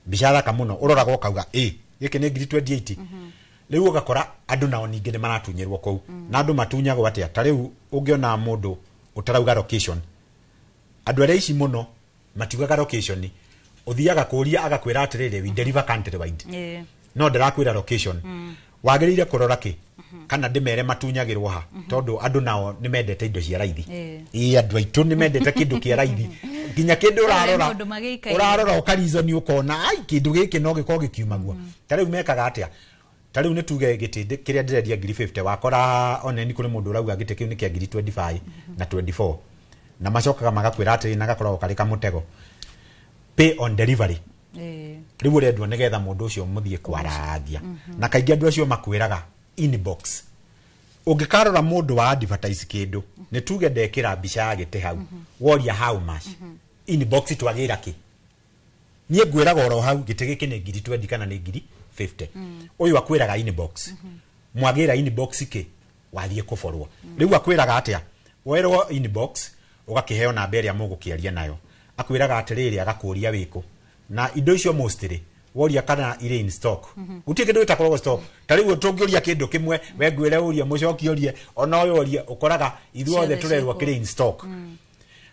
Bishara muno uroragwo ukauga giki ni ngiri 28 riu ugakora andu nao ningi ni maratunyirwo kou na andu matunyagwo atia ta riu ungiona mundu utarauga location andu aria ici muno matiugaga location uthiaga kuria agakwira atiriri we deliver country wide no ndarakwira location wagirire kurora ki kana ndimere matunyagirwo ha tondu andu nao ni mendete indo cia raithi andu aitu ni mendete kindu kia raithi ginya kindu urarora ukarizoni ukona kindu giki no giko gikiumagwa tariu mekaga atia tariu ni tuge giti kiria ndirendia ngiri 50 wakora oneni kuri mundu urauga giti kiu ni kia ngiri 25 na 24 na macokaga magakwira ati na gakorwo karika mutego pay on delivery riu rendwa nigetha mundu ucio muthie kwarathia na kaingi andu acio makwiraga inbox ungikarora mundu wa advertise kindu ni tuge ndekira mbica ya gite hau woria how much inbox twagira ki nie ngwiraga oro hau gite giki ni ngiri 20 kana ni ngiri 50 uyu akwiraga inbox mwagira inbox ki wathie kuforwo riu akwiraga atia werwo inbox ugakiheo na beria mugukiaria nayo akwiraga atiriri agakuria wiko na indo icio mostly woria kana ire in stock utie kindu gitakorwo stock tariu tungioria kindu kimwe we ngwire uria mucokiorie ona uyoria ukoraga ithuothe turerwa kire in stock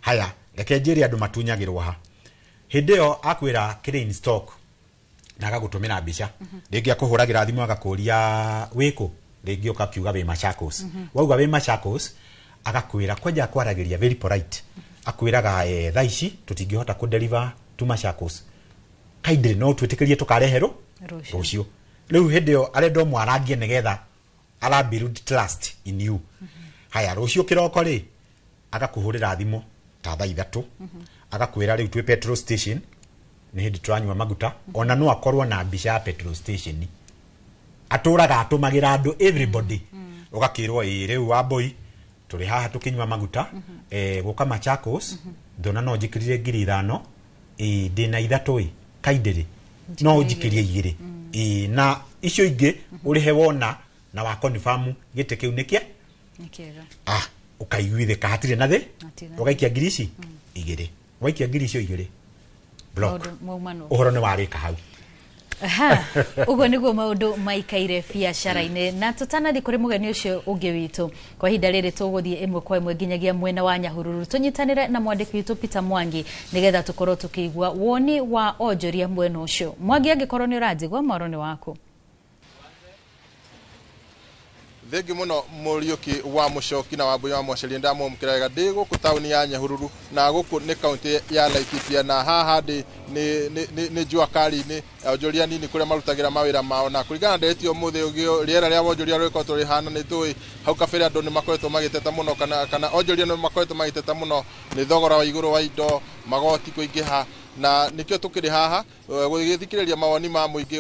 haya reke njiri andu matunyagirwo ha hindi yo akwira kire in stock na agagutumira mbica ringi akuhuragira thimu agakuria wiko ringi ukakiuga we Machakos wauga we Machakos agakwira kwenja kwaragiria very polite akwiraga thaici tutingihota ku deliver to Machakos kaindire no twitikirie tukarehero rucio riu hindi yo arendo mwarangie nigetha ala build trust in you haya rucio kiroko ri agakuhurira thimu ta thaa 3 agakwira riu twi petrol station ni hindi twanywa maguta ona no akorwo na mbica petrol station aturaga atumagira andu everybody ugakirwo riu waboi turi haha tukinywa maguta guka Machakos ndona no njikirire ngiri 5 ndina 3 kaindiri no njikirie 2 na icio ingi urihe wona na wa confirm gite kiu nikia ukaiguithika hatire na thi ugaikia ngiri ici 2 waikia ngiri icio 2 block uhoro ni warika hau ugo niguo maundu maikaire biacara-ini na tutanathi kuri mugeni ucio ungi witu kwa hinda riri tuguthie imwe kwa imwe nginyagia mwena wa Nyahururu tunyitanire na mwandiki witu Peter Mwangi nigetha tukorwo tukigwa woni wa onjoria mwena ucio. Mwangi angikorwo ni uranjigwa maroni wako thengi muno muriuki wa mucoki na wambuya wa mwaceri ndamo mukirega ndigo ku tauni ya Nyahururu na guku ni county ya Laikipia na haha ndi ni jua kali ni onjoria nini kuria marutagira mawira mao na kuringana ndetio muthe ugio riera ria onjoria rwiko turi hana ni tui hau kabere andu ni makoretwo magiteta muno kana onjoria ni makoretwo magiteta muno ni thogora wa iguru wa indo magoti kuingiha na nikio tukiri haha gugithikiriria mawoni ma muingi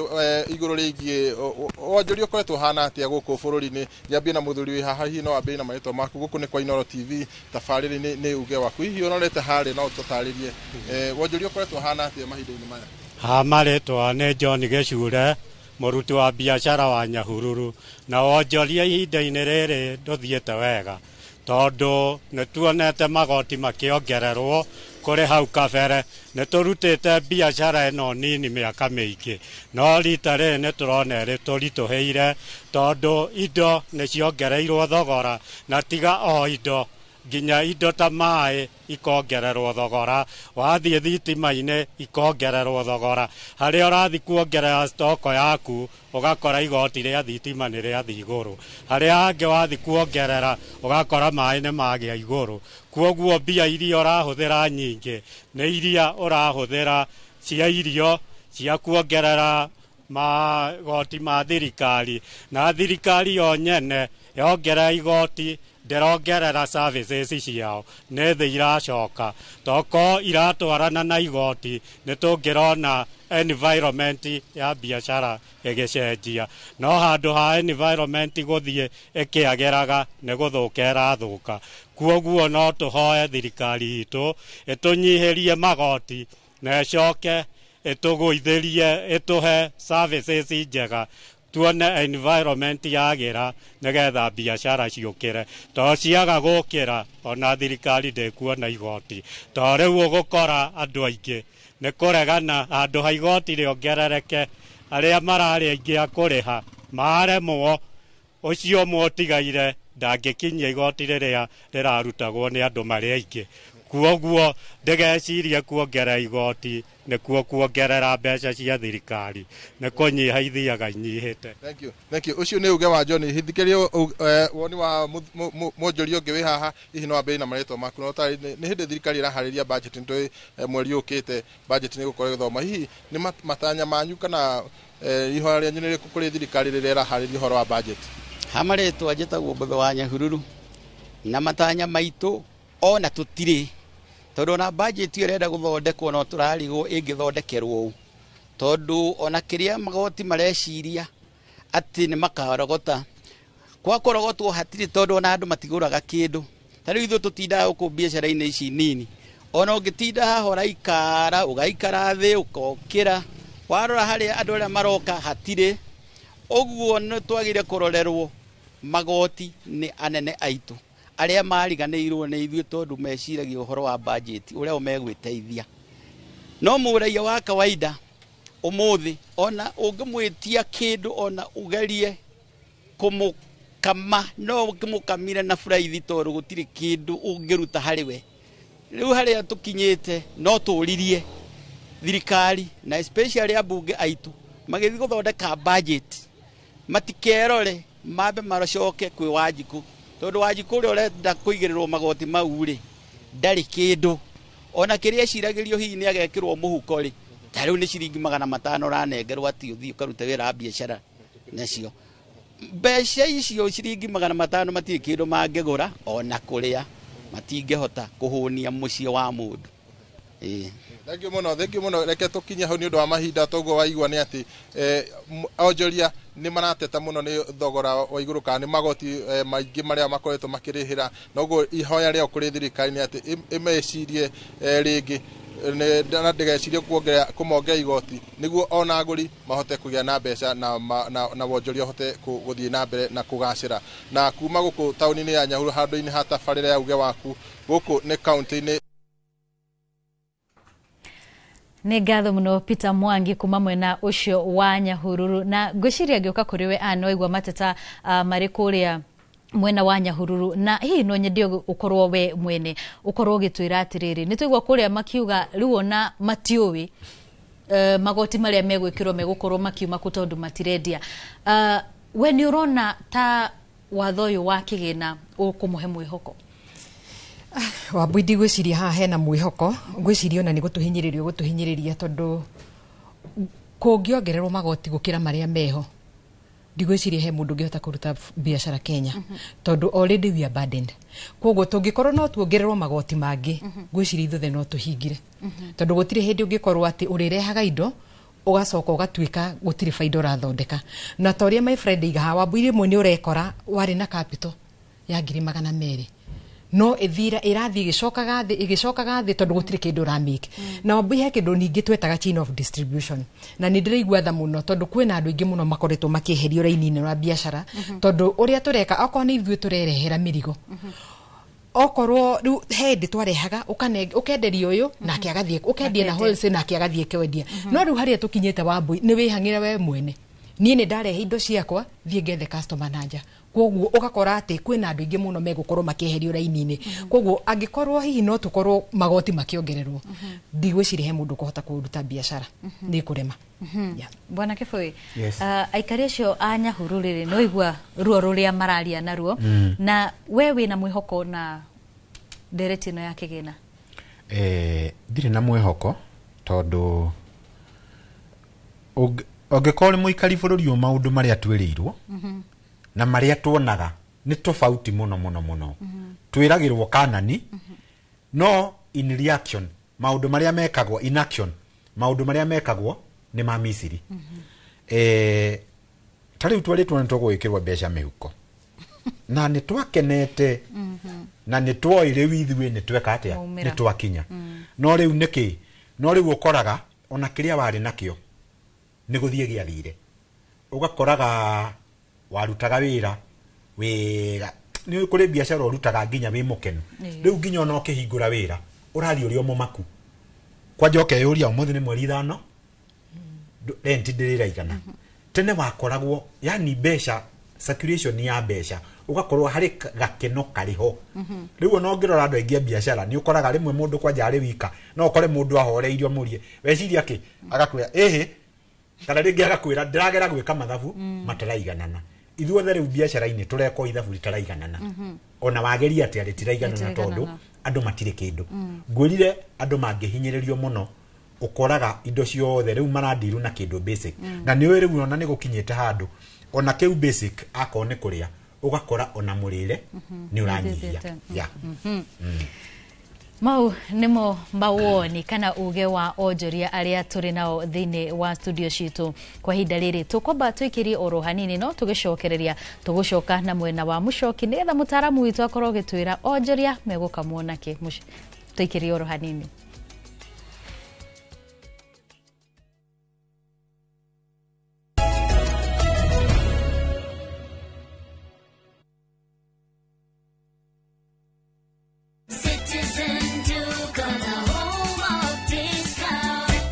iguru rigie onjoria koretwo hana atia guku bururi-ini nyambie na muthuri wi haha hihi no ambe na maitwa maku guku ni kwa Inooro TV tafariri ni uge waku hihi onorete hari no tutaririe onjoria koretwo hana atia mahinda-ini maya maretwa ni John Gicure muruti wa biashara wa Nyahururu na onjoria ihinda-ini riri nduthiete wega tondu nituonete magoti makiongererwo kuri hau kabere niturutite biashara ino nini miaka miingi no rita ri niturona ri turituheire tondu indo niciongereirwo thogora na tiga o indo ginya indo ta mai ikongererwo thogora wathie thitima-ini ikongererwo thogora haria urathi kuongerera stoko yaku ugakora igoti ria thitima ni ria iguru haria hangi wathi kuongerera ugakora mai ni magia iguru kuoguo mbia iria urahuthira nyingi ni iria urahuthira cia irio cia kuongerera magoti ma thirikari na thirikari o nyene yongerera igoti nderongerera services ciao nethe iracoka toko iratwarana na igoti nitungirona environment ya biashara egecenjia no handu ha environment guthie ikiageraga ni guthukera thuka kuoguo no tuhoe thirikari itu itunyihirie magoti na icoke ituguitherie ituhe services njega tuone environment yagira nigetha biashara ciukire to ciaga gukira ona thirikari ndekuona igoti to riu ugukora andu aingi nä kå regana handå ha igoti rä ongerereke arä a mararä aingä a kå rä ha maremwo å cio mwe tigaire ndangä kinyia igoti rä rä a rä rarutagwo nä andå marä aingä kuoguo ndägecirie kuongerera igoti nä kuo kuongerera mbeca cia thirikari nä kå nyiha ithiaga inyihä te. Thank you. Ucio nä uge wa John hithikärie woni wa mwonjoria å ngä wä haha hihi no wambä na marĩtwa maku no nä hä ndä thirikari ä raharä ria budget nä tå mweri å kä te budget nä gå korwo ä gäthoma hihi nä matanya manyu kana ihoya rĩanyu nĩ rĩkũ kũrĩ thirikari rĩrĩa ĩraharĩria ũhoro wa budget? Hamarĩtwa njĩtagwo Mbũthũ wa Nyahururu na matanya maitũ ona tũtirĩ tondũ na budget ĩyo ĩrenda gũthondekwo no tũrarigwo ĩngĩthondekerwo ũũ tondũ ona kĩrĩa magoti mareciria atĩ nĩ makarogota kwakorogotwo hatirĩ tondũ ona andũ matigũraga kĩndũ ta rĩu ithuĩ tũtindaga gũkũ biacara-inĩ ici nini ona ũngĩtinda haha ũraikara ũgaikara thĩ ũkokĩra warora harĩa andũ arĩa maroka hatirĩ ũguo nĩ twagĩrĩire kũrorerwo magoti nĩ anene aitũ arĩa mariganĩirwo nĩ ithuĩ tondũ meciragia ũhoro wa budget ũrĩa megwĩteithia no mũraia wa kawaida ũmũthĩ ona ũngĩmwĩtia kĩndũ ona ũgerie kũmũkama no ũkĩmũkamire na buraithi tondũ gũtirĩ kĩndũ ũngĩruta harĩ we rĩu harĩa tũkinyĩte no tũririe thirikari na especially ambunge aitũ magĩthiĩ gũthondeka budget matikerore mambe marocoke kwĩ Wanjikũ tondũ Wanjikũ ũrĩa ũrenda kũigĩrĩrwo magoti mau rĩ ndarĩ kĩndũ ona kĩrĩa eciragĩrio hihi nĩ agekĩrwo mũhuko rĩ ta rĩu nĩ ciringi 500 ũranengerwo atĩ ũthiĩ ũkarute wĩra wa biacara nacio mbeca icio ciringi 500 matirĩ kĩndũ mangĩgũra ona kũrĩa matingĩhota kũhũnia mũciĩ wa mũndũ. Thank you muno reke tukinye hau ni undu wa mahinda toguo waigua ni ati onjoria ni marateta muno ni thogora wa iguru kana ni magoti maingi maria makoretwo makirihira noguo ihoya rio kuri thirikari ni ati imecirie ringi na ndigecirie kumongerera igoti niguo ona aguri mahote kugia na mbeca na wonjoria hote guthii na mbere na kugacira na kuma guku tauni-ini ya Nyahururu handu-ini ha tabarĩra ya uge waku guku ni county-ini. Nĩ ngatho mũno Peter Mwangi kuma mwena ũcio wa Nyahururu na ngwĩciria ngĩũka kũrĩ we no igua mateta marĩ kũrĩa mwena wa Nyahururu na hihi no nyende ũkorwo we mwene ũkorwo ũgĩtwĩra atĩrĩrĩ nĩ tũigua kũrĩa makiuga rĩu ona matiũĩ magoti marĩa megwĩkĩrwo megũkorwo makiuma kũ tondũ matirendia we nĩ ũrona ta watho ũyũ wa kĩgĩna ũkũmũhe mwĩhoko? Wambui ndigwĩciria haha hena mwĩhoko ngwĩciria ona nĩ gũtũhinyĩrĩria tondũ kũngĩongererwo magoti gũkĩra marĩa meho ndigwĩciria he mũndũ ũngĩhota kũruta biacara Kenya tondũ already we are burdened koguo tũngĩkorwo no tuongererwo magoti mangĩ ngwĩciria ithuothe no tũhingire tondũ gũtirĩ hĩndĩ ũngĩkorwo atĩ ũrĩrehaga indo ũgacoka ũgatuĩka gũtirĩ baida ũrathondeka na ta ũrĩa my friend iga Wambui rĩmwe nĩ ũrekora warĩ na capital ya 200,000 no ĩrathiĩ ĩgĩcokaga thĩ tondũ gũtirĩ kĩndũ ũramake na Wambui he kĩndũ ningĩ twetaga chain of distribution na nĩ ndĩraigua tha mũno tondũ kwĩna andũ aingĩ mũno makoretwo makĩeherio raini-inĩ wa biacara tondũ ũrĩa tũreka okorwo nĩ ithuĩ tũrerehera mĩrigo okorwo rĩu he hĩndĩ twarehaga ũkenderia ũyũ nake agathiĩ ũkendia na wholesale nake agathiĩ kwendia no rĩu harĩa tũkinyĩte Wambui nĩ wĩhang'ĩre we mwene niĩ nĩ ndarehe indo ciakwa thiĩ ngethe customer na nja koguo ũgakora atĩ kwĩna andũ aingĩ mũno megũkorwo makĩeherio raini-inĩ koguo angĩkorwo hihi no tũkorwo magoti makĩongererwo ndigwĩciria he mũndũ ũkũhota kũruta biacara nĩ kũrema. Bwana Kĩbũi aikari acio a Nyahururu rĩrĩ no igua ruo rũrĩa mararia naruo na we wĩna mwĩhoko na ndereti ĩno ya kĩgĩna? Ndirĩ na mwĩhoko tondũ ũngĩkorwo nĩ mũikari bũrũri ũyũ maũndũ marĩa twĩrĩirwo na marĩa tuonaga nĩ tofauti muno twĩragĩrwo kanani no in reaction maũndũ marĩa mekagwo in action maũndũ marĩa mekagwo nĩ ma Misiri ta rĩu twarĩtwo nĩ tũgwĩkĩrwo mbeca mĩhuko na nĩ twakenete na nĩ tuoĩ rĩu ithuĩ nĩ tweka atĩa nĩ twakinya no rĩu nĩkĩ no rĩu ũkoraga ona kĩrĩa warĩ nakĩo nĩ gũthiĩ gĩathire ũgakoraga warutaga wĩra wega nĩ kũrĩ biacara ũrutaga nginya wĩ mũkenu rĩu nginya ona ũkĩhingũra wĩra ũrathiĩ ũrĩ o mũmaku kwa njoke yuria umuthi ni mweri 5 rent ndiraigana tene wakoragwo yani besha circulation ya besha ugakorwo hari gakeno kariho riu no ngirora andu aingi biashara ni ukoraga rimwe mundu kwa jari wika no ukore mundu ahoreirio murie weciria ki agakwira kana ringi agakwira ndiragera gwika mathabu mataraiganana ithuothe riu biashara-ini tureko ithabu ritaraiganana ona wageria ati ritiraiganana tondu andu matire kindu ngwirire andu mangihinyiririo muno ukoraga indo ciothe riu marandiru na kindu basic na ni riu ona ni gukinyite handu ona kiu basic akone kuria ugakora ona murire ni uranyihia mau nimo mawoni kana uge wa onjoria aria turi nao thini wa studio citu kwa hinda riri tukomba twikiri oro hanini no tugicokereria tugucoka na mwena wa mucoki netha mutaramu witu akorwo gitwira onjoria megukamwona ki twikiri oro hanini.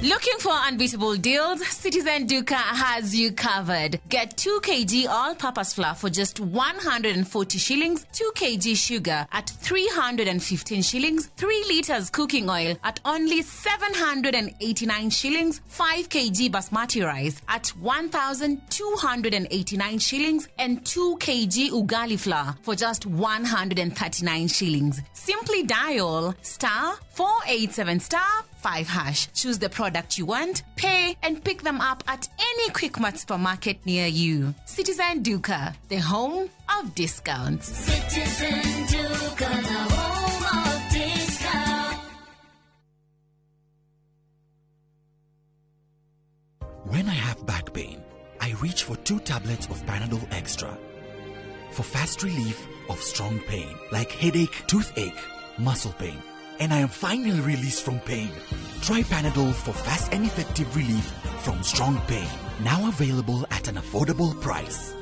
Looking for unbeatable deals? Citizen Duka has you covered. Get 2 kg all-purpose flour for just 140 shillings, 2 kg sugar at 315 shillings, 3 liters cooking oil at only 789 shillings, 5 kg basmati rice at 1,289 shillings, and 2 kg ugali flour for just 139 shillings. Simply dial *487*5#. Choose the product you want, pay, and pick them up at any Quickmart supermarket near you. Citizen Duka, the home of discounts. Citizen Duka, the home of discounts. When I have back pain, I reach for 2 tablets of Panadol Extra. For fast relief of strong pain, like headache, toothache, muscle pain, and I am finally released from pain. Try Panadol for fast and effective relief from strong pain. Now available at an affordable price.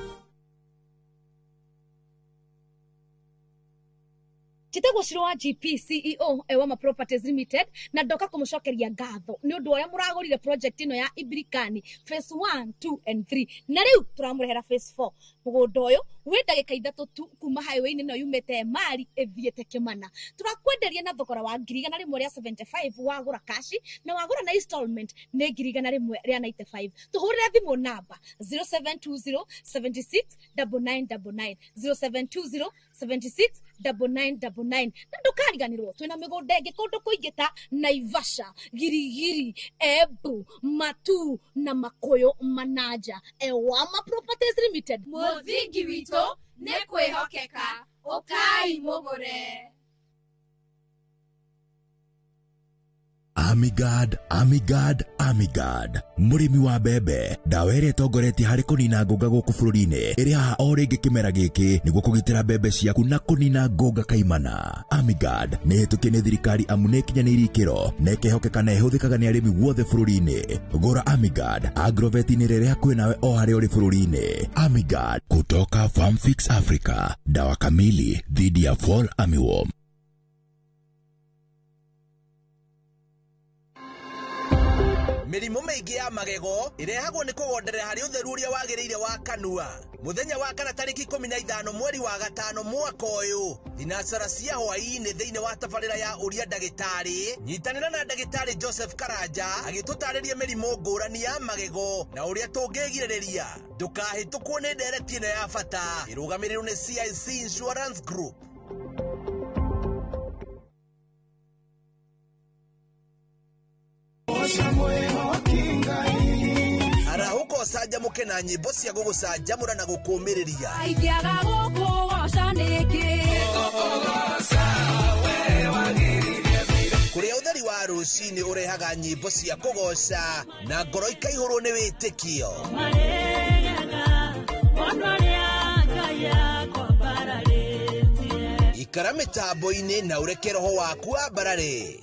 Chitagwo Shirwa GP CEO Ewama Properties Limited na ndoka kumucokeria ngatho ni undu uria muragurire project ino ya Ibirikani phase 1, 2 and 3 na riu turamurehera phase 4 mugunda uyu wi ndagika 3 tu kuma highway ino yumete mari ethiete Kimana turakwenderia na thogora wa 1,175 wagura cash na wagura na installment ni 1,195 tuhurire thimu namba 0720 76 9999 0720 76 9999 na ndukariganirwo twina migunda ingi kundu kuingita Naivasha, Girigiri, Embu, Matu na Makoyo Manaja. Ewama Properties Limited, Muthingi wito ne kwihokeka ukai mugure. Amigad, Amigad, Amigad. Murimi wa bebe, dawa ĩrĩa ĩtongoretie harĩ kũnina ngũnga gũkũ bũrũri-inĩ ĩrĩ haha o rĩngĩ kĩmera gĩkĩ nĩguo kũgitĩra bebe ciaku na kũnina ngũnga kaimana. Amigad nĩ hĩtũkie nĩ thirikari amu nĩ ĩkinyanĩirie ikĩro na ĩkehokeka na ĩhũthĩkaga nĩ arĩmi wothe bũrũri-inĩ. Gũra Amigad agrovet-inĩ rĩrĩa hakuhĩ nawe o harĩa ũrĩ bũrũri-inĩ. Amigad kutoka Farm Fix Africa, dawa kamili dhidi ya fall armyworm. Mirimo meigi ya magego irehagwo ni kugonderera hari utheru uria wagiriire wa kanua. Muthenya wa kana tariki 15 mweri wa gatano mwaka uyu, thinacara cia hwaini thiini wa tabarira ya uria ndagitari. Nyitanira na ndagitari Joseph Karanja agitutariria mirimo ngurani ya magego na uria tungigiriria. Ndukahitukwo ni ndereti ino ya bata irugamirirwo ni CIC Insurance Group. Arahuko sajamuke na nyimbo cia gugusajamura na gukumiriria. Aigiaga gukugoca niki kuria utheri wa rucini urehaga nyimbo cia kugoca na ngoro ikaihurwo ni witikio. Ikara mitambo-ini na ureke roho waku ambarare.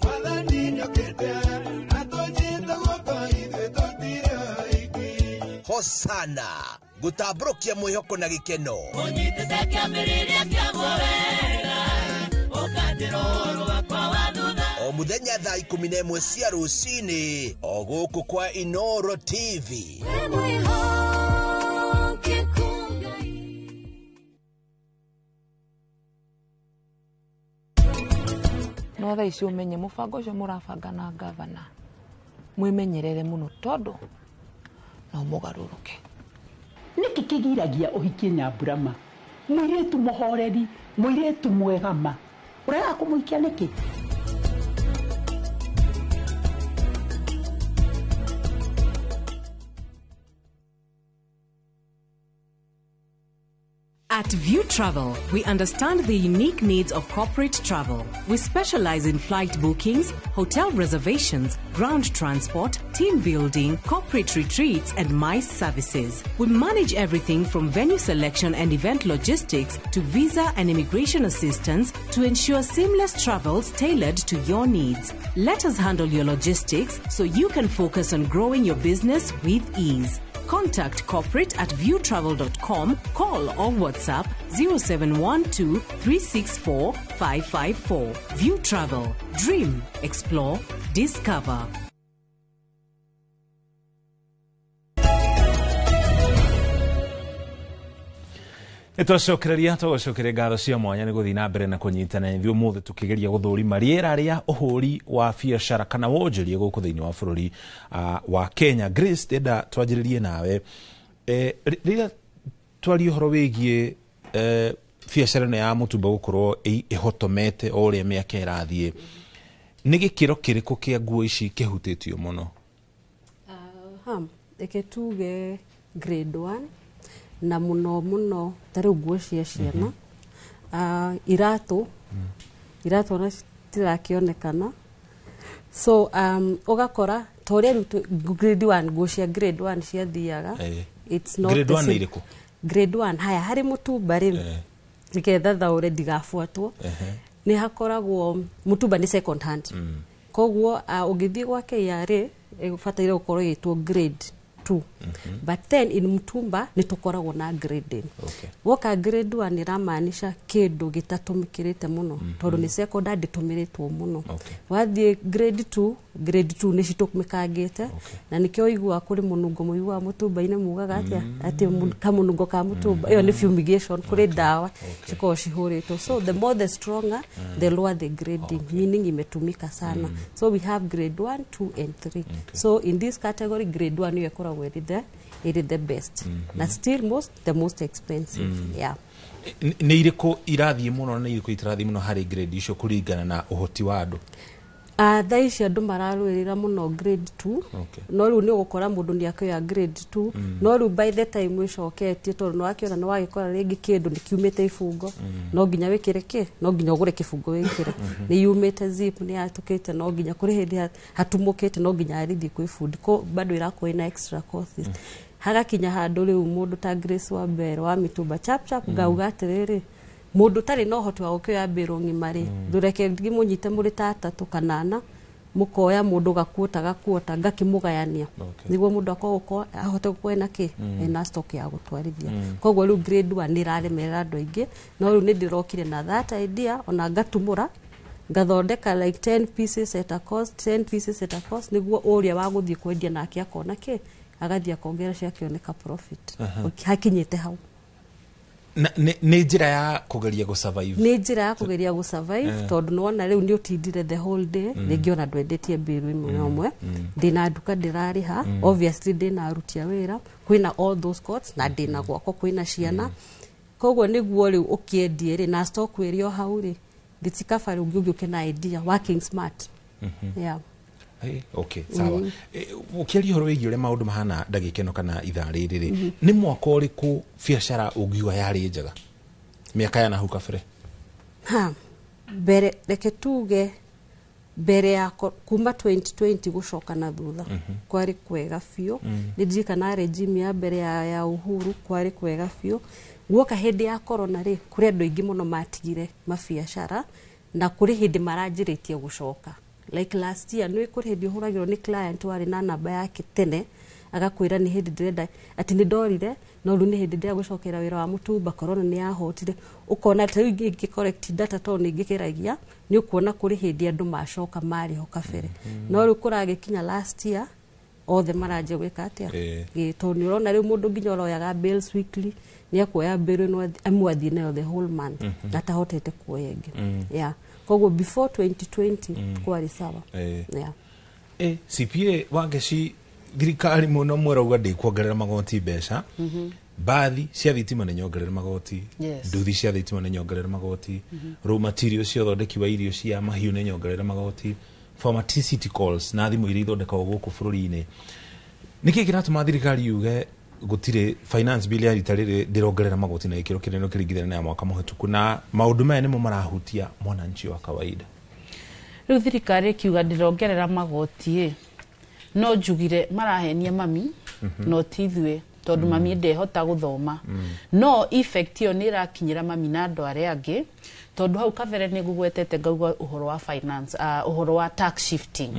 Hosana gutabrokia mwihoko na gikeno. o muthenya thaa 11 cia rucini o guku kwa Inoro TV. No thaa icio umenye mubango ucio murabanga na gavana mwimenyerere muno tondu no mugaruruke. Niki kigiragia uhikie Nyamburama mwiretu muhoreri mwiretu mwegama urega kumuikia niki? At View Travel, we understand the unique needs of corporate travel. We specialize in flight bookings, hotel reservations, ground transport, team building, corporate retreats, and MICE services. We manage everything from venue selection and event logistics to visa and immigration assistance to ensure seamless travels tailored to your needs. Let us handle your logistics so you can focus on growing your business with ease. Contact corporate at viewtravel.com, call or WhatsApp 0712 364 554. View Travel. Dream, explore, discover. Nitwacokereria ngatho cia mwanya ni guthii na mbere na kunyitana ithuĩ ũmũthĩ tukigeria guthũrima rĩera rĩa ũhũri wa biacara kana wonjoria gũkũ thĩinĩ wa bũrũri wa Kenya. Grace, ndenda twanjĩrĩrie nawe rĩrĩa twaria ũhoro wĩgiĩ biacara ĩno ya mũtumba gũkorwo ĩhotomete o ũrĩa mĩaka ĩrathiĩ, nĩ gĩkĩro kĩrĩkũ kĩa nguo ici kĩhutĩtio mũno? Reke tuge grade 1 na muno tari nguo cia ciana iratu na tirakionekana, so ugakora toria grade 1 nguo cia grade 1 cia thiaga it's not grade 1 iriko grade 1 haya hari mutumba ri niketha thaure ndigafuatwo ni hakoragwo mutumba ni second hand koguo ugithie gwa KRA igufataire gukorwo yitwo grade 2 but then in mutumba nitukoragwo na grading. Woka grade 1 iramaanisha kindu gitatumikirite muno tondu ni secondary nditumiritwo muno. Wathie grade 2 ni citumikangite na nikio igua kuri munungo muigu wa mutumba-ini mugaga ati kamunungo ka mutumba iyo ni fumigation kuri dawa ciko cihuritwo, so the more the stronger the lower the grading, meaning imetumika sana. So we have grade 1, 2 and 3. So in this category grade 1 you ekora it is the best na still the most expensive. Ni iriko irathie muno na iriko itirathie muno hari grade icio kuringana na uhoti wa andu? Thaa ici andu mararwirira muno grade 2 no riu ni ugukora mundu ni akioya grade 2 no riu by the time wicoketie tondu wakiona ni wagikora ringi kindu ni kiumite ibungo no nginya wikire no nginya ugure kibungo wikire ni yumite zip ni atukite no nginya kuri hindi hatumukite no nginya arithi kwi food ko bado irako ina extra costs hagakinya handu riu mundu ta Grace wa mbere wa mitumba chap gauga atiriri mundu tari no hoti wa gukioya mbiro ngimari ndureke ngimunyite muri tatatu kanana mukoya mundu gakuota ngakimugayania niguo mundu akogwo ahote kwena ena stock ya gutwarithia. Koguo riu grade 1 ni raremerera andu aingi no riu ni ndirokire na that idea ona ngatumura ngathondeka like 10 pieces at a cost niguo uria wa guthie kwendia nake akona agathie akongera ciakioneka profit hakinyite hau. Ni njira ya kugeria gusurvive? Ni njira ya kugeria gusurvive tondu nona riu ni utindire the whole day ringi ona ndwendetie mbiru imwe omwe ndina nduka ndirariha obviously ndina arutia wira kwina all those costs na ndina gwako kwina ciana koguo niguo riu ukiendie ri na stock wirio hau ri thitikafari ungiuke na idea working smart. Okay, sawa. Ukiaria horo wigi ure maundu mahana ndagika ino kana ithaa riri ri ni mwaka uriku biacara ungiuga yari njega miaka ya nahu kabere? Bere reke tuge bere ya kuma 2020 gucoka na thutha kwari kwega biu ndirikana regime ya bere ya Uhuru kwari kwega biu guoka hindi ya corona ri kuri andu aingi muno matigire mabiacara na kuri hindi maranjiritie gucoka like last year nĩ kuri hindi huragirwo ni client wari na namba yake tene agakwira ni hindi ndirenda ati ni ndorire no ru ni hindi ndia gucokera wira wa mutumba corona ni yahotire ukona ta ingi correct data to ni ngikiragia ni ukuona kuri hindi andu macoka mari ho kabere no ru kuragikinya last year othe maranje gwika atia to ni urona riu mundu nginya oroyaga bills weekly ni akuoya bill no amwathi nayo the whole month atahotete kuoya ingi yeah kogo before 2020 kwari sawa yeah CPA wangeci thirikari muno mwerauga ndikuongerera magoti mbeca bathi cia thitima nĩ nyongerera magoti nduthi cia thitima nĩ nyongerera magoti raw materials cia thondeki wa irio cia mahiũ nĩ nyongerera magoti pharmaceuticals na thimũ iria ithondekagwo gũkũ bũrũri-inĩ nĩkĩ kĩratũma thirikari yuge gũtirĩ finance bill ya rita rĩrĩ ndĩrongerera magoti na gĩkĩro kĩnene ũkĩringithania na mwaka mũhĩtũku na maũndũ maya nĩmo marahutia mwananchi wa kawaida rĩu thirikari kiuga ndĩrongerera magoti no njugire marahenia mami no tithwe tondu mami ndehota guthoma no effect yo ni rakinyira mami na andu aria angi tondu hau kabere ni gugwetete ngauga uhoro wa finance uhoro wa tax shifting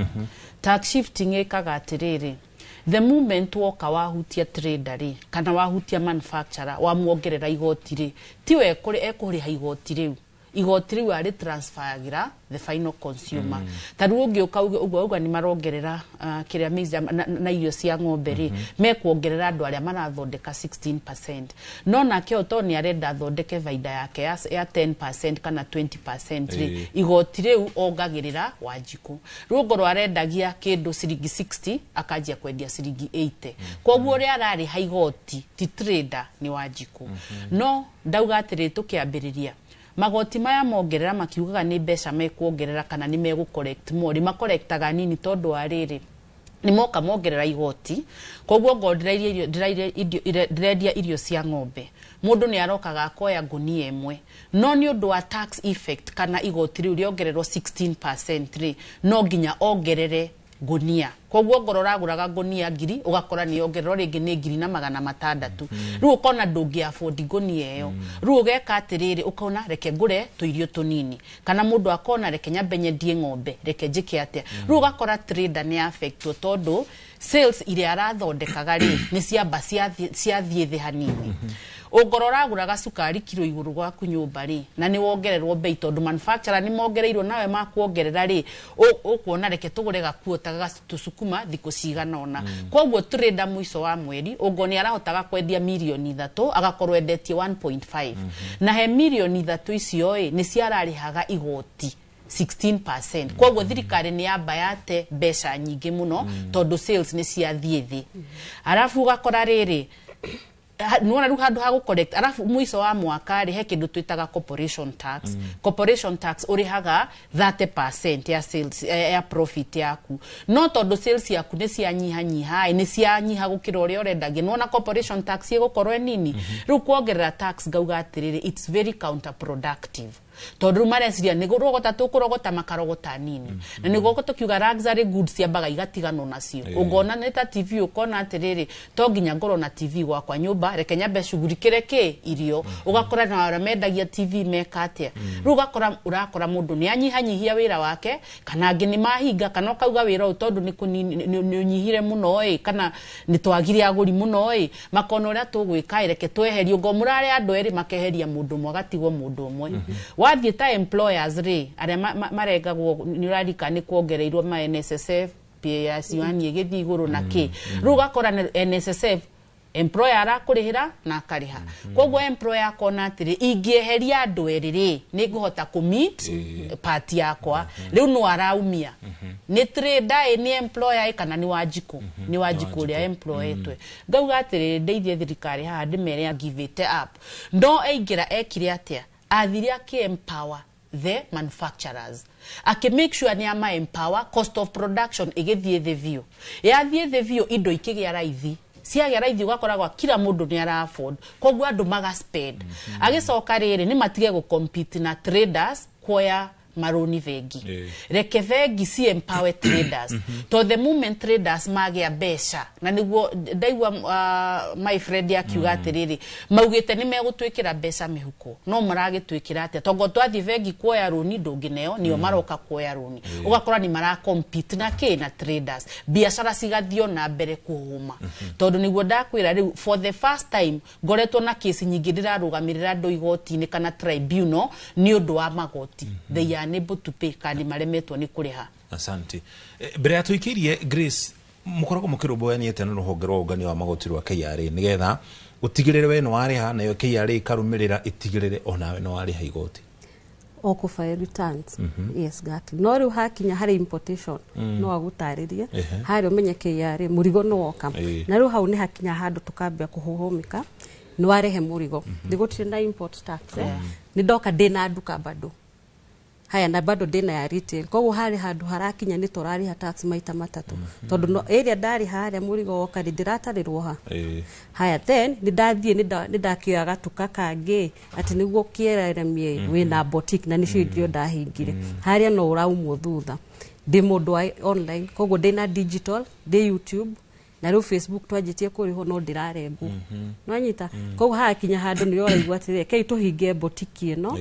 tax shifting ikaga atiriri the moment woka wahutia trader kana wahutia manufacturer wa muongerera igoti ri tiwe kuri ekuriha igoti riu igoti riu ari transferagira the final consumer tari ungi uga ni marongerera kiria miza na irio cia ng'ombe ri mekuongerera andu aria marathondeka 16% no nake otoni arenda thondeke faida yake ya 10% kana 20% ri igoti riu ongagirira Wanjiku rugoro arendagia kindu ciringi 60 akajia kwendia ciringi 80 koguo ri arari haigoti ti trader ni Wanjiku no ndauga atiri tukiambiriria magoti maya mongerera makiugaga ni mbeca mekuongerera kana ni megucorrect more makorektaga nini tondu ariri ni moka mongerera igoti koguo ndirendia irio cia ng'ombe mundu ni arokaga akoya ngunia emwe no ni undu wa tax effect kana igoti riu riongererwo 16% ri no nginya ongerere gunia koguo ngoro raguraga gunia ngiri ugakora ni ongerero ringi ni ngiri na 600 riu ukona ndungi afford gunia iyo riu ugeka atiriri ukona reke ngure tuirio tunini kana mundu akona reke nyambenye ndie ng'ombe reke njike atia riu ugakora trader ni affect tondu sales iria arathondekaga ri ni ciamba ciathie thi hanini ugorora guraga sukari kilo iguru gwaku nyumba ri na ni wongererwo bei tondu manufacturer ni mongereirwo nawe makuongerera ri ukuona reke tugure gakuotaga tusukuma thiku cigana ona koguo trader muico wa mweri ugoni arahotaga kwendia milioni 3 agakorwo endetie 1.5 na he milioni 3 icio ni ciararihaga igoti 16%. Koguo thirikari ni yamba yate mbeca nyingi muno tondu sales ni ciathie thi arafu ugakora riri nuona ru handu ha gucorrect arafu muico wa mwaka ri he kindu twitaga corporation tax urihaga 30% ya sales ya profit yaku no tondu sales yaku ni cianyiha ni cianyiha gukira uria urendagia nuona corporation tax igukorwo nini ru kuongerera tax gauga atiriri it's very counterproductive tondu mareciria ni gurogota tukurogota makarogota nini na ni goko tukiuga luxury goods ya baga igatigano nacio ugona neta TV ukona atiriri to nginya ngoro na TV gwakwa nyumba reke nyambe shugurikire ki irio ugakora na aramendagia TV mekatia rugakora urakora mundu ni anyihanyihia wira wake kana ngi ni mahinga kana kauga wira tondu ni kunyihire muno kana ni twagire aguri muno makona uria tugwika reke tweherio ngomurare andu eri makeheria mundu mwagatigwo mundu umwe wathie ta employers ri aria maregagwo ni urarika ni kuongereirwo ma NSSF PSU igithii iguru na ki rugakora NSSF employer arakurihira na akariha koguo employer akona atiri ingieheria andu eriri ni nguhota kumit party yakwa riu no araumia ni trader ni employer kana ni Wanjiku ni Wanjiku ria employer twe ngauga atiri ndeithie thirikari ha ndimere give it up ndo aingira ekire atia athiria ki empower the manufacturers ake make sure ni ama empower cost of production igithie the view yathie the view indo ikigia raithi ciagia raithi ugakoragwa kila mundu ni ara afford koguo andu maga spend agicoka riri ni matige go compete na traders kuoya maroni vengi reke vengi si empower traders to the moment traders magia besha na niguo ndaigua my friend akiuga atiriri maugite ni megutwikira besha mihuko no maragitwikira atia tongo twathi vengi kuoya roni ndungineo nio maroka kuoya roni ugakora ni mara compete na na traders biashara cigathio na mbere kuhuma tondu niguo ndakwira riu for the first time ngoretwo na case nyingi ndirarugamirira ndo igoti-ini kana tribunal ni undu wa magoti they are unable to pay kandi maremetwo ni kuriha. Asante. Mbere ya tuikirie Grace mukoragwo mukirumboyaniete na ruhonge rwa ugani wa magoti rwa KRA nigetha utigirire we no wariha nayo KRA ikarumirira itigirire onawe no wariha igoti oko file returns yes exactly no riu hakinya hari importation no agutaririe hari umenye KRA murigo no woka na riu hau ni hakinya handu tukambia kuhuhumika no warehe murigo ndigutire na import tax ni ndoka ndina nduka bado haya na bado ndina ya retail koguo hari handu harakinya ni turariha tax maita matatu tondu no area ndari haria murigo woka ndiratarirwo ha haya then ni ndathie ni ndakioyaga tuka kangi ati niguo kiereremie wina boutique na nicio ndio ndahingire haria no uraumwo thutha ndi mundu online koguo ndina digital ndi YouTube na riu Facebook twajitie kuriho no ndirarengwo nwanyita koguo hakinya handu ni uraigwa atire kei tuhinge boutique ino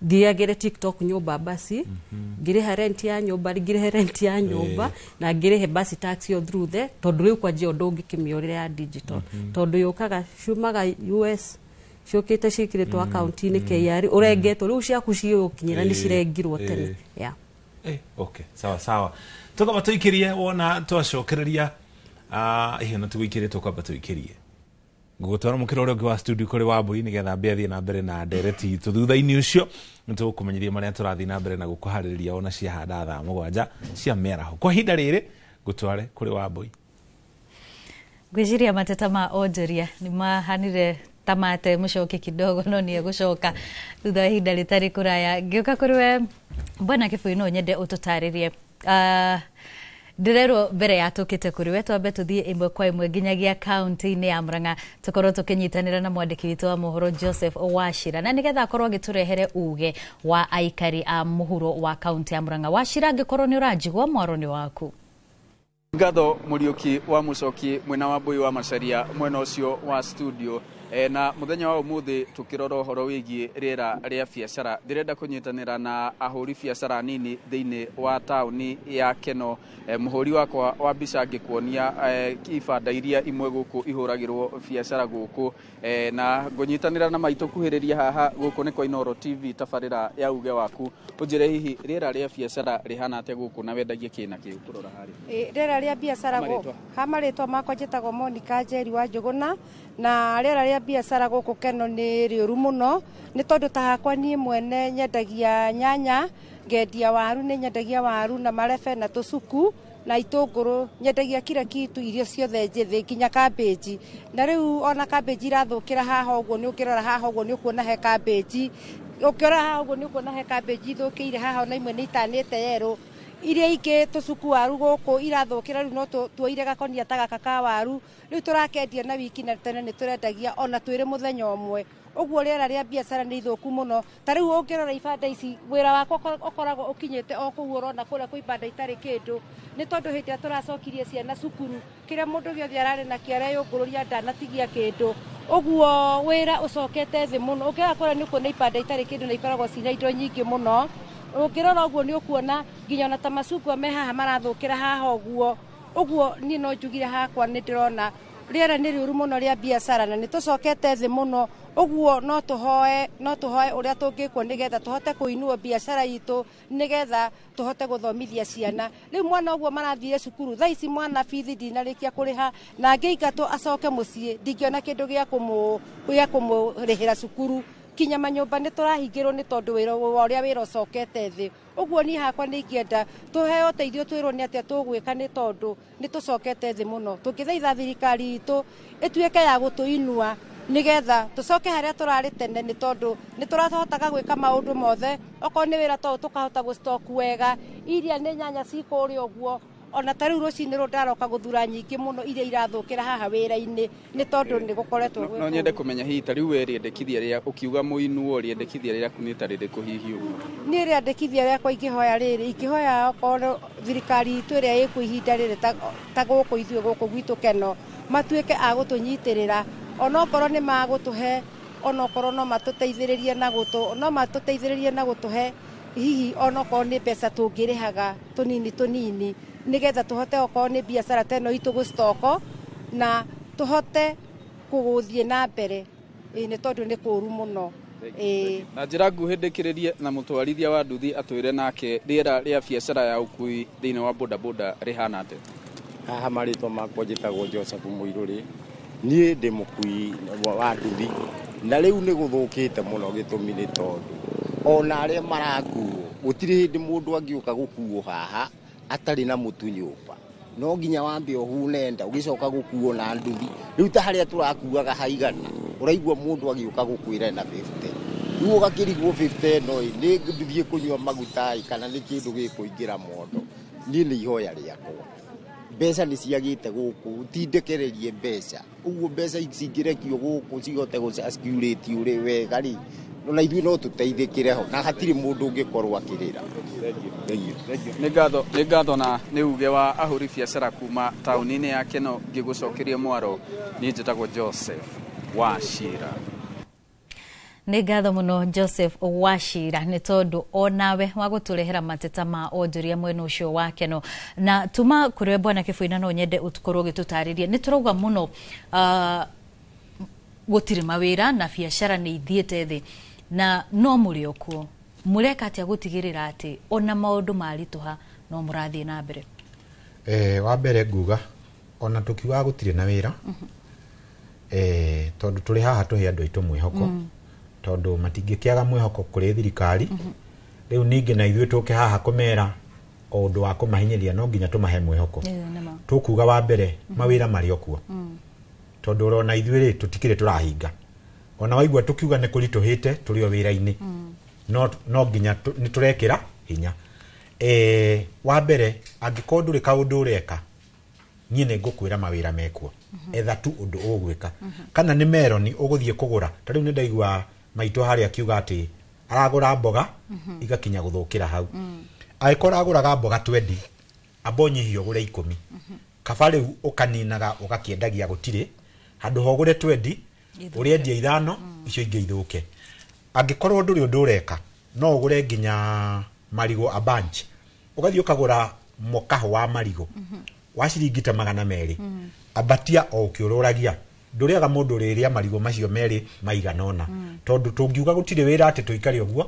thiagire TikTok nyumba basi ngirihe rent ya nyumba ngirihe rent ya nyumba na ngirihe basi tax yo through the tondu riu kwa jio ndungi kimiorire ya digital tondu yukaga shumaga US shokete shikiretwo account ni KRA urengetwo riu ciaku cio kinyira ni cirengirwo tene okay sawa tukaba tuikirie wona twacokereria ihe na tuikirie tukaba tuikirie gutwara mukiro uri wa studio kuri Wambui nigetha mbia thie na mbere na ndereti thutha-ini ucio nitukumenyeria maria turathi na mbere na gukuhaririria ona cia handa thaa 7 cia meraho kwa hinda riri gutware kuri Wambui gwijiria mateta ma onjoria ni mahanire tamate mucoke kidogo no ni gucoka thutha hinda ritari kuraya ngiuka kuri we bwana Kibui no nyende ututaririe ndirero mbere ya tukite kuri we twambe tuthie imwe kwa imwe nginyagia county-ini ya Murang'a tukorwo tukinyitanira na mwandiki witu wa muhuro Joseph Wachira na nigetha akorwo agiturehere uge wa aikari a muhuro wa county ya Murang'a. Wachira ngikorwo ni urajigwa mwaroni waku. Ngatho Muriuki wa Mucoki mwena wa Wambui wa Macharia mwena ucio wa studio na muthenya wa umuthi tukirora horo wigie riera ria biacara ndirenda kunyitanira na ahuri biacara nini thiini wa tauni ya Keno muhuri wakwa wa mbica ngikuonia ibanda iria imwe guku ihuragirwo biacara guku na ngunyitanira na maitu kuhiriria haha guku ni kwa Inooro TV tabarira ya uge waku unjire hihi riera ria biacara rihana atia guku na wendagie kina kiu kurora hari riera ria biacara guku hamaritwa makwa njitagwo Monica Njeri wa Njuguna na riera ria biacara guku Keno ni riuru muno ni tondu ta hakwa nie mwene nyendagia nyanya ngendia waru ni nyendagia waru na marebe na tucuku na itunguru nyendagia kira kitu irio ciothe njithi kinya cabbage na riu ona cabbage irathukira haha uguo ni ukirora haha uguo ni ukuona he cabbage ukirora haha uguo ni ukuona he cabbage ithukire haha na imwe ni itanite yero iria ingi tucuku waru guku irathukira riu no tuoire gakonia ta gaka ka waru riu turakendia na wiki na tene ni turendagia ona twire muthenya umwe uguo riera ria biacara ni ithuku muno ta riu ukirora ibanda ici wira wakwa ukoragwo ukinyete o kuo urona kuria kwa ibanda itari kindu ni tondu hindi turacokirie ciana cukuru kiria mundu giothe arari na kiara yungururia ndanatigia kindu uguo wira ucokete thi muno ukira kuria ni kuona ibanda itari kindu na ikoragwo cina indo nyingi muno ukirora uguo ni ukuona nginya na tamacungwa me haha marathukira haha uguo ni no njugire hakwa ni ndirona riera ni riuru muno ria biacara na ni tucokete thi muno uguo no tuhoe uria tungikwo nigetha tuhote kuinua biacara itu nigetha tuhote guthomithia ciana riu mwana uguo marathire cukuru tha ici mwana bithi ndinarikia kuriha na ngiingatwo acoke mucii ndingiona kindu gia kumurihira cukuru kinya manyumba ni turahingirwo ni tondu wira uria wira ucokete thi uguo ni hakwa ni ingienda tuheo uteithio twirwo ni atia tugwika ni tondu ni tucokete thi muno tungithaitha thirikari itu ituike ya gutuinua nigetha tucoke haria turari tene ni tondu ni turahotaga gwika maundu mothe oko ni wira to tukahota gu stock wega iria ni nyanya cikuria uguo ona tariu rucini ndaroka guthura nyingi muno iria irathukira haha wira-ini ni tondu ni gukoretwo no nyende kumenya hihi tariu riendekithia ria ukiuga muinuo riendekithia ria kunita ririku hihi uguo ni riendekithia riakwa ikihoya riri ikihoya okorwo thirikari itu iria iku ihinda riri ta guku ithuĩ guku gwitu Keno matuike a gutunyitirira ona okorwo ni magutuhe ona okorwo no matuteithĩrĩrie na gutuhe hihi ona okorwo ni mbeca tungirihaga tunini nigetha tuhote okorwo ni biacara teno itu gustoko na tuhote kuguthie na mbere ni tondu ni kuru muno na njira nguhĩ ndĩkĩrĩrie na mũtwarithia wa nduthi atwĩre nake rĩera rĩa biacara ya ũkui thĩinĩ wa bodaboda rĩhana atĩa haha marĩtwa makwa njĩtagwo Joseph Mũirũrĩ niĩ ndĩ mũkui wa nduthi na rĩu nĩ gũthũkĩte mũno gĩtũmi nĩ tondu ona arĩa marakuo gũtirĩ hĩndĩ mũndũ angĩũka gũkuo haha atarĩ na mũtu nyũmba no nginya wambe ũhune nda ũgĩcoka gũkuo na nduthi rĩu ta harĩa tũrakuaga haigana ũraigua mũndũ agĩũka gũkwĩra na 50 rĩu ũgakĩrigwo 50 no nĩ nduthi kũnyua maguta kana nĩ kĩndũ gĩkũingĩra mondo niĩ nĩ ihoya rĩakwa mbeca nĩ ciagĩte gũkũ tindekererie mbeca ũguo mbeca cingĩrekio gũkũ cihote gũcirculate ũrĩ wega rĩ na ithuĩ no tũteithĩkĩre ho na hatirĩ mũndũ ũngĩkorwo akĩrĩra nĩ ngatho na nĩ uge wa ahũri biacara kuma taũni-inĩ ya Keno ngĩgũcokeria mwaro niĩ njĩtagwo Joseph Wachira nĩ ngatho muno Joseph Wachira nĩ tondu onawe wa gũtũrehera mateta ma onjoria mwena ũcio wa Keno na tuma kũrĩ bwana Kĩbũina no nyende ũtukorwo gĩtũtarĩria nĩ tũrauga muno gũtirĩ mawĩra na biacara nĩ ithiĩte thĩ na no mũrĩ okuo mũreka atĩa gũtigĩrĩra atĩ ona maũndũ maritũha no mũrathiĩ na mbere wa mbere nguga ona tũkiuga gũtirĩ na wĩra tondu tũrĩ haha tũhe andũ aitũ mwĩhoko tondu matingĩkĩaga mwĩhoko kũrĩ thirikari rĩu ningĩ na ithuĩ tũke haha kũmera o ũndũ wa kũmahinyĩria no nginya tũmahe mwĩhoko tũkuga wa mbere mawĩra marĩ okuo tondu urona ithuĩ rĩ tũtikĩrĩ tũrahinga ona waigua tũkiuga nĩ kũritũhĩte tũrĩ o wĩra-inĩ no nginya nĩ tũrekĩra hinya wa mbere angĩkorwo ndũrĩ kaũndũ ũreka niĩ nĩ ngũkwĩra mawĩra mekuo etha tu ũndũ ũgwĩka kana nĩ meroni ũgũthiĩ kũgũra ta rĩu nĩ ndaigua maitũ harĩa akiuga atĩ aragũra mboga igakinya gũthũkĩra hau angĩkorwo aragũraga mboga 20 ambonyihio ũgũre 10 kaba rĩu ũkaninaga ũgakĩendagia gũtirĩ handũ ha ũgũre 20 ũrĩendia 5 icio ingĩ ithũke angĩkorwo ndũrĩ ũndũ ũreka no ũgũre nginya marigo a bunch ũgathiĩ ũkagũra mũkaho wa marigo wa ciringi ta 200 abatia o ũkĩũrũragia ndũrĩaga mũndũ ũrĩrĩa marigo macio merĩ maiganona tondu tũngiuga gũtirĩ wĩra atĩ tũikare ũguo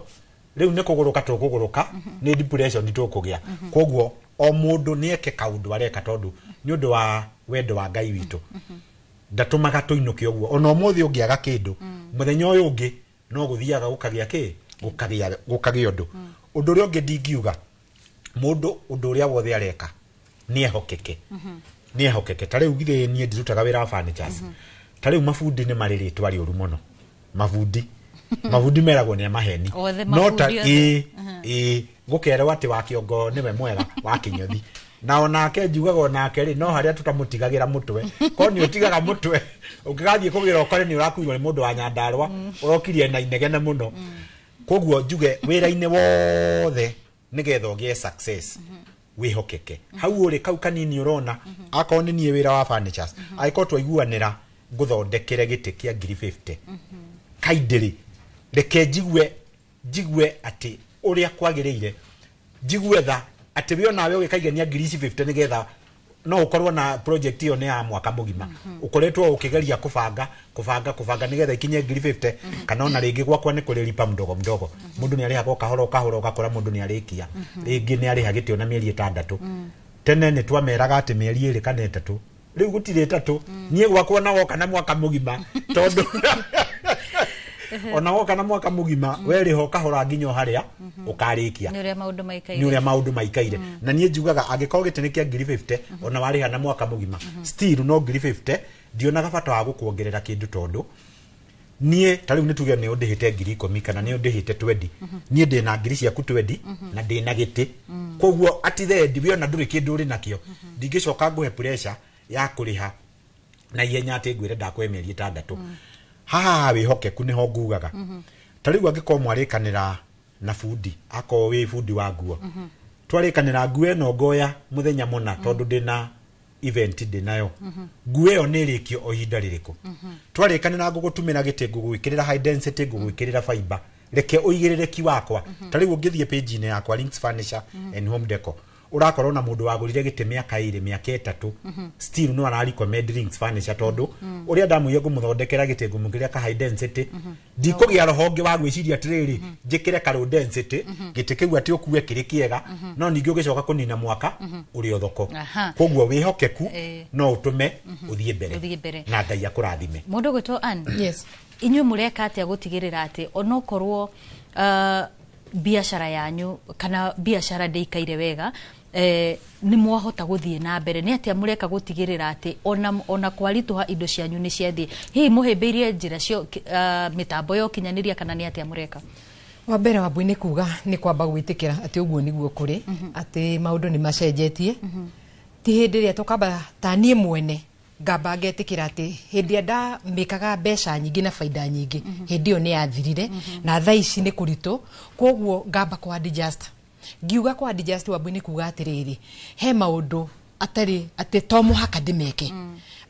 rĩu nĩ kũgũrũka tũkũgũrũka nĩ depression tũkũgĩa koguo o mũndũ nĩ eke kaũndũ areka tondu nĩ ũndũ wa wendo wa Ngai witũ ndatũmaga tũinũke ũguo ona ũmũthĩ ũngĩaga kĩndũ mũthenya ũyũ ũngĩ no gũthiaga gũkagĩa gũkagĩa ũndũ ũrĩa ũngĩ ndingiuga mũndũ ũndũ ũrĩa wothe areka nĩ ehokeke ta rĩu githĩ niĩ ndirutaga wĩra wa furnitures ta rĩu mabundi nĩ marĩ rĩtwa rĩũru mũno mabundi meragwo nĩ maheni no ta gũkerwo atĩ wa kĩongo nĩwe mwega wa kĩnyothi na onake njugaga onake rĩ no harĩa tũtamũtigagĩra mũtwe ko nĩ ũtigaga mũtwe ũngĩgathiĩ kũgĩra ũkore nĩ ũrakuirwo nĩ mũndũ wa Nyandarũa ũrokirie na inegene mũno koguo njuge wĩra-inĩ wothe nĩgetha ũgĩe success wĩhokeke hau ũrĩ kau kanini ũrona akorwo nĩ niĩ wĩra wa furnitures angĩkorwo twaiguanĩra ngũthondekere gĩtĩ kĩa 50 kaindĩrĩ reke njigue atĩ ũrĩa kwagĩrĩire njigue tha atĩ we onawe ũgĩkaigania 50 nĩgetha no ũkorwo na project ĩyo nĩ ya mwaka mũgima ũkoretwo ũkĩgeria kũbanga nĩgetha ikinye 50 kana ona rĩngĩ gwakwa nĩ kũrĩ lipa mdogo mũndũ nĩ arĩhaga kahora ũgakora mũndũ nĩ arĩkia rĩngĩ nĩ arĩha gĩtĩ ona mĩeri 6 tene nĩ twameraga atĩ mĩeri 2 kana 3 rĩu gũtirĩ 3 niĩ gwakwa na woka na mwaka mũgima tondu ona woka na mwaka mũgima werĩho kahora nginya harĩa ũkarĩkia nĩ ũrĩa maũndũ maikaire na niĩ njugaga angĩkorwo gĩtĩ nĩ kĩa 50 ona warĩha na mwaka mũgima still no 50 ndionaga bata wa gũkuongerera kĩndũ tondu nie tari ni tuge ne odehete 10,000 kana ne odehete 20 nie de na ngiri ciaku 20 na de na giti koguo ati the ndibio na nduri kindu ri nakio ndingicoka nguhe pressure ya kuriha na yenya ati ngwire ndakwemeri 6 haha wihokeku niho ngugaga tari angiko mwarikanira na fundi ako wi fundi wa nguo twarikanira nguo eno ngoya muthenya muna tondu ndina event ndinayo nguo yo nirikio o hinda ririko twarikanira ngugutumira giti ngugwikirira high density ngugwikirira fiber reke uigirireki wakwa tari ungithie page ine yakwa Links Furniture and Home Decor urakorwo na mundu wagurire gite miaka 2 miaka 3 still no ara recommend Links Furniture tondu uria ndamuye ngumuthondekera gite ngumugiria ka high density ndikugia rohonge wa gwiciria atiriri njikire ka low density gite kiu ati okuwe kiri kiega no ningi ugicoka kunina mwaka uri thoko koguo wihokeku no utume uthie mbere na Ngai akurathime mundu gwitwo an yes inyu mureka atia gutigirira ati onokorwo biashara yanyu kana biashara ndeikaire wega ni mwahota guthie na mbere ni atia mureka gutigirira ati ona kwarituha indo cianyu ni ciathie hi muhimbirie njira cio mitambo yo kinyaniria kana ni atia mureka wa mbere wa bwini kuga ni kwamba gwitikira ati uguo niguo kuri ati maundu ni macenjetie ti hindi ria tukamba tanie mwene ngamba ngetikira ati hindi nda mikaga mbeca nyingi na faida nyingi hindi yo ni yathirire na thaa ici ni kurito koguo ngamba kwa adjust ngiuga kwa adjust wa bwini kuga atiriri he maundu atari ati to muhaka ndimeke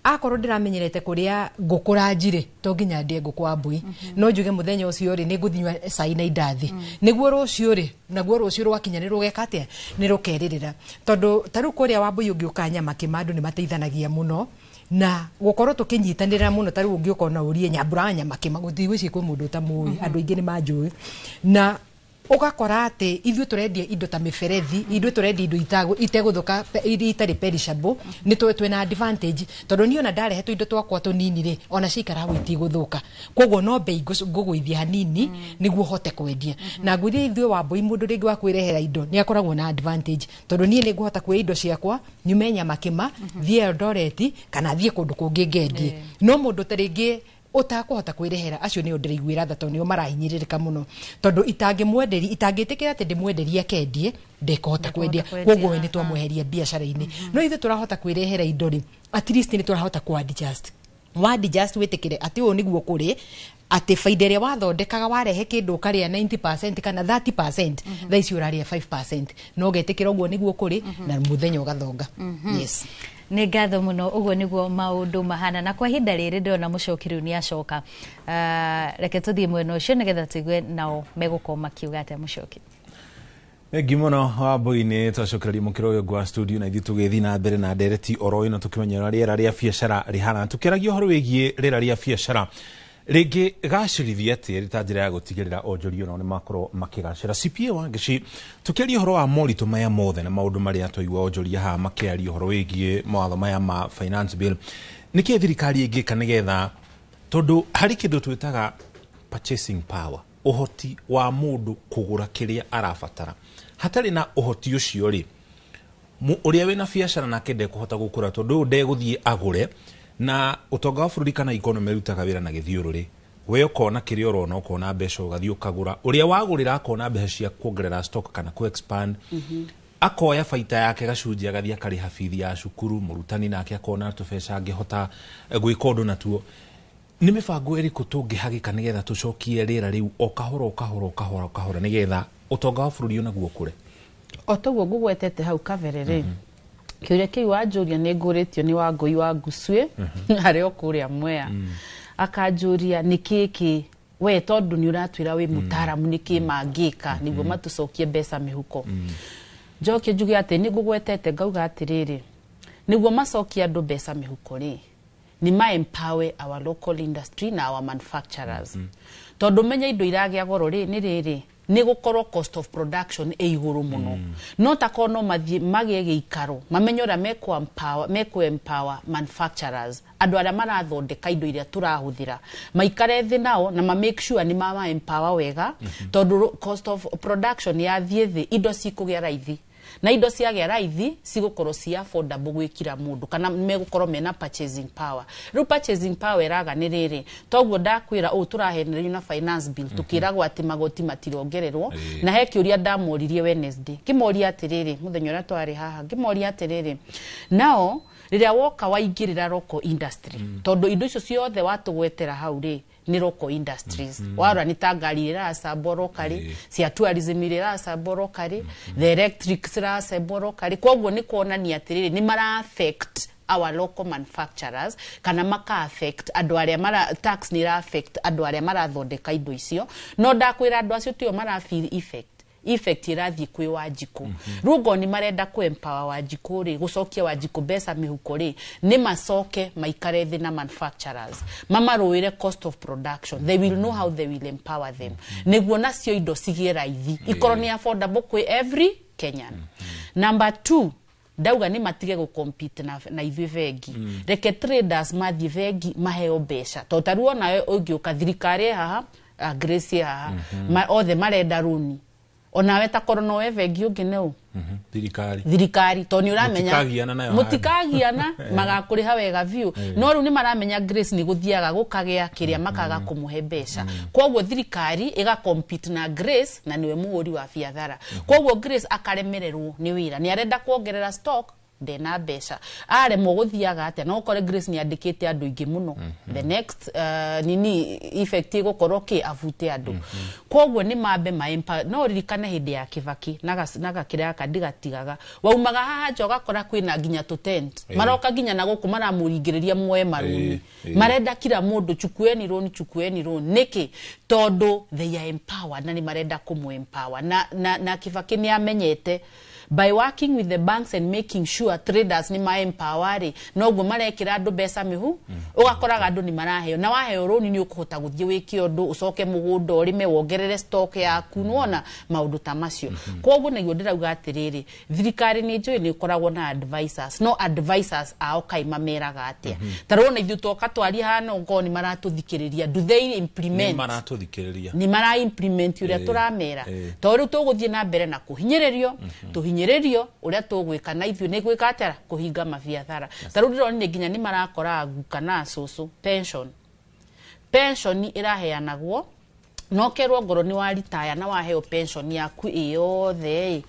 akorwo ndiramenyerete kuria ngukura njire to nginya ndie ngukwa mbui no njuge muthenya ucio ri ni nguthinywa cai na indathi niguo rucio ri naguo rucio rwakinyanirwo geka atia ni rukeririra tondu taru kuria wa mbui ungiuka nyama kimandu ni mateithanagia muno na gukorwo tukinyitanira muno taru ungiuka na urie nyambura nyama kimaguthi gwici kwi mundu ta mui andu ingi ni manjui na ugakora ati ithu turendia indo ta miferethi indo turendia indo iteguthuka itari perishable ni twe na advantage tondu ni ona ndarehetwo indo twakwa tunini ri ona cikara gwiti guthuka koguo no bei ngugwithia hanini niguo hote kwendia na ngwithia ithu wa mbui mundu ringi wa kwirehera indo ni akoragwo na advantage tondu ni nguhota kwe indo ciakwa nyumenya makima thie Eldoret kana thie kundu kungi ngendie no mundu taringi utakuhota kwirehera acio ni ndiraiguira tha tondu marahinyiririka muno tondu itangimwenderi itangitikira ati ndimwenderia kendie ndekuhota kwendia koguo ni twamweheria biashara-ini no ithe turahota kwirehera indo ri at least ni turahota ku adjust witikire ati uyu niguo kuri ati faida ria wathondekaga warehe kindu karia 90% kana 30% thaa ici uraria 5% no getikira uguo niguo kuri na muthenya ugathonga yes ni ngatho muno uguo niguo maundu mahana na kwa hinda riri ndona mucokiru ni acoka reke tuthie mwena ucio nigetha tuigue nao megukoma kiuga atia mucoki Gimono wa boine twacokereria mukiro uyu gwa studio na ithu tugithi na mbere na ndereti oro ino tukimenyera riera ria biashara rihana tukiragia horo wigie riera ria biashara ringi gacirithia ati ritanjira ya gutigirira onjoria no ni makorwo makigacira CPA wangici tukiaria horo wa moritu maya mothe na maundu maria toigwa onjoria ha makiaria horo wigie mawatho maya ma finance bill niki thirikari ingika nigetha tondu hari kindu twitaga purchasing power uhoti wa mundu kugura kiria arabatara hatari na uhoti ucio ri uria wina biashara na kende kuhota gukura tondu ndeguthie agure na utonga wa bururi kana economy rutaga wira na githiururi we ukona kiria urona ukona mbeca ugathie ukagura uria wagurira akona mbeca cia kuongerera stock kana ku expand akoya faita yake gacunjia gathia kariha bithi ya cukuru murutani nake akona tubeca angihota gwika undu natuo ni mibango iriku tungihagika nigetha tucokie rira riu o kahora nigetha utonga wa bururi onaguo kure otoguo ngugwetete hau kaverere kiuria kiu wanjuria ni nguritio ni Wangui wa Nguswe ario kuria Mwea akanjuria nikiki we tondu ni uratwira wi mutaramu niki mangika niguo matucokie mbeca mihuko njoke njuge ati ni ngugwetete ngauga atiriri niguo macokie andu mbeca mihuko ri ni ma empower our local industry na our manufacturers tondu menya indo iragia goro ri ni riri ni gukorwo cost of production e iguru muno no takono magie giikaro mamenyora meko empower manufacturers andu aria marathondeka indo iria turahuthira maikare thi nao na ma make sure ni mama empower wega tondu cost of production ya thie thi indo cikugia raithi na indo ciagĩa raithi cigũkorwo cia affordable gwĩkira mũndũ kana megũkorwo mena purchasing power. Rĩu purchasing power ĩraga nĩ rĩrĩ, toguo ndakwĩra tũrahenererio na finance bill tukĩragwo atĩ magoti matirongererwo na he kĩũria ndamũririe Wednesday kĩmoria atĩrĩrĩ mũthenya ũrĩa twarĩ haha ngĩmoria atĩrĩrĩ nao rĩrĩa woka waingĩrĩra local industry tondũ indo icio ciothe watũgwetera hau rĩ ni local industries wara ni tangari irasambo locally cia tourism irasambo locally the electric irasambo locally koguo ni kuonania atiriri ni mara affect our local manufacturers kana maka affect andu aria mara tax ni ra affect andu aria marathondeka indo icio no ndakwira andu acio tio mara feel effect irathi kwi Wanjiku rugo ni marenda ku empower Wanjiku ri gucokia Wanjiku besa mihuko ri ni macoke maikare thi na manufacturers mamaruire cost of production they will know how they will empower them niguo nacio indo cigie raithi ikorwo ni affordable kwi every Kenyan. Number 2, dauga ni matige go compete na ithui vengi reke traders mathi vengi maheo besha to taruo nayo ungiuka thirikari haha Grace haha othe marenda runi onawe ta korona we vengi ungi neu thirikari to ni uramenya mutikagiana magakuriha wega view no ru ni maramenya Grace ni guthiaga gukagea kiria makaga kumuhe besha koguo thirikari iga compete na Grace na niwe muhuri wa biathara koguo Grace akaremererwo ni wira ni arenda kuongerera stock ndena besha are moguthiaga ate no kore Grace ni andikite andu ingi muno the next nini effect igukorwo ki avute andu koguo ni mambe maempa no ririkane hindi ya Kibaki naga kiria kandigatigaga waumaga haha njoga kora kwina nginya to tent maroka nginya na guku maramuringiriria mwe maruni marenda kila mundu chukueni roni niki todo they are empowered na ni marenda kumu empower na Kibaki ni amenyete by working with the banks and making sure traders ni ma empower no go marekira andu besa mihu ugakoraga andu ni maraheo na waheo roni ni ukuhota guthie wiki undu ucoke mugunda urime wongerere stock yaku nuona maundu ta macio koguo niguo ndirauga atiriri thirikari ni njui ni ukoragwo na advisors no advisors ao kaima meraga atia tarona ithu toka twari hana ngo ni maratuthikiriria do they implement ni mara implement uria turamera to riu tuguthie na mbere na kuhinyererio tuhinyererio uria tugwika na ithu ni gwika atara kuhinga mabiathara taru ndironi ni nginya ni marakora kana susu pension iraheanagwo no kerwo ngoro ni wa retire na waheo pension yaku iyothe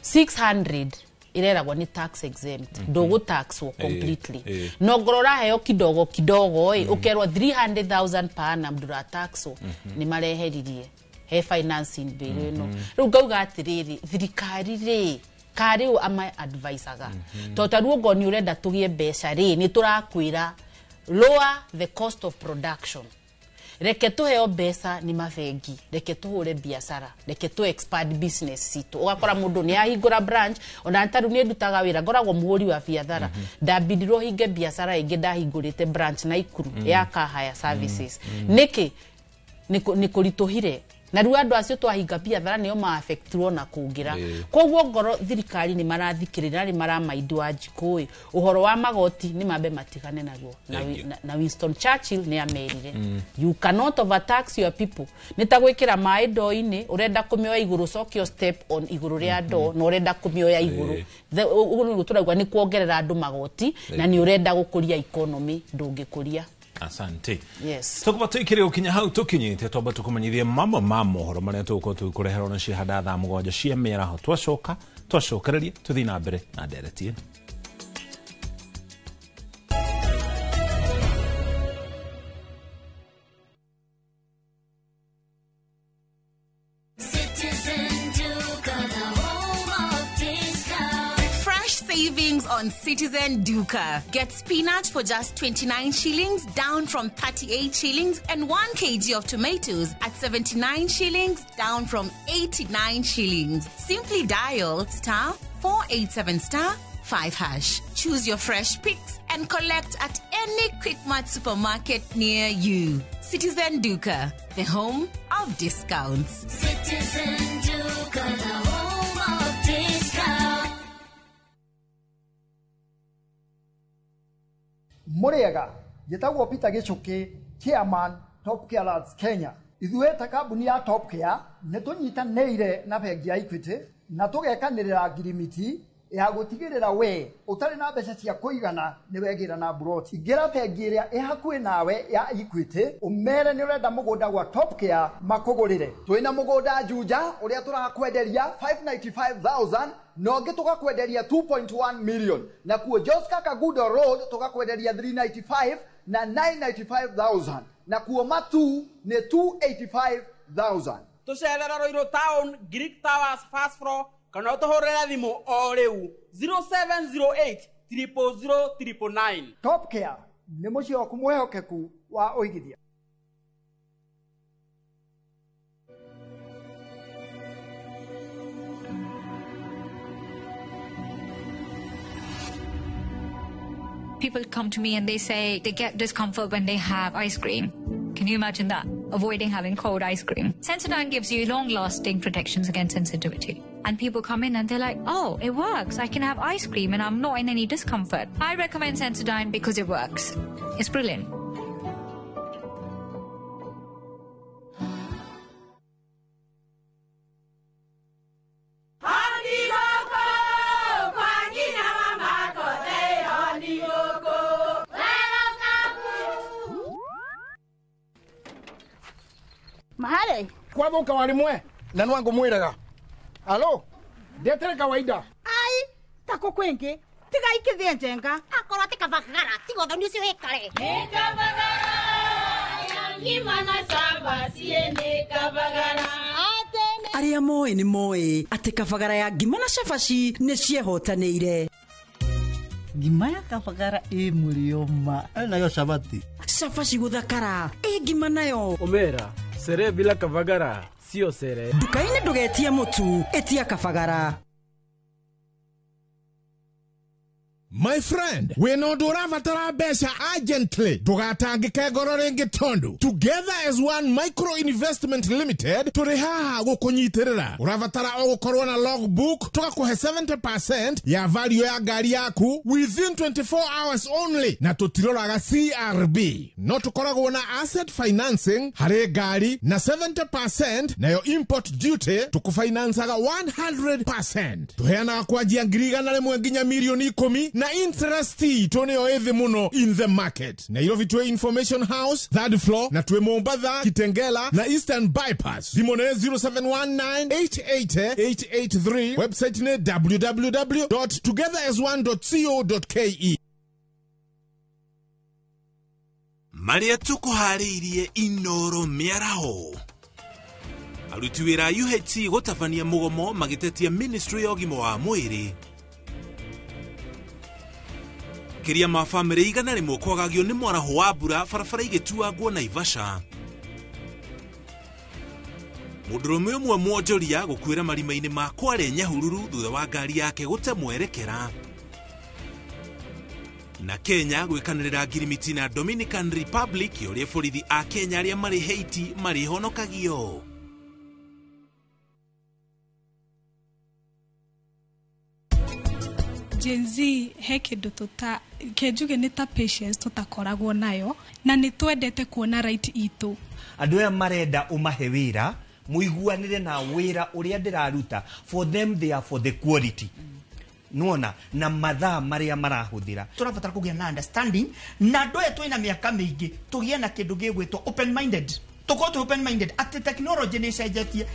600 ireragwo ni tax exempt dogo tax wo completely no ngoro raheo kidogo ukerwo 300,000 per annum dura tax ni mareheririe he financing bill no riu ngauga atiriri thirikari ri kari ama advisaga to taruo ngo ni urenda tugie besha ri ni turakwira lower the cost of production reke tuheo besa ni mavengi reke tuhure biashara reke tu expand business situ ugakora mundu ni ahingura branch ona ntaru ni ndutaga wira ngoragwo muhuri wa biathara ndabidirwo hinge biashara ingi ndahingurite branch na Ikuru ya Kahaya services niki nikurituhire na riu andu acio twahinga biathara nio ma affectwo na kungira koguo ngoro thirikari ni marathikirira ni maramaindi Wanjiku uhoro wa magoti ni mambe matigane naguo na Winston Churchill ni amerire you cannot overtax your people nitagwikira mai ndo-ini urenda kumioya iguru sokio step on iguru ria ndo no urenda kumioya iguru uguo ni turagwa ni kuongerera andu magoti na ni urenda gukuria economy ndungikuria. Asante. Yes. Tukuba tuikire ukinya hau tukinyite toba tukumanyithie mamo horo maria tuko tukurehera na shihada tha mugonja cia mera ho twacokereria tuthi na mbere na ndereti. Savings on Citizen Duka. Get spinach for just 29 shillings, down from 38 shillings, and 1 kg of tomatoes at 79 shillings, down from 89 shillings. Simply dial *487*5#. Choose your fresh picks and collect at any Quickmart supermarket near you. Citizen Duka, the home of discounts. Citizen Duka, the home of discounts. Muriega, Yetagwo Peter Gichuki, Chairman, Top Care Lads Kenya. ithuĩ ta kambuni ya Top Care nĩ tũnyitanĩire na bengi ya Equity na tũgekanĩrĩra ngirimiti ya gũtigĩrĩra we ũtarĩ na mbeca cia kũigana nĩ wegĩra na broti. Ingĩra bengi ĩrĩa ĩ hakuhĩ nawe ya Equity ũmere nĩ ũrenda mũgũnda gwa Top Care makũgũrĩre. Twĩna mũgũnda Juja ũrĩa tũrakwenderia 595,000 na ũngĩ tũgakwenderia 2.1 million, na kuo Joska Kagudo Road tũgakwenderia 395 na 995,000, na kuo Matu nĩ 285,000. Tucerera Roiro Town, Greek Towers first floor, kana utohorera thimu o riu 0708 000 Top Care nĩ mũciĩ waku mwĩhokeku wa ũigithia. People come to me and they say they get discomfort when they have ice cream. Can you imagine that? Avoiding having cold ice cream. Sensodyne gives you long-lasting protections against sensitivity. And people come in and they're like, oh, it works. I can have ice cream and I'm not in any discomfort. I recommend Sensodyne because it works. It's brilliant. Mahali kwa boka walimwe na nwango mwiraga. Alo, ndetere kawaida. Ai, tako kwenge tiga ikithie njenga akora tikavagara tigo thoni cio hekare nikavagara yangima na samba siene kavagara. Aria moe ni moe ati kavagara ya ngima na cabaci nĩ ciehotanĩire. Ngima ya kavagara mũrioma nayo cabati. Cabaci gũthakara ngima nayo. Omera sere bila kavagara sio sere. Nduka-inĩ ndũgetie mũtu etia kavagara. My friend, we no ndũrabatara mbeca urgently ndũgatangĩke ngoro rĩngĩ tondu Together as One Micro Investment Limited tũrĩ haha gũkũnyitĩrĩra. Ũrabatara o gũkorwo na logbook tũgakũhe 70% ya value ya ngari yaku within 24 hours only, na tũtiroraga CRB. No tũkoragwo na asset financing harĩ ngari na 70% nayo import duty tũkũfinansaga 100%. Tũheanaga kwanjia ngiri igana rĩmwe nginya milioni 10 na interest tone o ethi muno in the market. Nairobi tuwe Information House, 3rd floor, na tuwe Mombasa, Kitengela, na Eastern Bypass. Dimone 0719-880-883. Website ne www.togetheras1.co.ke. Maria tukuharĩirie Inoro miaraho. Aruti wĩra UHC gũtabania mũgomo magĩtetia Ministry ya ũgima wa mwĩrĩ. Kiria ma family igana rimwe kwagagio ni mwaraho wa mbura barabara igĩtuagwo Naivasha. Mũndũrũme ũmwe mwonjoria gũkuĩra marima-inĩ ma Kware Nyahururu thutha wa ngari yake gũte mwerekera. Na Kenya gwĩkanĩrĩra ngirimiti na Dominican Republic ũrĩa borithi a Kenya arĩa marĩ Haiti marĩhonokagio. Gen Z he kĩndũ kenjuge nĩ ta patience tũtakoragwo nayo na nĩ twendete kuona right itũ. Andũ aya marenda ũmahe wĩra mũiguanĩre na wĩra ũrĩa ndĩraruta, for them they are for the quality. Nuona na mathaa marĩa marahũthĩra. Tũrabatara kũgĩa na understanding na andũ aya twĩna mĩaka mĩingĩ tũgĩe na kĩndũ gĩgwĩtwo open minded. Tũkorwo open minded atĩ technology nĩ ĩcenjetie.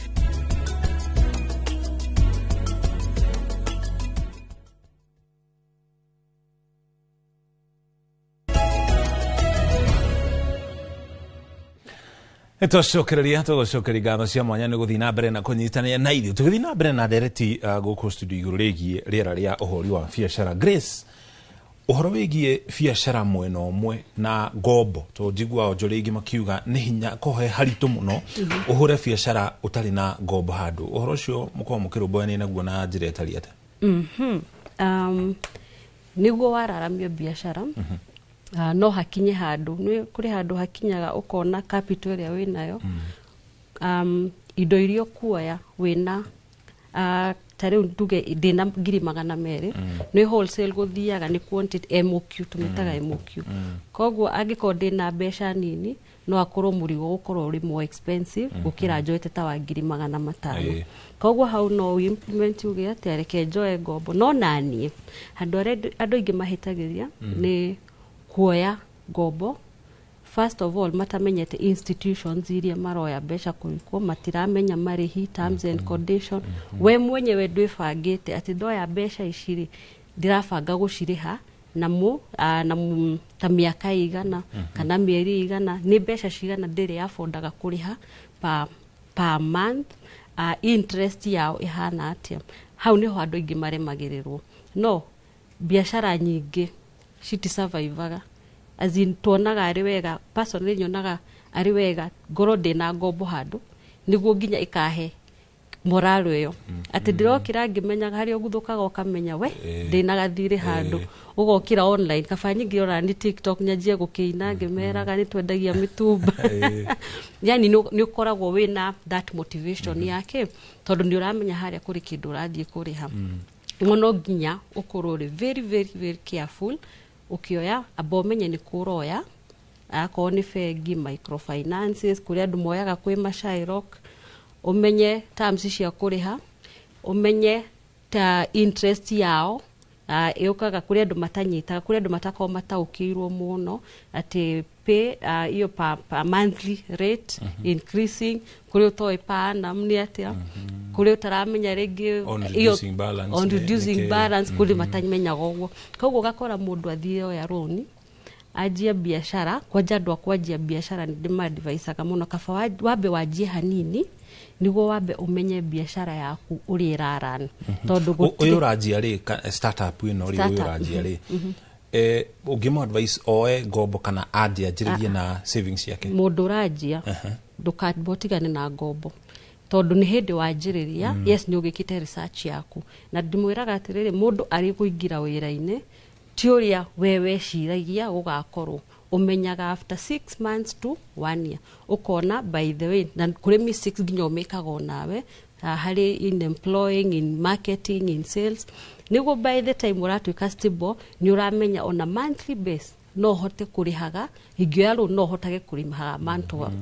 Tũcokereria ngano cia mwanya nĩ gũthiĩ na mbere na kũnyitanĩra na ithuĩ. Tũgĩthiĩ na mbere na ndereti gũkũ studio igũrũ rĩgiĩ rĩera rĩa ũhũri wa biacara. Grace, ũhoro wĩgiĩ biacara mwena ũmwe na ngombo, tondũ njiguaga onjoria aingĩ makiuga nĩ hinya kũhe haritũ mũno ũhũre biacara ũtarĩ na ngombo handũ. Ũhoro ũcio mũkorwo mũkĩrũmbũyania naguo na njĩra ĩtariĩ atĩa? Nĩguo wararamia biacara no hakinye handu nĩ kuri handu hakinyaga ukona capital ĩrĩa wĩnayo indo iria kuoya wĩna tariu nduge ndina 200,000 ni wholesale guthiaga ni quantity MOQ tumitaga MOQ koguo angiko ndina mbeca nini no akorwo murigo gukorwo uri more expensive gukira njoete ta wa 500,000 koguo hau no implement uge ati areke njoe ngombo no nanie andu ingi mahitagiria ni kuoya ngombo. First of all matamenyete institutions iria maroya mbeca kurikwo matiramenya marihi terms and condition we mwenyewe ndwibangite ati ndoya mbeca iciri ndirabanga guciriha na ta miaka igana kana mieri igana ni mbeca cigana ndiri afondaga kuriha per month interest yao ihana atia hau niho andu ingi maremagirirwo no biashara nyingi citi survivaga azin tuonaga ari wega personally nyonaga ari wega ngoro ndina ngombo handu niguo nginya ikahe moralo yo ati ndirokira ngimenyaga hari oguthukaga ukamenya we ndina gathire handu ugokira online kafanyi ngiora ni TikTok nyajie gukiina ngimeraga ni twendagia mitumba yani ni ukoragwo wina that motivation yake tondu ni uramenya haria kuri kindu rathie kuriha ngono nginya ukorwo very very very careful ukioya abomenye ni kuroya ako ni fegi microfinances kuria andu moyaga kwi mashairok umenye terms cia kuriha umenye ta interest yao yukaga kuria andu matanyita kuria andu matakao mataukirwo muno ati pay iyo pa monthly rate increasing kuria toy pa namni atia kuria taramenya rigi on reducing balance kuria matanyimenya gogo koguo gakora mundu athio ya loan ajia biashara kwaja andu akwajia biashara ndima advice muno kaba wabe wajie hanini niguo wabe umenye biashara yaku uri iraran tondu uyu rajia ri startup ino uri uyu rajia ri ugimo advice oe ngombo kana adia njiririe na savings yake mundu rajia ndukabotigane na ngombo tondu ni hindi wanjiriria yes ni ugikite research yaku na ndimwiraga atiriri mundu ari kuingira wira-ini ti uria wewe ciragia ugakorwo umenyaga after 6 months to 1 year ukona by the way na kuri mi 6 nginya umekaga nawe hari in employing in marketing in sales niguo by the time uratuika stable ni uramenya on a monthly base no hote kurihaga higyo no hotage kurimaha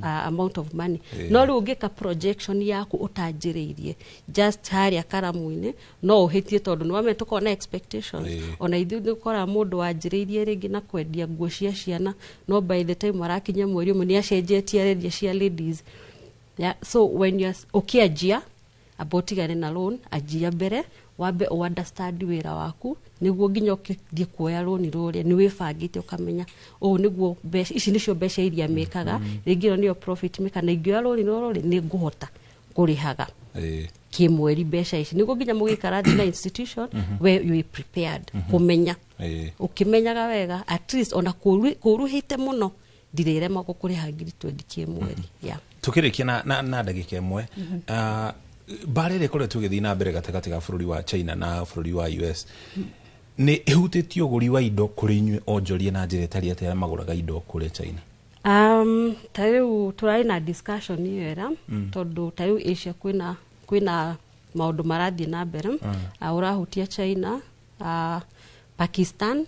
amount of money no ru ungika projection yaku utanjiririe just hari akaramuine no uhitie tondu no wame tukona expectations ona ithu dukora mundu wanjiririe ringi na kwendia nguo cia ciana no by the time arakinya mweri umwe ni acenjetie rendia cia ladies so when you ukiajia abotigane na loan ajia mbere wabe understand wira waku niguo nginya ukithie kuoya loan ruria ni wibangite ukamenya niguo ici nicio mbeca iria mekaga ringiro niyo profit maker na ingioya loan ruri ni nguhota kurihaga kimweri mbeca ici niguo nginya mugikara na institution where you are prepared kumenya ukimenyaga wega at least ona kuruhite muno ndirerema gukuriha 20 kimweri tukirikia na ndagika imwe barere kore tugithi na mbere gatagati ga bururi wa China na bururi wa US ni ihutitio uguri wa indo kuri nywe onjorie na njire tari atera maguraga indo kuri China tariu turai na discussion iyo era tondu tariu Asia kwina maundu marathie na mbere urahutia China Pakistan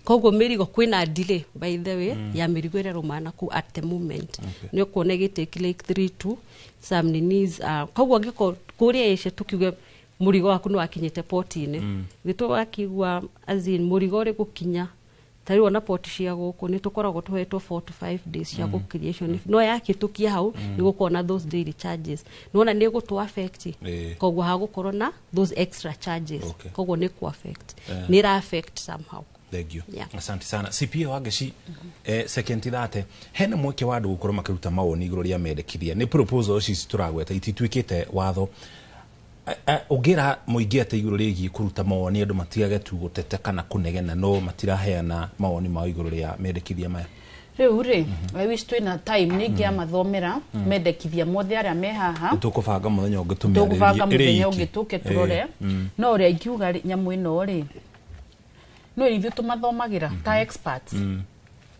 koguo mirigo kwina delay by the way ya mirigo ire romana ku at the moment ni ukuona gitake like 3 to some needs koguo ngiko kuria Asia tukiuge murigo waku no akinyete port-ini gitu akigwa azin murigo ri gukinya tari ona port cia guku ni tukoragwo tuhetwo 4 to 5 days ya creation no yakitukia hau ni gukona those daily charges nona ni gutu affect koguo hagukorwo na those extra charges koguo ni ku affect ni ra affect somehow. Thank you. Asante sana. CPA wageci second thate hena mweke wa andu gukorwo makiruta mawoni iguru ria mendekithia ni proposal ici turagweta ititwikite watho ugira muingi ate iguru rigi kuruta mawoni andu matigage tu gutete kana kunegena no matiraheana mawoni ma iguru ria mendekithia maya riu ri I wish twina time ningi amathomera mendekithia mothe aria me haha tukubanga muthenya ungituke turore no ria ingiuga nyamu ino ri no ithu tumathomagira ta experts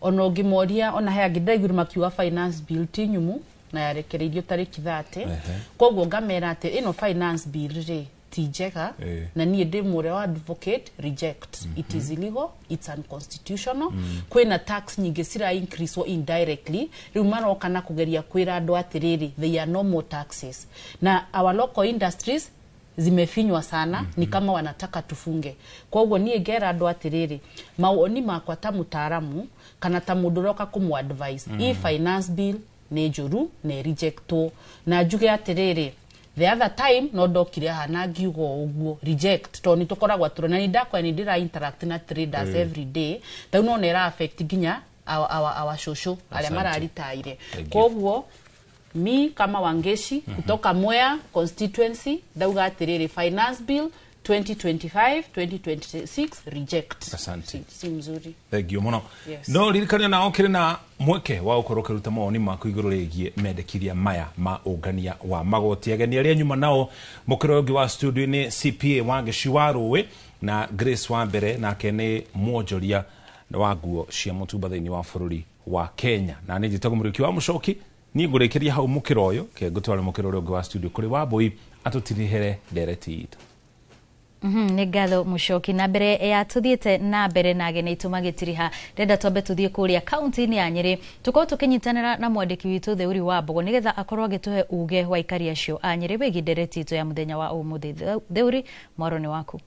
ona ungimoria ona he angidaiguru makiuga finance bill tinyumu na yarekereirio tariki 30 koguo ngamera ati ino finance bill ri ti njega na niä ndä må re wa advocate reject it is illegal, it's unconstitutional kwina tax nyingä cira increase indirectly riu maroka na kugeria kwira andu atiriri they are no more taxes na our local industries zimefinywa sana ni kama wanataka tufunge. Kwa hivyo niä ngera andu atiriri mawoni makwa ta mutaaramu kana ta mundu roka kumu advice i finance bill nä njuru nä rejectwo na njuge atiriri the other time no ndokire hana ngiugo uguo reject to ni tukoragwa turona ni ndakwa ni ndira interact na traders every day tau no nera affect ginya our social aria mararitaire. Kwa hivyo mi kama Wangeshi kutoka Mwea constituency ndauga atiriri finance bill 2025-2026 reject. Asante. Si mzuri. Thank you muno. No ririkania na okire na mweke wa ukorwo kiruta mawoni maku iguru rigie mendekithia maya ma ungania wa magoti ageni aria nyuma nao mukirogi wa studio ni CPA Wangeshi wa Rũĩ na Grace wa mbere nake ni mwonjoria wa nguo cia mutumba thiini wa bururi wa Kenya na ni njitagwo Mũriũki wa Mũchoki ni ngũrĩkĩria hau mũkĩro ũyũ ke ngũtwara mũkĩro ũrĩa ũngĩ wa studio kũrĩ Wambũi atũtirihere ndereti itũ. Nĩ ngatho Mũchoki na mbere ya tuthiĩte na mbere na ageni aitũ magĩtiriha renda twambe tuthiĩ kũrĩa kaunti-inĩ ya Nyĩrĩ tukorwo tũkĩnyitanĩra na mwandĩki witũ Theuri wa Mbogo nĩgetha akorwo agĩtũhe uge wa aikari acio a Nyĩrĩ wĩgiĩ ndereti itũ ya mũthenya wa ũmũthĩ. Theuri, mwaro nĩ waku.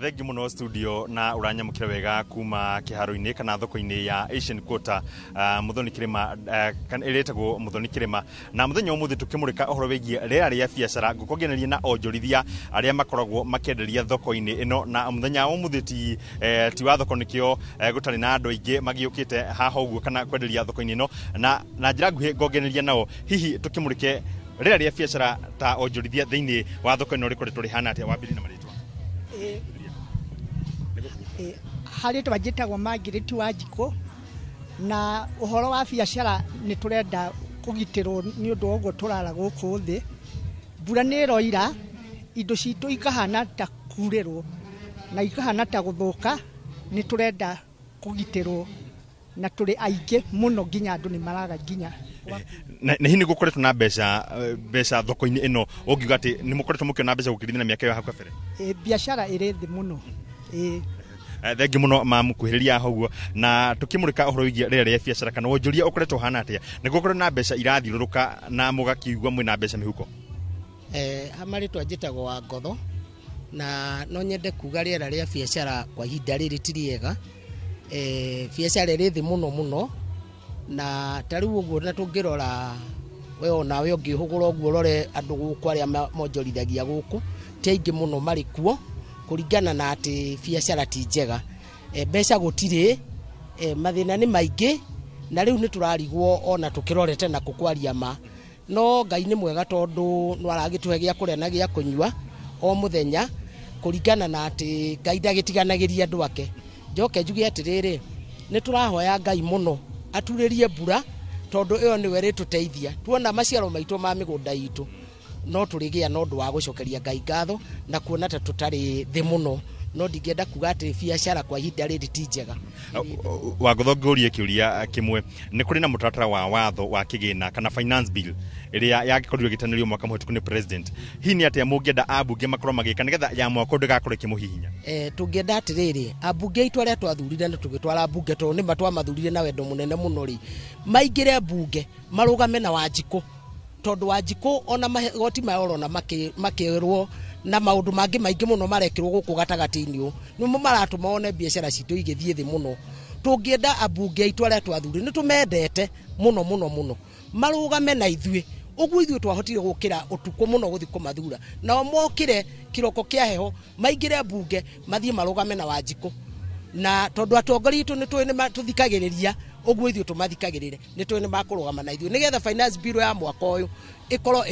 Thengi muno studio na uranyamukira wega kuma kiharo-ini kana thoko-ini ya Asian Quarter Muthoni Kirima kana iretagwo Muthoni Kirima na muthenya umuthi tukimurika uhoro wigie rera ria biacara ngukongeneria na onjorithia aria makoragwo makenderia thoko-ini ino na muthenya umuthi ti wa thoko nikio gutari na andu aingi magiukite haha uguo kana kwenderia thoko-ini ino na njira nguhi ngongeneria nao hihi tukimurike rera ria biacara ta onjorithia thiini wa thoko ino rikore turi hana atia wambiri na maritwa harä twa njätagwo Margaret Wanjikå na ũhoro wa biacara nĩ tũrenda kũgitĩrwo nĩ ũndũ wa ũguo tũrara gũkũ thĩ mbura nĩ ĩroira indo citũ ikahana ta kurĩrwo na ikahana ta gũthũka nĩ tũrenda kũgitĩrwo na tũrĩ aingĩ mũno nginya andũ nĩ maraga nginya na hihi nĩ gũkoretwo na mbeca thoko-inĩ ĩno ũngiuga atĩ nĩ mũkoretwo mũkĩona mbeca gũkĩringithania na mĩaka ĩyo hau kabere? Biacara ĩrĩ thĩ mũno. Thengi muno mamukuhiriria hauguo na tukimurika uhoro wigie rera ria biacara kana wonjoria ukoretwo hana atia nĩ gũkorwo na mbeca irathiũrũrũka na mũgakiugua mwĩna mbeca mĩhuko? Hamarĩtwa njĩtagwo wa Ngotho na no nyende kuga rĩera rĩa biacara kwa ihinda rĩrĩ ti rĩega. Biacara ĩrĩ thĩ mũno mũno na tarĩu ũguo na tũngĩrora we onawe ũngĩhũgũra ũguo rore andũ gũkũ arĩa monjorithagia gũkũ ti aingĩ mũno marĩ kuo kuringana na ati biacara ti njega. Mbeca gũtirĩ, mathĩna nĩ maingĩ na rĩu nĩ tũrarigwo ona tũkĩrorete na kũkwaria ma no Ngai nĩ mwega tondũ no aragĩtũhe gĩa kũrĩa na gĩa kũnyua o mũthenya kuringana na ati Ngai ndagĩtiganagĩria andũ ake. Njoke njuge atĩrĩrĩ nĩ tũrahoya Ngai mũno aturĩrie mbura tondũ ĩyo nĩwe ĩrĩtũteithia tuona maciaro maitũ ma mĩgũnda itũ no tũrĩgĩa no ũndũ wa gũcokeria Ngai ngatho na kuona ta tũtarĩ thĩ mũno no ndingĩenda kuga atĩ biacara kwa ihinda rĩrĩ ti njega. Wangotho ngũrie kĩũria kĩmwe nĩ kũrĩ na mũtaratara wa watho wa kĩgĩna kana finance bill ĩrĩa yagĩkorirwo ĩgĩtanĩrio mwaka mũhĩtũku nĩ president hihi nĩ atĩa mũngĩenda ambunge makorwo magĩka nĩgetha ya mwaka ndĩgakorwo ĩkĩmũhihinya? Tũngĩenda atĩrĩrĩ ambunge aitũ arĩa twathurire na tũgĩtwara mbunge tondũ nĩ matwamathurire na wendo mũnene mũno rĩ maingĩre mbunge marũgame na Wanjikũ tondũ Wanjikũ ona magoti mayorona makĩrwo na maũndũ mangĩ maingĩ mũno marekĩrwo gũkũ gatagatĩ-inĩ ũũ nĩmo maratũma one biacara citũ igĩthiĩ thĩ mũno. Tũngĩenda ambunge aitũ arĩa twathurire nĩ tũmendete mũno mũno mũno marũgame na ithuĩ ũguo ithuĩ twahotire gũkĩra ũtukũ mũno gũthiĩ kũmathura nao mokĩre kĩroko kĩa heho maingĩre mbunge mathiĩ marũgame na Wanjikũ na tondũ atongoria itũ nĩ tũĩ nĩ tũthikagĩrĩria ũguo ithuĩ tũmathikagĩrĩre nĩ tũĩ nĩ makũrũgama na ithuĩ nĩgetha finance bill ya mwaka ũyũ ĩkorwo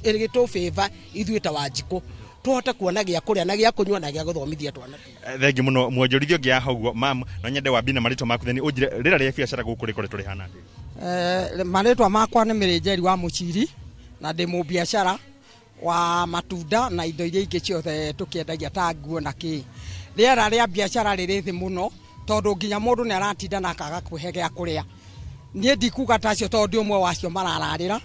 ĩgĩtũ favor ithuĩ ta Wanjikũ tũhote kuona gĩa kũrĩa na gĩa kũnyua na gĩa gũthomithia twana. Thengi muno mwonjorithio ngĩ hauguo mam no nyende wambina marĩtwa maku theni ũnjire rĩera rĩa biacara gũkũ rĩkore tũrĩ hana atĩa? Marĩtwa makwa nĩ Mĩrĩnjeri wa Mũciri na ndĩ mũbiacara wa matunda na indo iria ingĩ ciothe tũkĩendagia ta nguo na kĩ. Rĩera rĩa biacara rĩrĩ thĩ mũno tondũ nginya mũndũ nĩ aratinda na akaga kwĩhe gĩa kũrĩa. Niĩ ndikuga ta acio tondũ ũmwe wacio marararĩra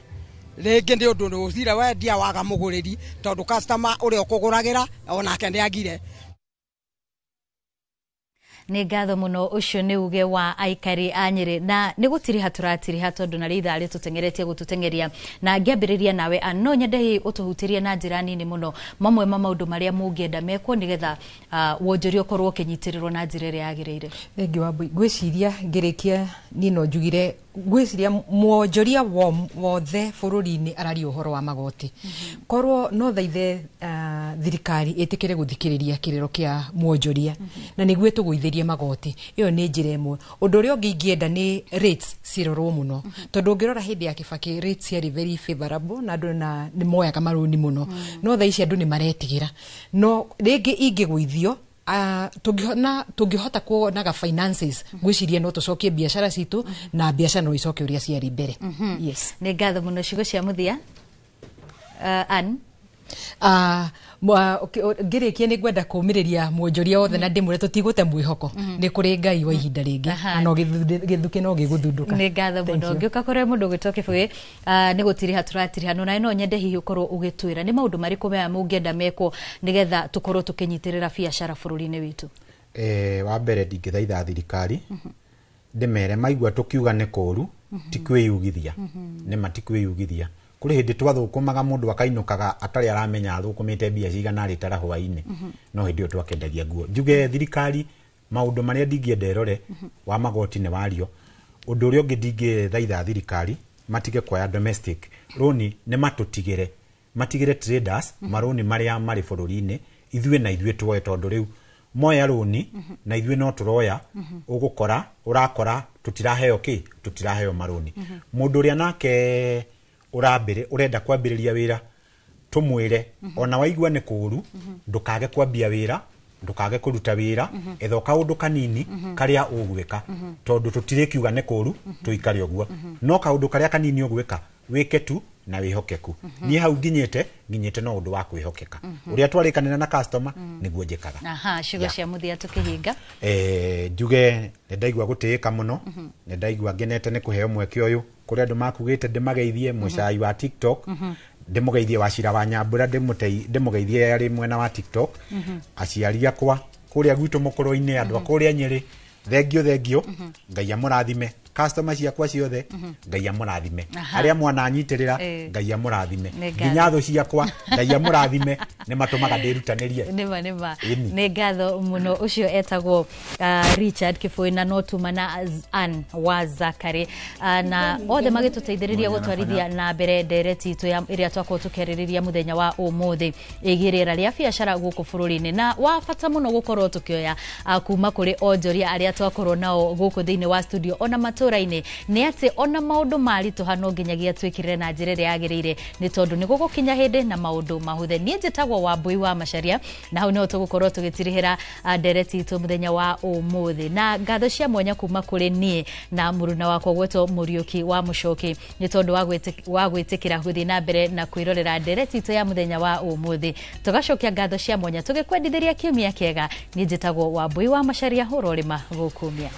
rĩngĩ nĩ ũndũ nĩũthire wendia waga mũgũrĩri tondũ customer ũrĩa ũkũgũragĩra onake nĩagire. Nĩ ngatho mũno ũcio nĩ uge wa aikari a Nyeri na nĩ gũtiriha tũratiriha tondũ na rĩitha rĩtũtengeretie gũtũtengeria na ngĩambĩrĩria nawe no nyende ũtũhutirie na njĩra nini mũno mamwe ma maũndũ marĩa mũngĩenda mekwo nĩgetha wonjoria ũkorwo ũkĩnyitĩrĩrwo na njĩra ĩrĩa yagĩrĩire. Thengi wa ngwĩciria ngĩrĩkia nino njugire ngwĩciria mwonjoria wothe bũrũri-inĩ araria ũhoro wa magoti korwo no thaithe thirikari ĩtĩkĩre gũthikĩrĩria kĩrĩro kĩa mwonjoria na nĩguo tũgũithĩrie magoti ĩyo nĩ njĩra ĩmwe. Ũndũ ũrĩa ũngĩ ingĩenda nĩ rates cirorwo mũno tondũ ũngĩrora hĩndĩ ya Kibaki rates ciarĩ very favorable na andũ nĩ moyaga marũni mũno no thaa ici andũ nĩ maretigĩra no rĩngĩ ingĩgũithio tũngĩhota kuonaga finances gwĩciria no tũcokie biacara citũ na biacara no icoke ũrĩa ciarĩ mbere. Yes. Nĩ ngatho mũno ciugo cia mũthia. Ann ngĩrĩkia nĩ ngwenda kũmĩrĩria mwonjoria wothe na ndĩmwĩre tũtigũte mwĩhoko nĩ kũrĩ Ngai wa ihinda rĩngĩ no gĩthuke no gĩgũthundũka. Nĩ ngatho mũno ngĩũka kũrĩa mũndũ ũgĩtoke bũĩ nĩ gũtiriha tũratiriha no nyende hihi ũkorwo ũgĩtwĩra nĩ maũndũ marĩkũ maya mũngĩenda mekwo nĩgetha tũkorwo tũkĩnyitĩrĩra biacara bũrũri-inĩ witũ. Wa mbere ndingĩthaitha thirikari ndĩmere maigua tũkiuga nĩ kũũru ti kwĩyugithia nĩ matikwĩyugithia. Kũrĩ hĩndĩ twathũkũmaga mũndũ akainũkaga atarĩ aramenya athũkũmĩte mbia cigana arĩtara hwainĩ no hĩndĩ ĩyo twakendagia nguo. Njuge thirikari maũndũ marĩa ndingĩenda ĩrore wa magoti nĩ wario. Ũndũ ũrĩa ũngĩ ndingĩthaitha thirikari matige kuoya domestic loan nĩ matigĩre traders marũni marĩa marĩ bũrũri-inĩ ithuĩ na ithuĩ tuoye tondũ rĩu moya loan na ithuĩ no tũroya ũrakora tũtiraheo marũni. Mũndũ ũrĩa nake urenda kwambĩrĩria wĩra tumwĩre ona waigua nĩ kũũru ndũkage kwambia wĩra ndũkage kũruta wĩra etha kaũndũ kanini karĩa ũgwĩka tondũ tũtirĩkiuga nĩ kũũru tũikare ũguo no kaũndũ karĩa kanini ũgwĩka wĩke tu na wĩhokeku. Niĩ hau nginyĩte no ũndũ wa kwĩhokeka ũrĩa twarĩkanĩra na customer nĩguo njĩkaga. Ciugo cia mũthia tũkĩhinga. Njuge nĩ ndaigua gũtĩĩka mũno nĩ ndaigua ngenete nĩ kũheo mweke ũyũ kũrĩa andũ makugĩte ndĩmageithie mũcai wa TikTok ndĩmũgeithie Wachira wa Nyambura ndĩmũgeithie arĩ mwena wa TikTok aciari akwa kũrĩa gwitũ mũkũrũ-inĩ andũ a kũrĩa Nyeri thengio Ngai amũrathime customer ciakwa ciothe Ngai amũrathime arĩa mwana nyitĩrĩra Ngai amũrathime nginya thũ ciakwa Ngai amũrathime nĩ matũmaga ndĩrutanĩrie. Nĩ ngatho mũno ũcio etagwo Richard Kiboi na notuma na Ann wa Zakari na othe magĩtũteithĩrĩria gũtwarithia na mbere ndereti itũ ĩrĩa twakorwo tũkĩarĩrĩria mũthenya wa ũmũthĩ ĩgiĩ rĩera rĩa biacara gũkũ bũrũri-inĩ na wa bata mũno gũkorwo tũkĩoya kuma kũrĩ onjoria arĩa twakorwo nao gũkũ thĩinĩ wa studio ona matũra-inĩ nĩ atĩ ona maũndũ maritũha no nginyagia twĩkĩrĩre na njĩra ĩrĩa yagĩrĩire nĩ tondũ nĩ gũgũkinya hĩndĩ na maũndũ mahũthe. Niĩ njĩtagwo Wambui wa Macharia na hau nĩho tũgũkorwo tũgĩtirihĩra ndereti itũ mũthenya wa ũmũthĩ na ngatho cia mwanya kuma kũrĩ niĩ na mũruna wakwa gwetwo Mũriũki wa Mũchoki nĩ tondũ wa gwĩtĩkĩra gũthiĩ na mbere na kwĩrorera ndereti itũ ya mũthenya wa ũmũthĩ. Tũgacokia ngatho cia mwanya tũgĩkwendithĩria kiumia kĩega. Niĩ njĩtagwo Wambui wa Macharia ũrorĩma gũkumia.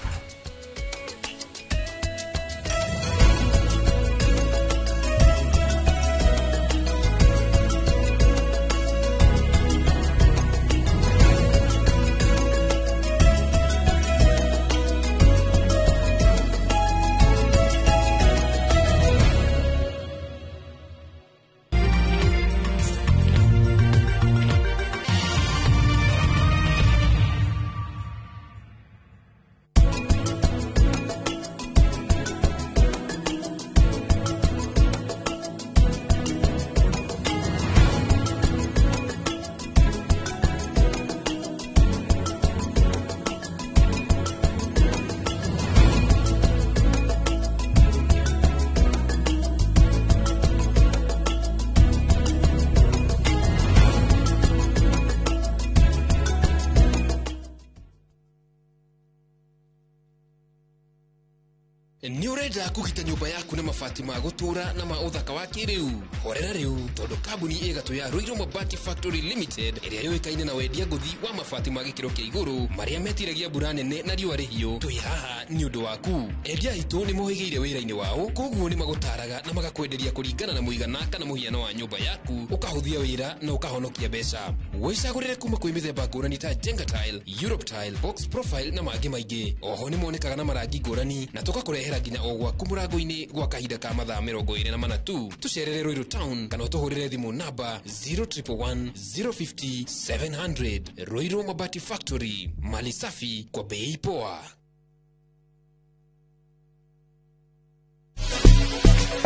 Ni urenda kugita nyumba yaku na mabati ma gutura na ma uthaka wa kiriu. Horera riu tondu kambuni igatu ya Ruiru Mabati Factory Limited iria yoikaine na wendia nguthi wa mabati ma gikiro kia iguru maria metiragia mbura nene na riua rihiu. Twi haha ni undu waku. Endia itu ni mohigeire wira-ini wao, koguo ni magutaraga na magakwenderia kuringana na muigana kana muhiano wa nyumba yaku, ukahuthia wira na ukahonokia mbeca. Wicagurire kuma kwi mithemba ngurani ta Jenga Tile, Europe Tile, Box Profile na mangi maingi. Oho ni monekaga na marangi ngurani na tugakurehera nginya o gwaku murango-ini gwa kahinda ka mathaa 24 tu. Tucerere Ruiru Town kana utuhurire thimu namba 0111 050 700. Ruiru Mabati Factory, mali safi kwa bei poa.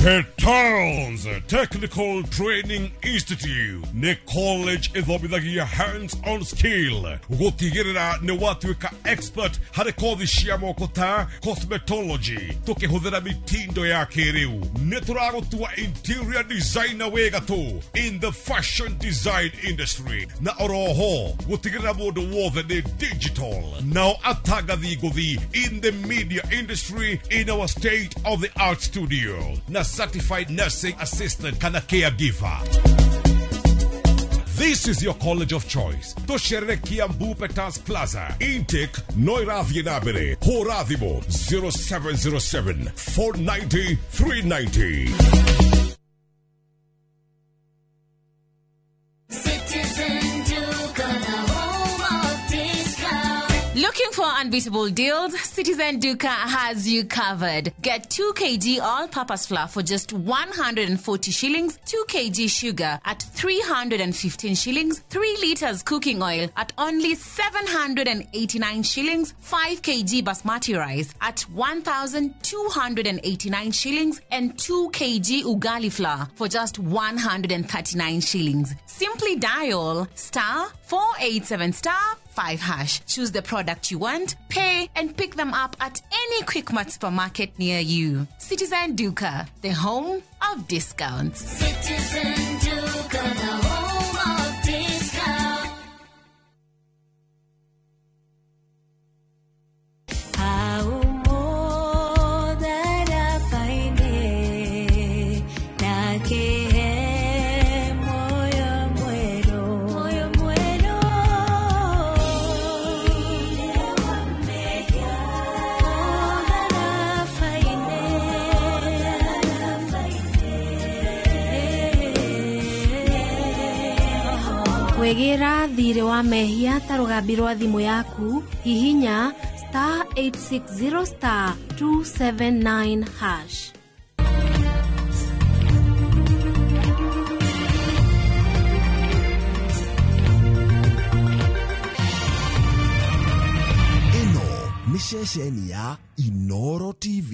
Petals Technical Training Institute ne college ithobithagia hands-on skill gutigirira ni watuika expert hari kothi cia moko ta cosmetology tukihuthira mitindo ya kiriu. Ni turagutua interior designer wega tu in the fashion design industry na oroho gutigirira mundu wothe ni digital now atagathi guthi in the media industry in our state of the art studio na certified nursing assistant kana caregiver. This is your college of choice. Toshere Kiambu Petals Plaza. Intake Noirathi Nabere. Horathimo 0707 490 390. Looking for unbeatable deals? Citizen Duka has you covered. Get 2 kg all-purpose flour for just 140 shillings, 2 kg sugar at 315 shillings, 3 liters cooking oil at only 789 shillings, 5 kg basmati rice at 1,289 shillings, and 2 kg ugali flour for just 139 shillings. Simply dial *487*5#. Choose the product you want, pay, and pick them up at any Quickmart supermarket near you. Citizen Duka, the home of discounts. Citizen Duka, the home of discounts. Wegera thire wa mehia ta rugambi rwa thimu yaku hihinya *860*279#. Ino ni ceceni ya Inoro TV.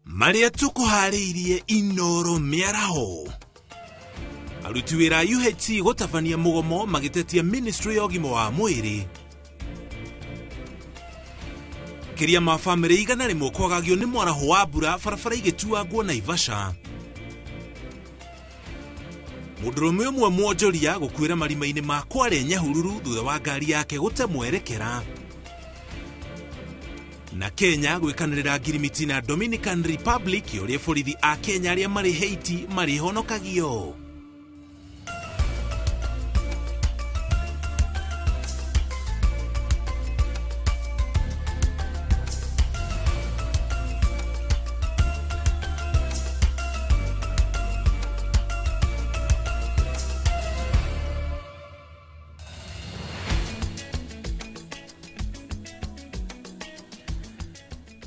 Maria tukuhariirie Inoro miaraho. Aruti wira UHC gutafania mugomo magitetia ministry ya ugima wa mwiri. Kiria ma family igana rimwe kwagagio ni mwaraho wa mbura barabara igituagwo Naivasha. Mudurume umwe mwonjoria gukwira marima-ini ma Kware Nyahururu thutha wa ngari yake gute mwerekera. Na Kenya gwikanirira ngirimiti na Dominican Republic uria borithi a Kenya aria mari Haiti mari honokagio.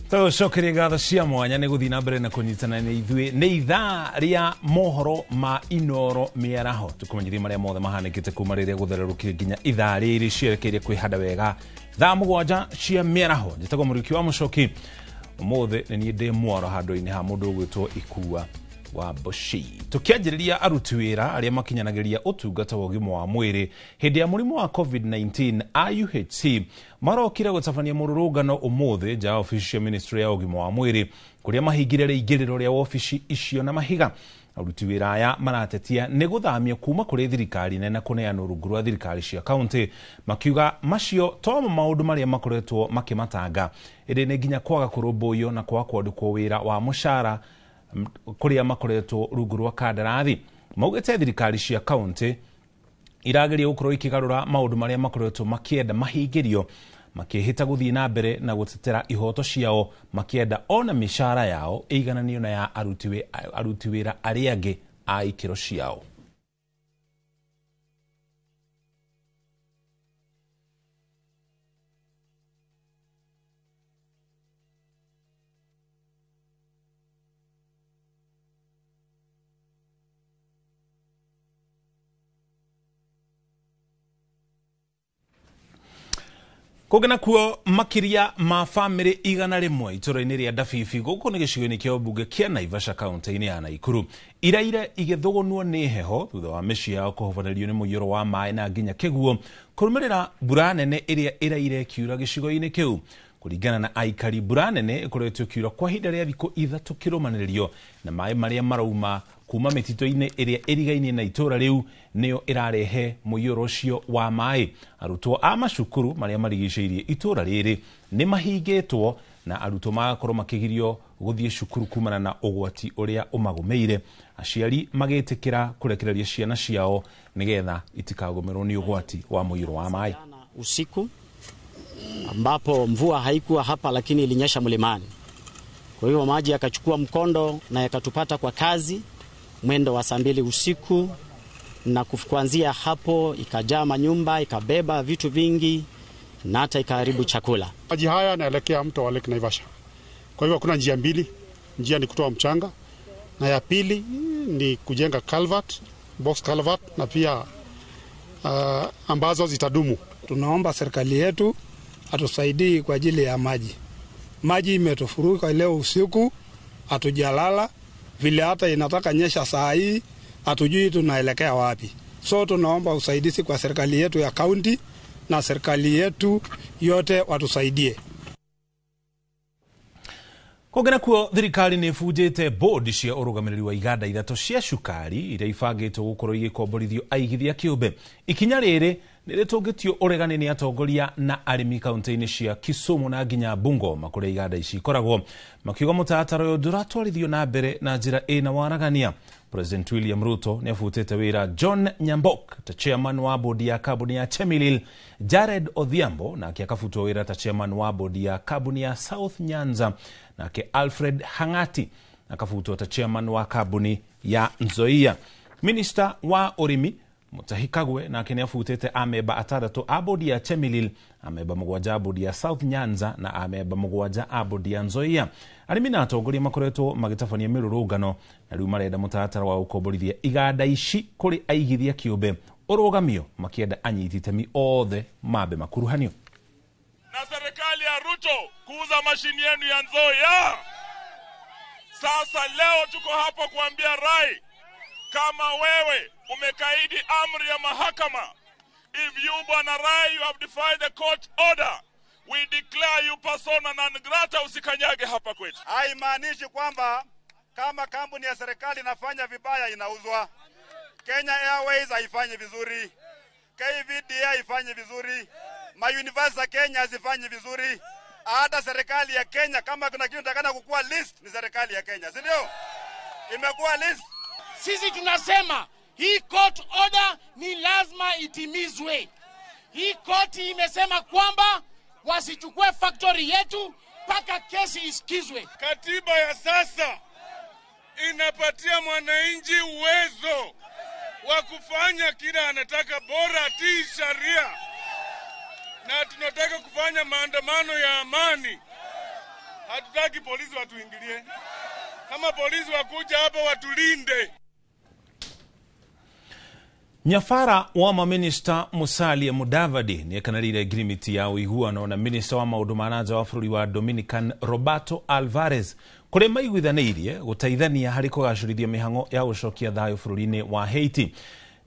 Tucokerie ngatho cia mwanya nĩ gũthiĩ na mbere na kũnyitana na ithuĩ nĩ ithaa rĩa mohoro ma Inoro miaraho, tũkũmenyithia marĩa mothe mahanĩkĩte kuma rĩrĩa gũthererũkire nginya ithaa rĩrĩ cierekeire kwĩhanda wega thaa mugwanja cia miaraho njitagwo Muriuki wa Mucoki umuthe ni ndi mwaro handu-ini ha mundu gwitwo Ikua wa Boshi. Tukianjiriria aruti wira aria makinyanagiria utungata wa ugima wa mwiri hindi ya murimu wa COVID-19 IUHC marokire gutabania mururungano umuthe nja official ministry ya ugima wa mwiri kuria mahingire reingiriro ria ofisi icio na mahiga. Aruti wira aya maratetia ni guthamio kuma kuri thirikari nene kuneana rungu rwa thirikari cia county makiuga macio toma maundu maria makoretwo makimatanga indi ni nginya kwaga kurumbuyo na kwa kwandikwo wira wa mushara kuria makoretwo rungu rwa kandarathi. Maugite thirikari cia county irageria gukorwo ikigarura maundu maria makoretwo makienda mahingirio makihita guthii na mbere na gutetera ihoto ciao makienda ona mishara yao igananio na ya aruti wira aria angi a ikiro ciao. Kugena kuo makiria ma family igana rimwe ituro-ini ria Dafifi guku ni gicigo-ini kia bunge kia Naivasha county-ini ya Naikuru iraire igithugunwo ni heho thutha wa micii yao kuhobanĩrio ni mũiyũro wa maĩ na nginya kĩguo kũrũmĩrĩra mbura nene iria iraire kiura gĩcigo-inĩ kĩu. Kuringana na aikari, mbura nene ikoretwo kiura kwa ihinda rĩa thikũ ithatũ kĩrũmanĩrĩrio na maĩ maria marauma kuma mĩtitũ-inĩ ĩrĩa ĩrigainie na itũra riu nĩyo ĩrarehe mũiyũro ũcio wa maĩ. Arutwo a macukuru maria marigicĩirie itũra rĩrĩ nĩ mahingĩtwo na arutwo magakorwo makĩgirio gũthiĩ cukuru kumana na ũgwati ũrĩa ũmagũmĩire. Aciari magĩtĩkĩra kũrekereria ciana ciao nĩgetha itikagũmĩrwo nĩ ũgwati wa mũiyũro wa maĩ. Usiku ambapo mvua haikuwa hapa lakini ilinyesha mlimani. Kwa hiyo maji yakachukua mkondo na yakatupata kwa kazi mwendo wa 2 usiku, na kuanzia hapo ikajaa manyumba, ikabeba vitu vingi na hata ikaharibu chakula. Maji haya yanaelekea mto wa Lake Naivasha. Kwa hivyo kuna njia mbili. Njia ni kutoa mchanga na ya pili ni kujenga culvert, box culvert, na pia ambazo zitadumu. Tunaomba serikali yetu atusaidie kwa ajili ya maji. Maji imetufurika leo usiku, hatujalala, vile hata inataka nyesha saa hii, hatujui tunaelekea wapi. So tunaomba usaidizi kwa serikali yetu ya county na serikali yetu yote watusaidie. Kugena kuo thirikari ni bujite board cia urugamiriri wa iganda ithatũ cia cukari iria ibangĩtwo gukorwo igĩkomborithio aigithia kĩũmbe. Ikinya rĩrĩ nĩrĩtũngĩtio ũregani nĩ atongoria na arĩmi kaunti-inĩ cia Kisumu na nginya Bungoma kũrĩa iganda ici ikoragwo, makiuga mũtaratara ũyũ ndũratwarithio na mbere na njĩra ĩna waragania. President William Ruto nĩ abutĩte wĩra John Nyambok ta chairman wa bodi ya kambuni ya Chemelil, Jared Odhiambo nake akafutwo wĩra ta chairman wa bodi ya kambuni ya South Nyanza, nake Alfred Hangati akafutwo ta chairman wa kambuni ya Nzoia. Minister wa Ũrĩmi Mutahi Kagwe nake nĩ abutĩte amemba 6 a bodi ya Chemelil, amemba 7 a bodi ya South Nyanza na amemba 7 a bodi ya Nzoia. Arĩmi na atongoria makoretwo magĩtabania mĩrũrũngano na rĩu marenda mũtaratara wa gũkomborithia iganda ici kũrĩ aigithia kĩũmbe ũrũgamio, makĩenda anyiti itemi othe mambe makuruhanio. Na serikali ya Ruto kuuza mashini yenu ya Nzoia. Sasa leo tuko hapa kuambia rai, kama wewe umekaidi amri ya mahakama, if you bwana rai you have defied the court order, we declare you persona non grata, usikanyage hapa kwetu. Haimaanishi kwamba kama kampuni ya serikali inafanya vibaya inauzwa. Kenya Airways haifanyi vizuri, KVDA haifanyi vizuri, ma university za Kenya hazifanyi vizuri. Hata serikali ya Kenya kama kuna kitu nataka kukua list ni serikali ya Kenya, si ndio? Imekuwa list. Sisi tunasema hii court order ni lazima itimizwe. Hii koti imesema kwamba wasichukue factory yetu mpaka kesi isikizwe. Katiba ya sasa inapatia mwananchi uwezo wa kufanya kila anataka, bora tii sharia, na tunataka kufanya maandamano ya amani. Hatutaki polisi watuingilie. Kama polisi wakuja hapa watulinde. Nyafara wa maminista Musalia Mudavadi ni ekanarire girimiti ya uiguano na minista wa maundu ma nanja wa bururi wa Dominican Roberto Alvarez kure maiguithanirie gutaithania hari kugacurithia mihango ya gucokia thayo bururi-ini wa Haiti.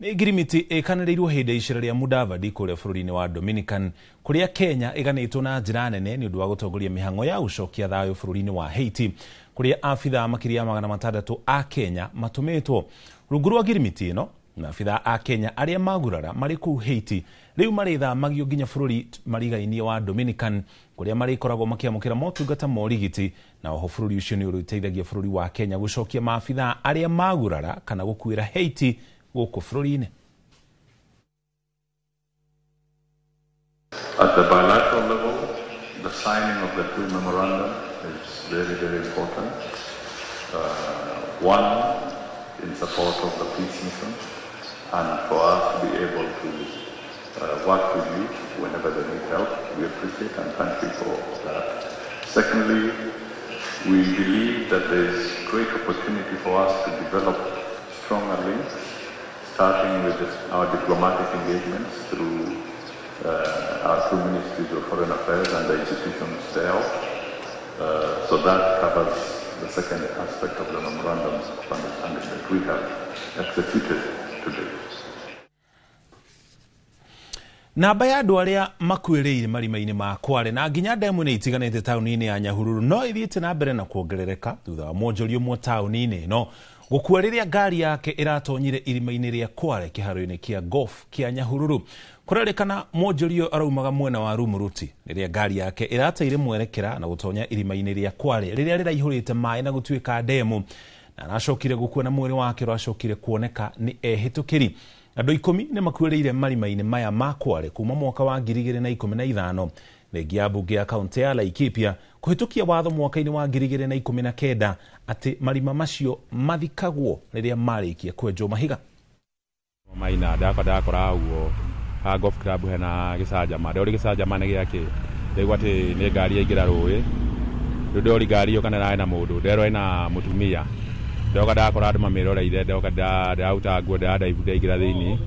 Ni girimiti ekanariirwo hindi icira ria Mudavadi kure bururi-ini wa Dominican kuria Kenya iganitwo na njira nene ni undu wa gutongoria mihango ya gucokia thayo bururi-ini wa Haiti kuria afitha makiria 600 a Kenya matumitwo rungu rwa girimiti ino. Na afitha a Kenya aria magurara mari kuu Haiti riu maritha magio nginya bururi marigainie wa Dominican kuria marikoragwo makiamukira motungata morigiti na oho bururi ucio ni uriteithagia bururi wa Kenya gucokia maafitha aria magurara kana gukuira Haiti guku bururi-ini. At the bilateral level, the signing of the two memoranda is very, very important. One, in support of the peace mission, and for us to be able to work with you whenever they need help. We appreciate and thank you for that. Secondly, we believe that there is great opportunity for us to develop stronger links, starting with our diplomatic engagements through our two ministries of foreign affairs and the institutions thereof. So that covers the second aspect of the memorandums of understanding that we have executed today. Namba ya andu aria makuireire marima-ini ma Kware na nginya ndemu ni itiganite tauni-ini ya Nyahururu no ithiite na mbere na kuongerereka thutha wa mwonjorio mwa tauni-ini no gukua riria ngari yake iratonyire irima-ini ria Kware kiharo-ini kia golf kia Nyahururu. Kurerikana mwonjorio araumaga mwena wa Rumuruti riria ngari yake irateire mwerekera na gutonya irima-ini ria Kware riria riraihurite mai na gutuika ndemu na aracokire gukua na mwiri wake rwacokire kuoneka ni ehitukiri. Andu 10 ni makuireire marima-ini maya ma Kware kuma mwaka wa 2015 thengi ya bunge ya kaunti ya Laikipia kuhitukia watho mwaka-ini wa 2019 ati marima macio mathikagwo riria marikia kwenjwo mahiga. Maina ndakora uo ha golf club hena gicajama ndori gicajama ne giake ndegwa ati ni ngari yaingira ruwi ndori ngari yo kana nae na mundu ndero ina mutumia ndoka ndakora andu mamiroreire ndoka ndauta nguo ndaivu ndaingira thiini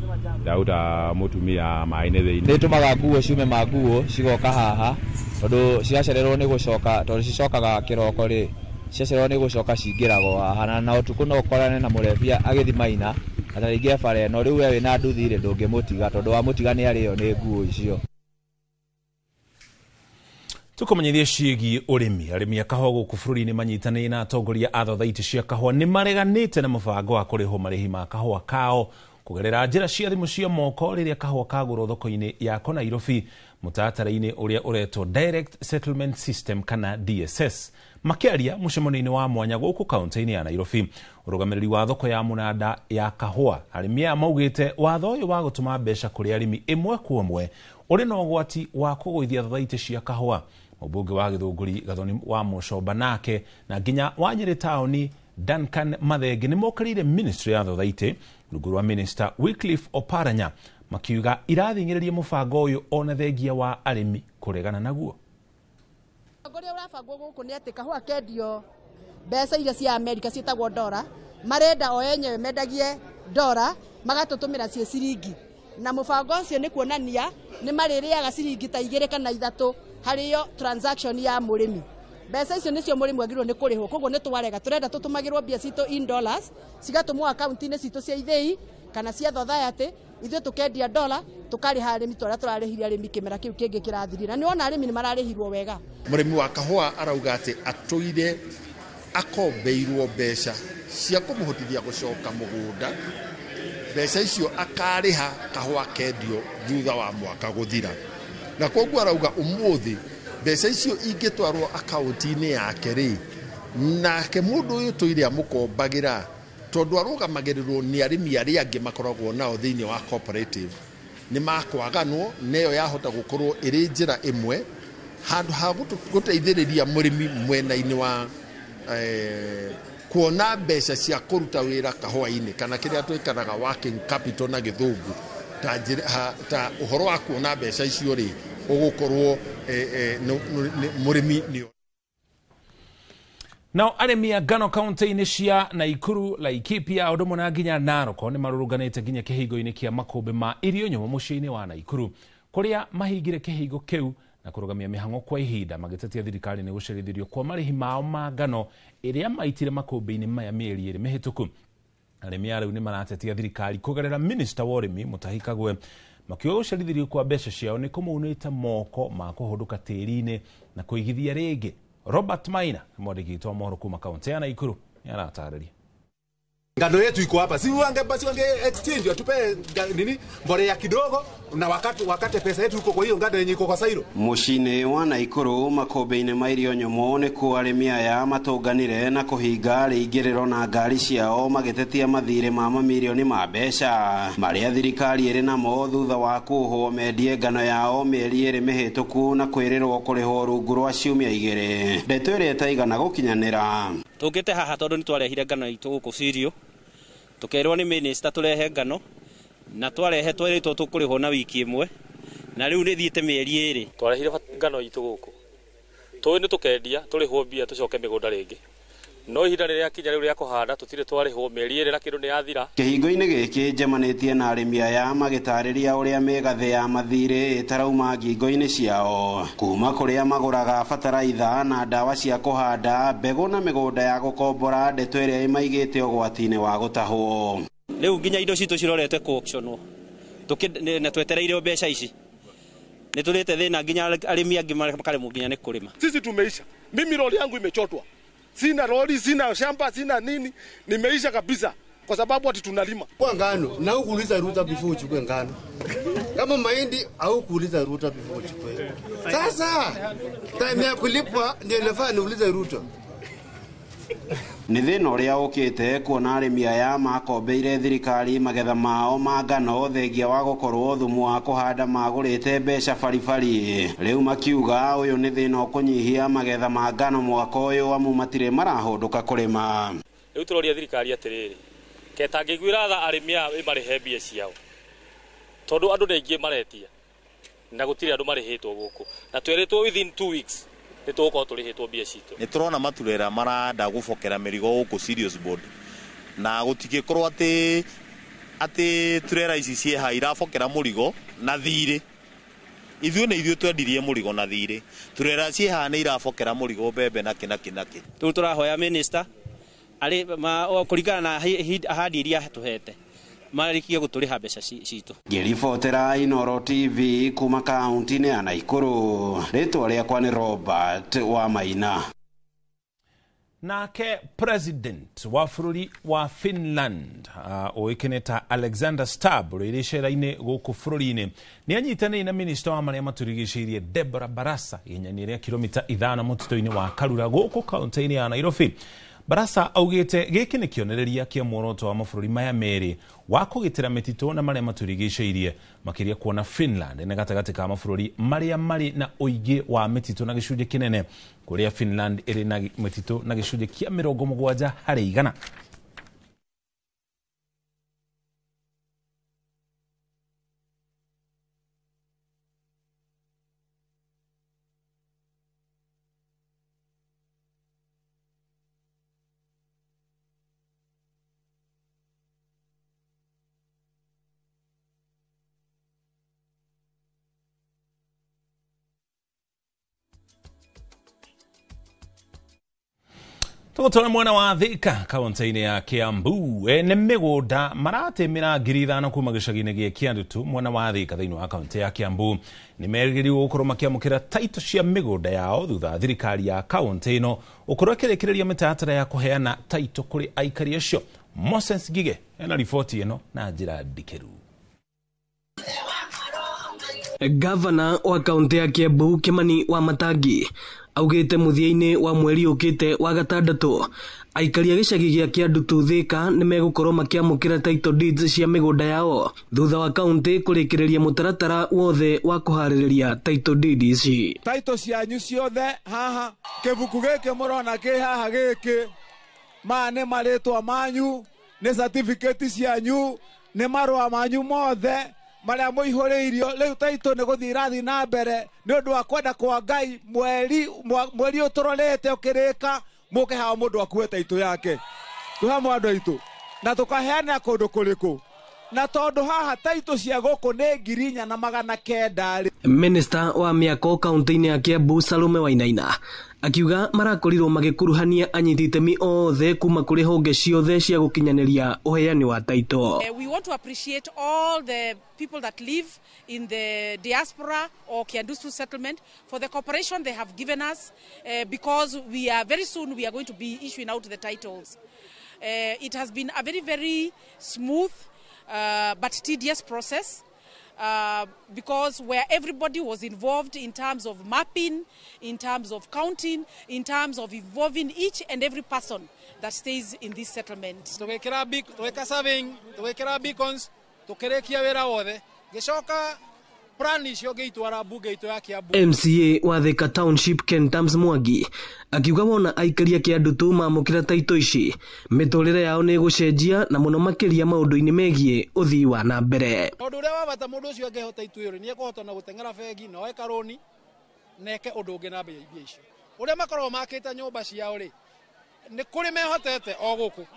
ndauta mutumia mai-ini thiini nditumaga nguo ciume ma nguo cigoka haha tondu ciacererwo ni gucoka tondu cicokaga kiroko ri ciacererwo ni gucoka cingiragwo haha na utuku no ukorane na murebia agithimaina ataringia bare no riu we wina nduthi ri ndungimutiga tondu wa mutiga ni ario ni nguo icio. Tukumenyithia ciigi arimi a kahua guku bururi-ini manyitanire na atongoria a thothaiti cia kahua ni mareganite na mubango wa kuriho marihi ma kahua kao kugerera njira cia thimu cia moko riria kahua kagurwo thoko-ini ya Nairobi mutatara-ini uria uretwo Direct Settlement System kana DSS. Makiaria mucemanio-ini wa mwanya guku kaunti-ini ya Nairobi urugamiriri wa thoko ya munada ya kahua arimi maugite watho uyu wa gutuma mbeca kuri arimi imwe kwa imwe uri na ugwati wa kuguithia thothaiti cia kahua. Mubunge wa Githunguri Gathoni wa Mucoba nake na nginya wa Nyeri tauni Duncan Mathenge ni mokarire ministry ya thothaiti rungu rwa minister Wycliffe Oparanya makiuga irathingiririe mubango uyu ona thengia wa arimi kuregana naguo. Ngoria urabangwo guku ni ati kahua kendio mbeca iria cia America cietagwo dola marenda o enyewe mendagie dola magatutumira cie ciringi na mubango ucio ni kuonania ni maririaga ciringi ta 2 kana 3 hariyo transaction ya murimi. Mbeca icio nicio murimi agirwo ni kurihwo koguo ni twarega turenda tutumagirwo mbia cito in dollars cigatumwo account-ini cito cia ithei kana cia thothaiti ithuĩ tukendia dola tukariha arimi twaria turarihire arimi kimera kiu kingi kirathirira ni ona arimi ni mararihirwo wega. Murimi wa kahua arauga ati atuire akombeirwo mbeca cia kumuhotithia gucoka mugunda mbeca icio akariha kahua kendio thutha wa mwaka guthira na koguo arauga umuthi mbeca icio ingitwarwo akaunti-ini yake ri nake mundu uyu tuire amukombagira tondu arugamagirirwo ni arimi aria angi makoragwo nao thiini wa cooperative ni makwaganwo neyo yahota gukorwo iri njira imwe handu ha guteithiriria murimi mwena-ini wa kuona mbeca cia kuruta wira kahua-ini kana kiria twikanaga working capital na githungu ta uhoro wa kuona mbeca icio ri ugukorwo murimi ni Now aremi a ngano kaunti-inĩ cia Naikuru, Laikipia, o ũndũ ũmwe na nginya Narok nĩ marũrũnganĩte nginya kĩhingo-inĩ kĩa makũmbĩ ma irio nyũmũ mũciĩ-inĩ wa Naikuru, kũrĩa mahingire kĩhingo kĩu na kũrũgamia mĩhang'o kwa ihinda, magĩtetia thirikari nĩ gũcerithĩrio kwa marĩhi mao ma ngano ĩrĩa maitire makũmbĩ-inĩ maya mĩeri ĩrĩ mĩhĩtũku. Aremi a rĩu nĩ maratetia thirikari kũgerera Minister wa ũrĩmi Mutahi Kagwe, makiuga gũcerithĩrio kwa mbeca ciao nĩ kũmaunĩte moko ma kũhũndũka tĩri-inĩ na kũigithia rĩngĩ. Robert Maina, mwandĩki witũ wa mohoro kuma kaunti ya Naikuru, nĩ aratarĩria. Ngano yetu iko hapa. Si wange exchange atupe nini mbolea kidogo na wakati pesa yetu iko kwa hiyo ngano yenye iko kwa Sairo. Mucini wa Naikuru makombe-inĩ ma irio nyũmũ nĩ kuo arĩmi aya matũnganire na kũhinga rĩingĩrĩro na ngari ciao magĩtetia mathirĩ ma mamirioni ma mbeca marĩa thirikari ĩrĩ namo thutha wa kũhwo mendie ngano yao mĩeri ĩrĩ mĩhĩtũku na kwĩrĩrwo kũrĩhwo rungu rwa ciumia igĩrĩ. Ndeto ĩrĩa ĩtaigana gũkinyanĩra. Tũngĩte haha tondũ nĩ twarehire ngano itũ gũkũ Sirio, tũkerwo nĩ minister tũrehe ngano na twarehe twerĩtwo tũkũrĩhwo na wiki ĩmwe, na rĩu nĩ thiĩte mĩeri ĩrĩ. Twarehire ngano itũ gũkũ tũĩ nĩ tũkendia tũrĩhwo mbia tũcoke mĩgũnda rĩngĩ, no ihinda rĩrĩa kinya rĩu rĩa kũhanda tũtirĩ twarĩhwo mĩeri ĩrĩ na kĩndũ nĩ yathira. Kĩhingo-inĩ gĩkĩ njemanĩtie na arĩmi aya magĩtarĩria ũrĩa mĩgathĩ ya mathirĩ ĩtarauma ngingo-inĩ ciao, kuma kũrĩa magũraga bataraitha na ndawa cia kũhanda, mbegũ na mĩgũnda ya gũkombora, ndeto ĩrĩa ĩmaigĩte ũgwati-inĩ wa gũtahwo. Rĩu nginya indo citũ cirorete ku-auctionwo na twetereire mbeca ici, nĩ tũrĩte thĩna nginya arĩmi angĩ makaremwo nginya nĩ kũrĩma. Sisi tumeisha. Mimi roli yangu imechotwa. Sina roli, sina shamba, sina nini, nimeisha kabisa kwa sababu ati tunalima. Kwa ngano, na hukuuliza Ruta before uchukue ngano. Kama mahindi au kuuliza Ruta before uchukue. Sasa time ya kulipwa ndio inafaa niulize Ruta. Nĩ thĩna ũrĩa ũkĩte kuona arĩmi aya makombeire thirikari magetha mao ma ngano thengia wa gũkorwo thumu wa kũhanda magũrĩte mbeca baribari. Rĩu makiuga ũyũ nĩ thĩna ũkũnyihia magetha ma ngano mwaka ũyũ amu matirĩ marahũndũka kũrĩma. Rĩu tũroria thirikari atĩrĩrĩ, ketangĩiguĩra tha arĩmi aya marĩhe mbia ciao, tondũ andũ nĩ aingĩ maretia na gũtirĩ andũ marĩhĩtwo gũkũ, na twerĩtwo within 2 weeks nĩ tũgũkorwo tũrĩhĩtwo mbia citũ. Nĩ tũrona maturera maranda gũbokera mĩrigo gũkũ serious board, na gũtigĩkorwo atĩ turera ici ciĩha irabokera mũrigo na thirĩ. Ithuĩ nĩ ithuĩ twendirie mũrigo na thirĩ, turera ciĩha nĩ irabokera mũrigo mbembe na kĩnaki. Rĩu tũrahoya minister kũringana na ahadi iria tũhete marikie gũtũrĩha mbeca citũ. Ngĩribotera Inooro TV kuma kaunti-inĩ ya Naikuru, rĩtwa rĩakwa nĩ Robert wa Maina. Nake president wa bũrũri wa Finland ũĩkaine ta Alexander Stubb ũrĩa icera-inĩ gũkũ bũrũri-inĩ nĩ anyitanĩire na minister wa marĩa matũrigicĩirie Deborah Barasa ihenya-inĩ rĩa kilomita 5 mũtitũ-inĩ wa Karura gũkũ kaunti-inĩ ya Nairobi. Barasa augĩte gĩkĩ nĩ kĩonereria kĩa muoroto wa mabũrũri maya merĩ wa kũgitĩra mĩtitũ na marĩa matũrigicĩirie, makĩria kuona Finland nĩ gatagatĩ ka mabũrũri marĩa marĩ na ũingĩ wa mĩtitũ na gĩcunjĩ kĩnene, kũrĩa Finland ĩrĩ na mĩtitũ na gĩcunjĩ kĩa 70%. Tũgũtũra mwena wa Thika kaunti-inĩ ya Kiambu, ene mĩgũnda maratemera 5,000 kuma gĩcagi-inĩ gĩa Kĩandutu mwena wa Thika thĩinĩ wa kaunti ya Kiambu nĩ merĩgĩrĩirwo gũkorwo makĩamũkĩra taito cia mĩgũnda yao thutha thirikari ya kaunti ĩno ũkorwo ĩkĩrĩkĩrĩria mĩtaratara ya kũheana taito kũrĩ aikari acio. Moses Ngige ena riboti ĩno na njĩra ndikĩru. Gavana wa kaunti ya Kiambu Kimani Wamatangi augĩte mũthia-inĩ wa mweri ũkĩte wa gatandatũ aikari a gĩcagi gĩa Kĩandutu Thika nĩ megũkorwo makĩamũkĩra title deeds cia mĩgũnda yao thutha wa kaunti kũrĩkĩrĩria mũtaratara wothe wa kũharĩrĩria title deeds ici. Title cianyu ciothe haha, kĩbuku gĩkĩ mũrona kĩ haha gĩkĩ, maya nĩ marĩtwa manyu, nĩ certificate cianyu, nĩ marũa manyu mothe marĩa mũihũrĩirio. Rĩu title nĩ gũthiĩ irathi na mbere nĩ ũndũ wa kwenda kwa Ngai. Mweri ũtũrorete ũkĩrĩka, muke hao mundu akue taito yake tuhamwe andu aitu na tukaheana kundu kuriku na tondu haha taito cia guku ni 4,900. Minister wa miako kaunti-ini ya Kiambu Salome Wainaina akiuga marakorirwo magikuruhania anyiti itemi othe kuma kuri honge ciothe cia gukinyaniria uheani wa taito. We want to appreciate all the people that live in the diaspora or Kiandusu settlement for the cooperation they have given us because we are very soon we are going to be issuing out the titles. It has been a very, very smooth but tedious process because where everybody was involved in terms of mapping, in terms of counting, in terms of involving each and every person that stays in this settlement. Tuweka serving, tuwekera beacons, tukerekia wera wothe. Geshoka plani cio geitwara bunge itu ya Kiambu. MCA wa Thika Township Ken Tams Mwangi akiuga wona aikaria Kiandutu mamukira taito ici miturire yao ni gucenjia na muno makiria maundu-ini megie uthii wa na mbere. Tondu ria wabata mundu ucio angehota itwiro ni ekuhota na gutengera bengi no eka roni neke undu ungi na mbia icio uria makorwo makita nyumba ciao ri ni kuri mehotete o guku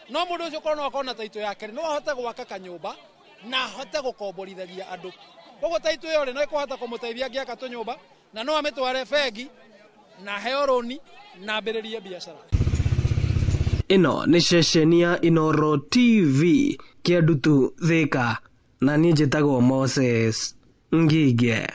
no mundu ucio korwo no akona taito yake no ahote gwaka kanyumba na ahote gukomborithagia andu koguo taito iyo ri no ekuhota kumuteithia ngiaka tunyumba na no amitware bengi na heo roni na mbiririe biashara. Ino ni ceceni ya Inoro TV Kiandutu Thika na ni njitagwo Moses Ngige.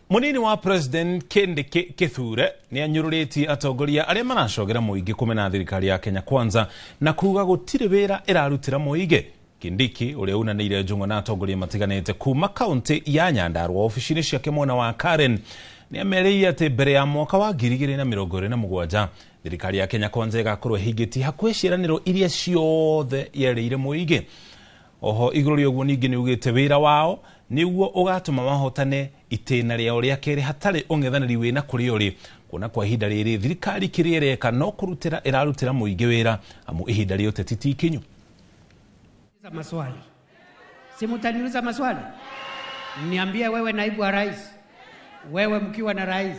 Munini wa President Kende Kithure ni anyururiti atongoria aria maracogera muingi kumena thirikari ya Kenya Kwanza na kuga gutire wira irarutira muingi. Kindiki uria unanire njung'o na atongoria matiganite kuma kaunti ya Nyandarua ofisini ciake mwena wa Karen ni ameria ati mbere ya mwaka wa 2027 thirikari ya Kenya Kwanza igakorwo hingiti hakuhe ciraniro iria ciothe yereire muingi. Oho iguru rioguo ningi ni ugite wira wao niguo ugatuma mahotane itena riao ria keri hatari ung'ethaniri wina kuri uri kuona kwa ihinda riri thirikari kiriereka no kurutira irarutira muingi wira amu ihinda rio tetiti kinyu. Maswali. Simutaniuliza maswali. Niambie wewe naibu wa rais. Wewe mkiwa na rais.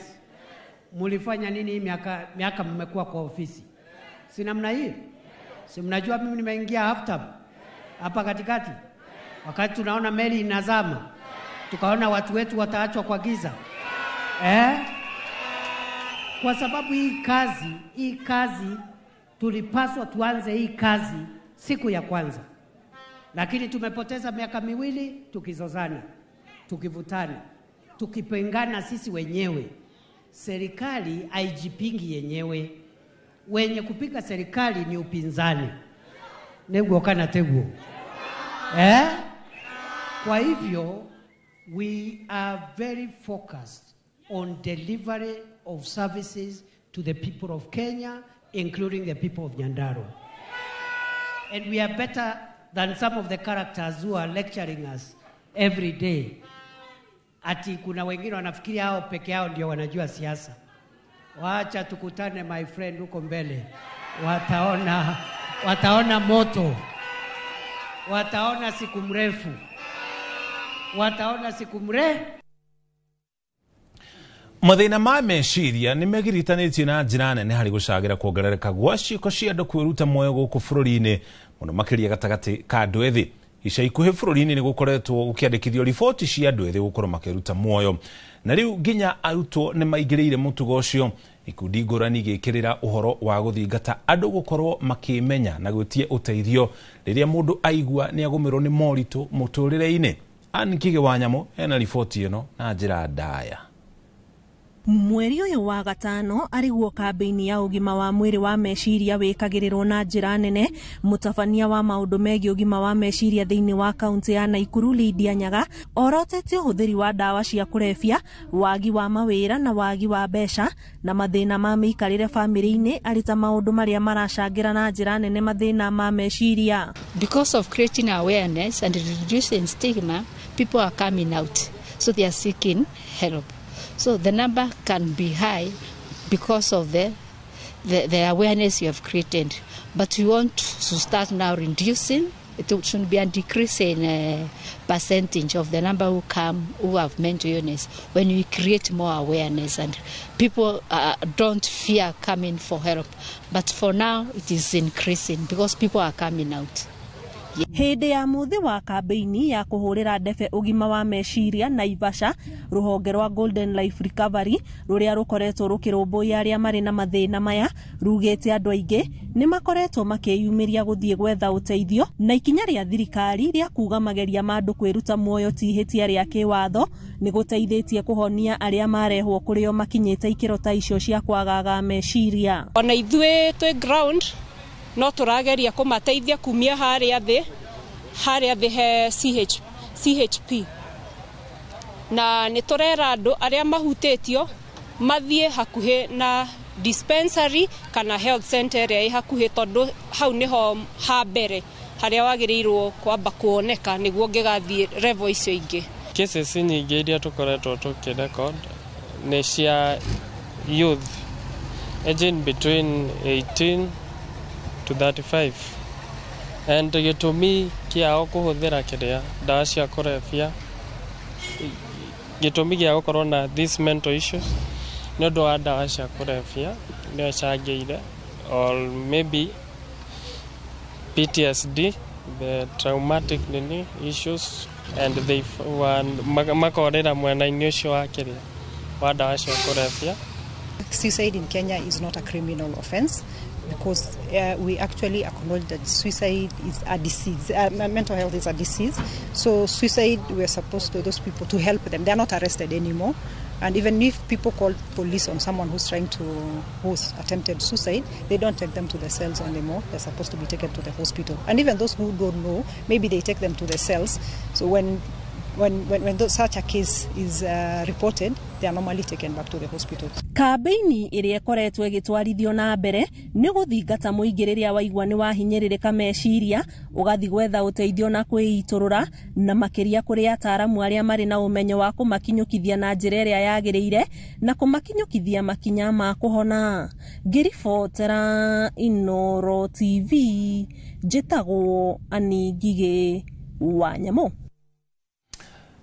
Mulifanya nini miaka mmekuwa kwa ofisi? Si namna hii? Si mnajua mimi nimeingia half term hapa katikati. Wakati tunaona meli inazama. Tukaona watu wetu wataachwa kwa giza. Kwa sababu hii kazi tulipaswa tuanze hii kazi siku ya kwanza. Lakini tumepoteza miaka miwili tukizozana, tukivutana, tukipengana sisi wenyewe. Serikali haijipingi yenyewe. Wenye kupinga serikali ni upinzani. Neguo kana teguo. Kwa hivyo, we are very focused on delivery of services to the people of Kenya, including the people of Nyandarua. And we are better than some of the characters who are lecturing us every day. Ati kuna wengine wanafikiri hao peke yao ndio wanajua siasa. Waacha tukutane my friend huko mbele. Wataona moto. Wataona siku mrefu. Mathina ma meciria ni megiritanitio na njira nene hari gucagira kuongerereka gwa ciiko cia andu kwiruta muoyo guku bururi-ini muno makiria gatagati ka andu ethi. Ica ikuhi bururi-ini ni gukoretwo gukiandikithio riboti cia andu ethi gukorwo makiruta muoyo na riu nginya arutwo ni maigiriire mutugo ucio. Ikundi ngurani igikirira uhoro wa guthingata andu gukorwo makimenya na gwitie uteithio riria mundu aigua ni agumirwo ni moritu muturire-ini. Ankige Wanyamo ena riboti ino na njira ndaya. Mweri uyu wa gatano ariguo kambeini ya ugima wa mwiri wa meciria wikagirirwo na njira nene. Mutabania wa maundu megie ugima wa meciria thiini wa kaunti ya Naikuru Lydia Nyaga orotete uhuthiri wa dawa cia kurebia, wagi wa mawira na wagi wa mbeca na mathina ma miikarire family-ini arita maundu maria maracangira na njira nene mathina ma meciria. Because of creating awareness and reducing stigma, people are coming out, so they are seeking help. So the number can be high because of the awareness you have created. But we want to start now reducing it should be a decrease in percentage of the number who come who have mental illness when we create more awareness and people don't fear coming for help. But for now, it is increasing because people are coming out. Hindi ya muthi wa kambeini ya kuhurira ndebe ugima wa meciria Naivasha, ruhonge rwa Golden Life Recovery ruria rukoretwo rukirumbuya aria mari na mathina maya rugite andu aingi ni makoretwo makiyumiria guthie gwetha uteithio na ikinya ria thirikari ria kuga mageria ma andu kwiruta muoyo tihitia ria kiwatho ni guteithitie kuhonia aria marehwo kurio makinyite ikiro ta icio cia kwagaga meciria. Ona ithue twi ground no turageria kumateithia kumia haria thi he CHP na ni turera andu aria mahutitio mathie hakuhi na dispensary kana health center ria hakuhi tondu hau niho ha mbere haria wagirirwo kwamba kuoneka niguo ngigathie level icio ingi. Cases nyingi iria tukoretwo tukirecord ni cia youth aged between 18 to 35 and gitumi kiao kuhuthira kiria dawa cia kurefia gitumi gia gukorwo na these mental issues no do dawa cia kurefia ndio chageire or maybe PTSD, the traumatic issues, and they makorera mwena-ini ucio wa kiria wa dawa cia kurefia. Suicide in Kenya is not a criminal offense because we actually acknowledge that suicide is a disease. Mental health is a disease. So suicide, we are supposed to those people to help them. They are not arrested anymore. And even if people call police on someone who's attempted suicide, they don't take them to the cells anymore. They're supposed to be taken to the hospital. And even those who don't know, maybe they take them to the cells. So when such a case is reported, they are normally taken back to the hospital. Kambeini iria ikoretwo igitwarithio na mbere ni guthingata muingi riria waigua ni wahinyiririka meciria ugathi gwetha uteithio na kwiiturura na makiria kuri ataramu aria mari na umenyo wa kumakinyukithia na njira iria yagiriire na kumakinyukithia makinya ma kuhona. Ngiribotera Inoro TV njitagwo Ani Ngige wa Nyamo.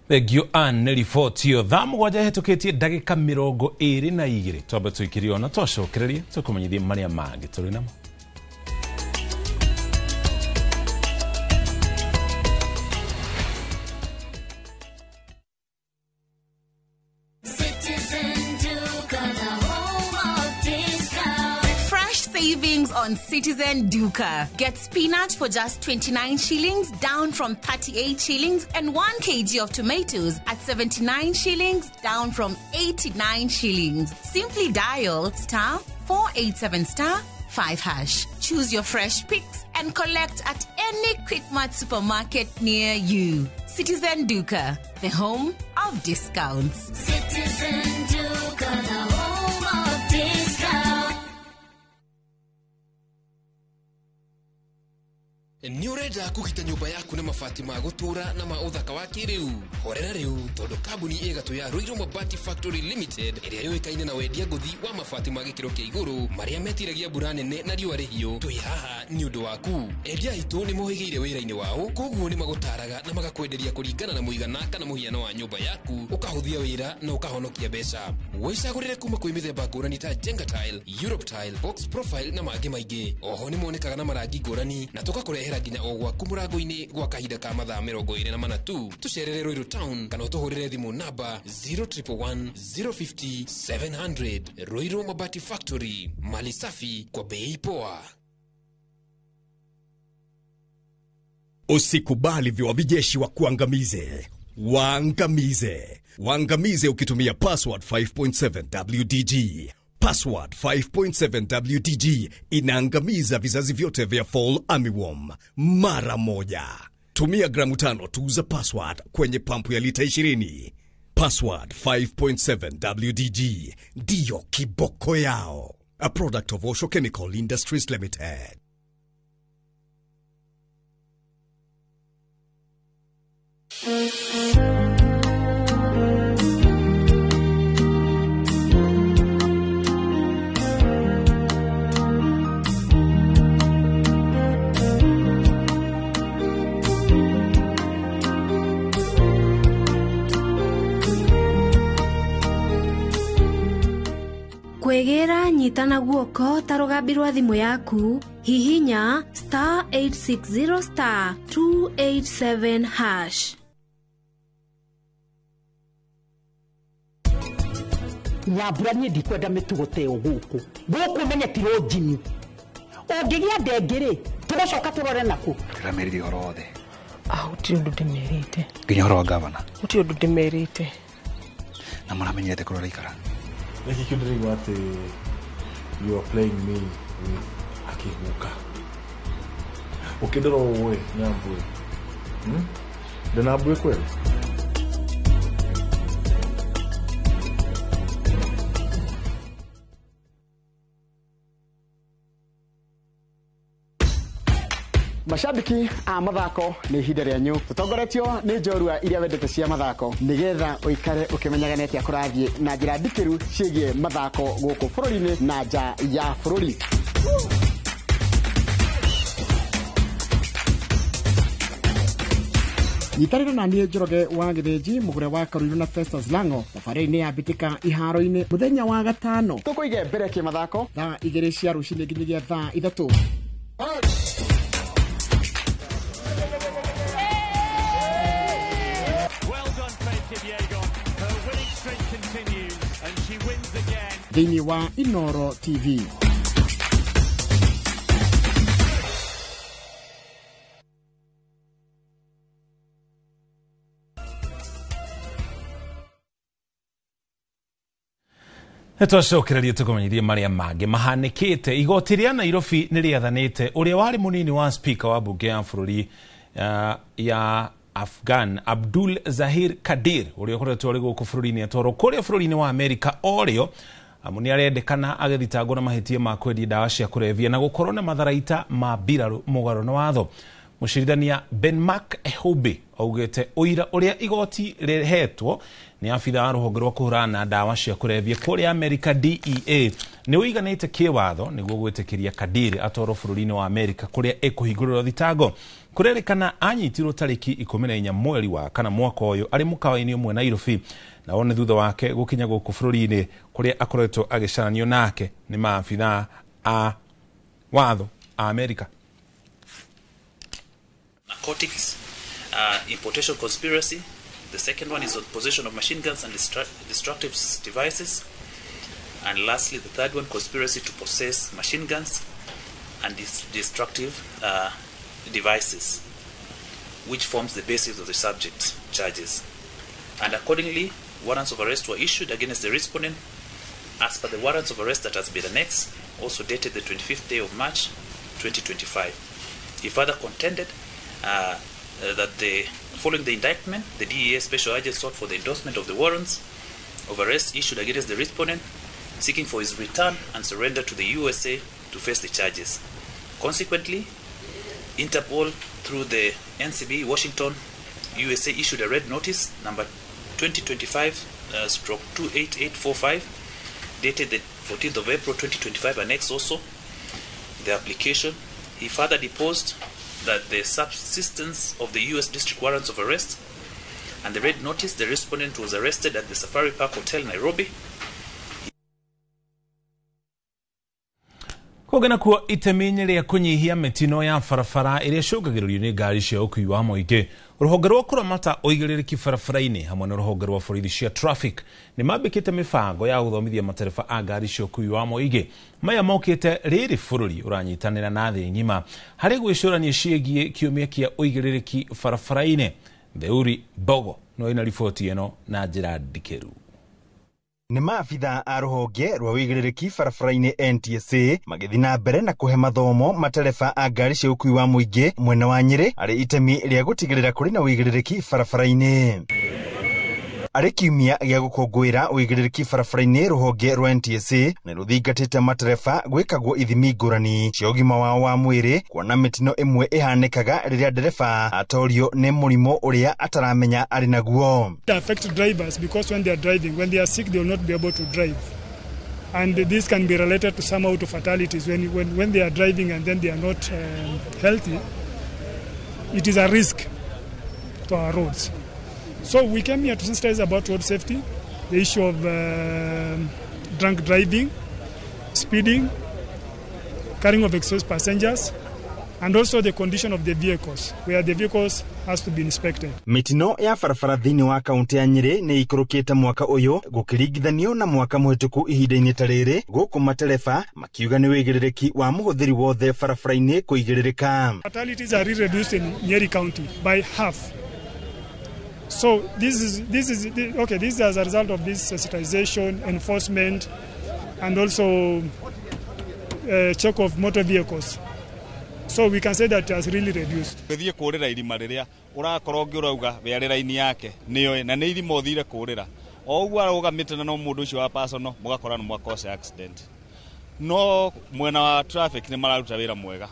Thegio nĩ riboti ĩyo thaa mũgwanja hetũkĩtie ndagĩka 22 twambe tũikirio na twacokererie tũkũmenyithie marĩa mangĩ tũrĩ namo. Savings on Citizen Duka. Get spinach for just 29 shillings, down from 38 shillings, and 1 kg of tomatoes at 79 shillings, down from 89 shillings. Simply dial *487*5#. Choose your fresh picks and collect at any Quickmart supermarket near you. Citizen Duka, the home of discounts. Citizen Duka, the home of discounts. Ni urenda kugita nyumba yaku na mabati ma gutura na ma uthaka wa kiriu horera riu tondu kambuni igatu ya Ruiru Mabati Factory Limited iria yoikaine na wendia nguthi wa mabati ma gikiro kia iguru maria metiragia mbura nene na riua rihio twi haha ni undu waku endia itu ni mohigeire wira-ini wao koguo ni magutaraga na magakwenderia kuringana na muigana kana muhiano wa nyumba yaku ukahuthia wira na ukahonokia mbeca wicagurire kuma kwi mithemba ngurani ta Jenga Tile, Europe Tile, Box Profile na mangi maingi oho ni monekaga na marangi ngurani na tukakurehera nginya o gwaku murango-ini gwa kahinda ka mathaa 24 tu tucerere Ruiru Town kana utuhurire thimu namba 0111 050 700. Ruiru Mabati Factory, mali safi kwa bei poa. Usikubali viwavijeshi wa kuangamize. Waangamize ukitumia password 5.7 WDG. Password 5.7 WDG inaangamiza vizazi vyote vya Fall Armyworm mara moja. Tumia gramu 5 tu za password kwenye pampu ya lita 20. Password 5.7 WDG ndiyo kiboko yao. A product of Osho Chemical Industries Limited. kunyitana guoko tarugambirwa thimu yaku hihinya *860*287#. Nyambura nie ndikwenda mitugo teo guku menye tiro njini ungigia ndengiri tugocoka turore naku tiramerire orothe uti undu ndimerite nginya oro gavana uti undu ndimerite na maramenyete kurora ikara Niki kundirigo ati you are playing me with akihuka ukindoro we nyambwe ndanabwe kweli Mashabiki a mathako ni ihinda rĩanyu tutongoretio ni njorua iria wendete cia mathako nigetha uikare ukimenyaga atia kurathie na njira ndikiru ciĩgie mathako gũkũ bũrũri-inĩ na nja ya bũrũri. Nyitarĩra na niĩ Njoroge wa Gĩthĩnji mũgũre wa Karũirũ na Festus Lango thabarĩ-inĩ ya mbĩtĩka iharo-inĩ mũthenya wa gatano tũkũige mbere kĩmathako thaa 2 cia rũcinĩ nginyagia thaa 3. Thĩinĩ wa Inoro TV. Nitwacokereria tukumenyithie maria mangĩ mahanĩkĩte. Igoti rĩa Nairobi nĩrĩathanĩte ũrĩa warĩ mũnini wa speaker wa bunge ya bũrũri ya Afghan Abdul Zahir Kadir ũrĩa ũkoretwo arĩ gũkũ bũrũri-inĩ atwarwo kũrĩa bũrũri-inĩ wa Amerika orĩo amu nĩarendekana agĩthitangwo na mahĩtia ma kwendia ndawa cia kũrebia na gũkorwo na matharaita ma mbirarũ mũgarũ na watho. Mũcirithania Ben Mark Ehube augĩte ũira ũrĩa igoti rĩhetwo nĩ abitha wa rũhonge rwa kũhũrana na ndawa cia kũrebia kũrĩa Amerika DEA nĩ ũiganĩte kĩwatho nĩguo gwĩtĩkĩria Kadir atwarwo bũrũri-inĩ wa Amerika kũrĩa ekũhingũrĩrwo thitango. Kũrerĩkana anyitirwo tarĩki 14 mweri wa kana mwaka ũyũ arĩ mũkawa-inĩ ũmwe Nairobi na one thutha wake gũkinya gũkũ bũrũri-inĩ kũrĩa akoretwo agĩcaranio nake nĩ maabitha a watho a Amerika. Narcotics, importation conspiracy. The second one is possession of machine guns and destructive devices. And lastly, the third one, conspiracy to possess machine guns and destructive devices, which forms the basis of the subject charges. And accordingly, warrants of arrest were issued against the respondent as per the warrants of arrest that has been annexed, also dated the 25th day of March 2025. He further contended that following the indictment, the DEA special agent sought for the endorsement of the warrants of arrest issued against the respondent, seeking for his return and surrender to the USA to face the charges. Consequently, Interpol, through the NCB Washington, USA, issued a red notice number 2025/28845, dated the 14th of April 2025, annexed also the application. He further deposed that the subsistence of the US district warrants of arrest and the red notice, the respondent was arrested at the Safari Park Hotel, Nairobi. Kũgena kuo itemi-inĩ rĩa kũnyihia mĩtino ya barabara ĩrĩa ĩcũngagĩrĩrio nĩ ngari cia ũkui wa mũingĩ. Rũhonge rwa kũramata ũigĩrĩrĩki barabara-inĩ hamwe na rũhonge rwa borithi cia traffic nĩ mambĩkĩte mĩbango ya gũthomithia matereba a ngari cia ũkui wa mũingĩ. Maya mokĩte rĩrĩ bũrũri ũranyitanĩra na thĩ ng'ima harĩ gwĩcũrania ciĩgiĩ kiumia kĩa ũigĩrĩrĩki barabara-inĩ. Theuri Bogo no ĩna riboti ĩno na njĩra ndikĩru. Nĩ maabitha a rũhonge rwa ũigĩrĩrĩki barabara-inĩ NTSA magĩthiĩ na mbere na kũhe mathomo matereba a ngari cia ũkui wa mũingĩ mwena wa Nyĩrĩ arĩ itemi rĩa gũtigĩrĩra kũrĩ na ũigĩrĩrĩki barabara-inĩ. Arĩ kiumia gĩa gũkũngũĩra ũigĩrĩrĩki barabara-inĩ, rũhonge rwa NTSA nĩ rũthingatĩte matereba gwĩkagwo ithimi ngũrani cia ũgima wao wa mwĩrĩ, kuona mĩtino ĩmwe ĩhanĩkaga rĩrĩa ndereba atorio nĩ mũrimũ ũrĩa ataramenya arĩ naguo. It affects drivers because when they are driving, when they are sick, they will not be able to drive. And this can be related to somehow to fatalities. When they are driving and then they are not healthy, it is a risk to our roads. So we came here to sensitize about road safety, the issue of drunk driving, speeding, carrying of excess passengers, and also the condition of the vehicles, where the vehicles has to be inspected. Mitino ya farafara thini wa kaunti ya Nyeri ni ikurukite mwaka uyu gukiringithanio na mwaka muhituku ihinda-ini tariri guku matereba makiuga ni wigiriki wa muhuthiri wothe farafara-ini kuigiririka. Fatalities are really reduced in Nyeri County by half. So this is as a result of this sensitization, enforcement, and also check of motor vehicles. So we can say that it has really reduced. Thie kurira irima riria urakorwo ngiurauga werera-ini yake niyo na ni irima uthire kurira ogwa arugamite na no mundu ucio wa personal mugakora no mwakose accident. No mwena wa traffic ni mararuta wira mwega.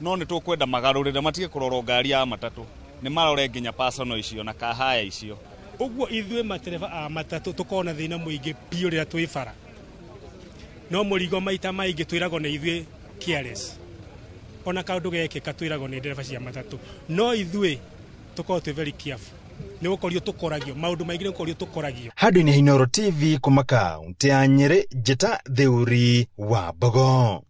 No ni tukwenda magarurire matige kuroro ngari ya matatu. Ni marore nginya personal icio na kahaya icio. Ogwo ithwe matereva a matatu tukona thina muingi pio rira twifara. No murigo maita maingi twirago na ithwe careless. Ona kaundu geke katwirago ni ndereba cia matatu. No ithwe tukorwo twi very careful. Ni gukorio tukoragio maundu maingi ni gukorio tukoragio. Hadi-ini Inooro TV kumaka kaunti ya Nyeri, Jeta Theuri wa Bogo.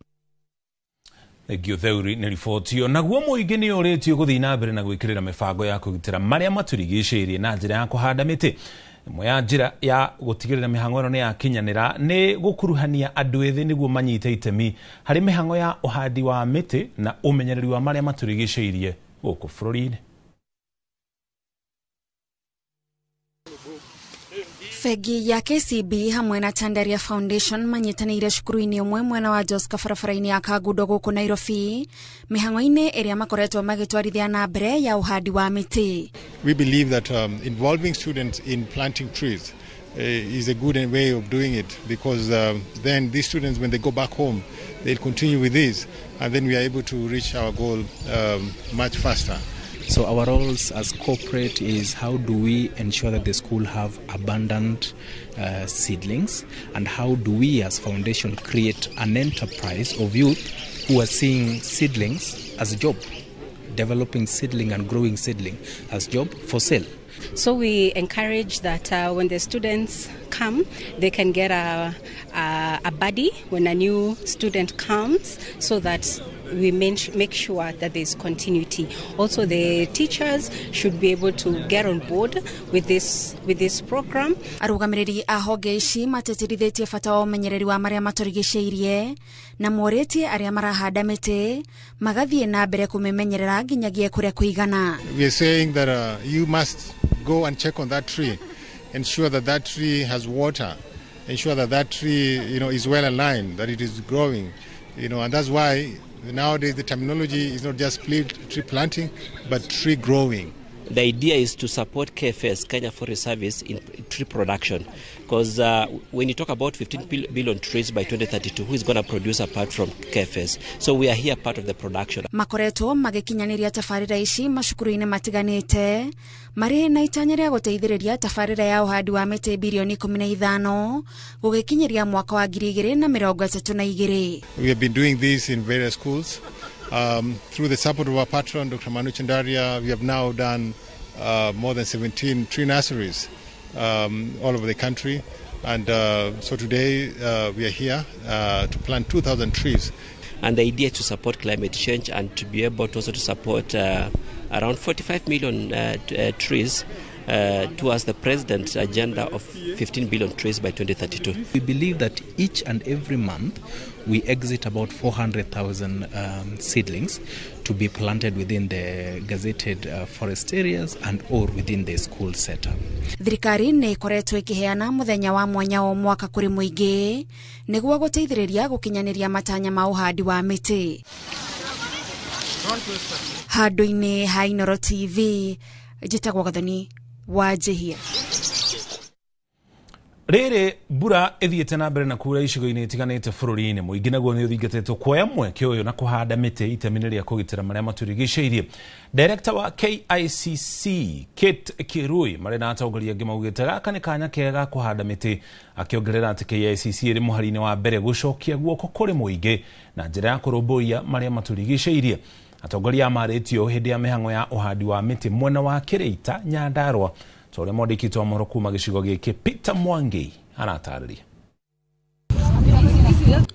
Egio Theuri ni ribotio naguo muingi ni uretio guthii na mbere na gwikirira mibango ya kugitira maria maturigicirie na njira ya kuhanda miti. Imwe ya njira ya gutigirira mihango ino ni ya kinyanira ni gukuruhania andu ethi niguo manyite itemi hari mihango ya uhandi wa miti na umenyereri wa maria maturigicirie guku bururi-ini. Fegi ya KCB hamwe na Chandaria Foundation manyitanire cukuru-ini umwe mwena wa Joska farafara-ini ya Kagundo guku Nairobi mihango-ini iria makoretwo magitwarithia na mbere ya uhandi wa miti. We believe that involving students in planting trees is a good way of doing it, because then these students, when they go back home, they'll continue with this, and then we are able to reach our goal much faster. So our roles as corporate is how do we ensure that the school have abundant seedlings, and how do we as foundation create an enterprise of youth who are seeing seedlings as a job, developing seedling and growing seedling as job for sale. So we encourage that when the students come, they can get a buddy when a new student comes, so that we make sure that there's continuity. Also, the teachers should be able to get on board with this program. Arugamiriri a honge ici matetirithitie bata wa umenyereri wa maria maturigiciirie na moretie aria marahanda miti magathie na mbere kumimenyerera nginyagia kuria kuigana. We are saying that you must go and check on that tree, ensure that that tree has water, ensure that that tree is well aligned, that it is growing, and that's why nowadays the terminology is not just tree planting but tree growing. The idea is to support KFS, Kenya Forest Service, in tree production, because when you talk about 15 billion trees by 2032, who is going to produce apart from KFS? So we are here part of the production. Makoretwo magikinyaniria tafarira ici macukuru-ini matiganite mari na itanya ria guteithiriria tafarira ya uhandi wa miti bilioni 15 gugikinyiria mwaka wa 2032. We have been doing this in various schools. Through the support of our patron, Dr. Manu Chandaria, we have now done more than 17 tree nurseries all over the country. And so today we are here to plant 2,000 trees. And the idea is to support climate change and to be able to also to support around 45 million trees towards the president's agenda of 15 billion trees by 2032. We believe that each and every month we exit about 400,000 seedlings to be planted within the gazetted forest areas and or within the school setup. Thirikari ni ikoretwo ikiheana muthenya wa mwanya wa mwaka kuri muingi niguo guteithiriria gukinyaniria matanya ma uhandi wa miti. Hadu-ini ha Inooro TV, Jitagwo Gathoni wa Jehia. Rere mbura ithiete na mbere na kura icigo-ini itiganite bururi-ini muingi naguo ni uthingatetwo kuoya mweke uyu na kuhanda miti itemi ria kugitira maria maturigiciirie. Director wa KICC Kate Kirui mari na atongoria angi maugite gaka ni kanya kega kuhanda miti, akiongerera ati KICC iri muhari-ini wa mbere gucokia guoko kuri muingi na njira ya kurumburia maria maturigiciirie. Atongoria maretio hindi ya mihango ya uhandi wa miti mwena wa Kireita Nyandarua. Tore modikito wa Moroku magicigo giki Peter Mwangi anatarĩria.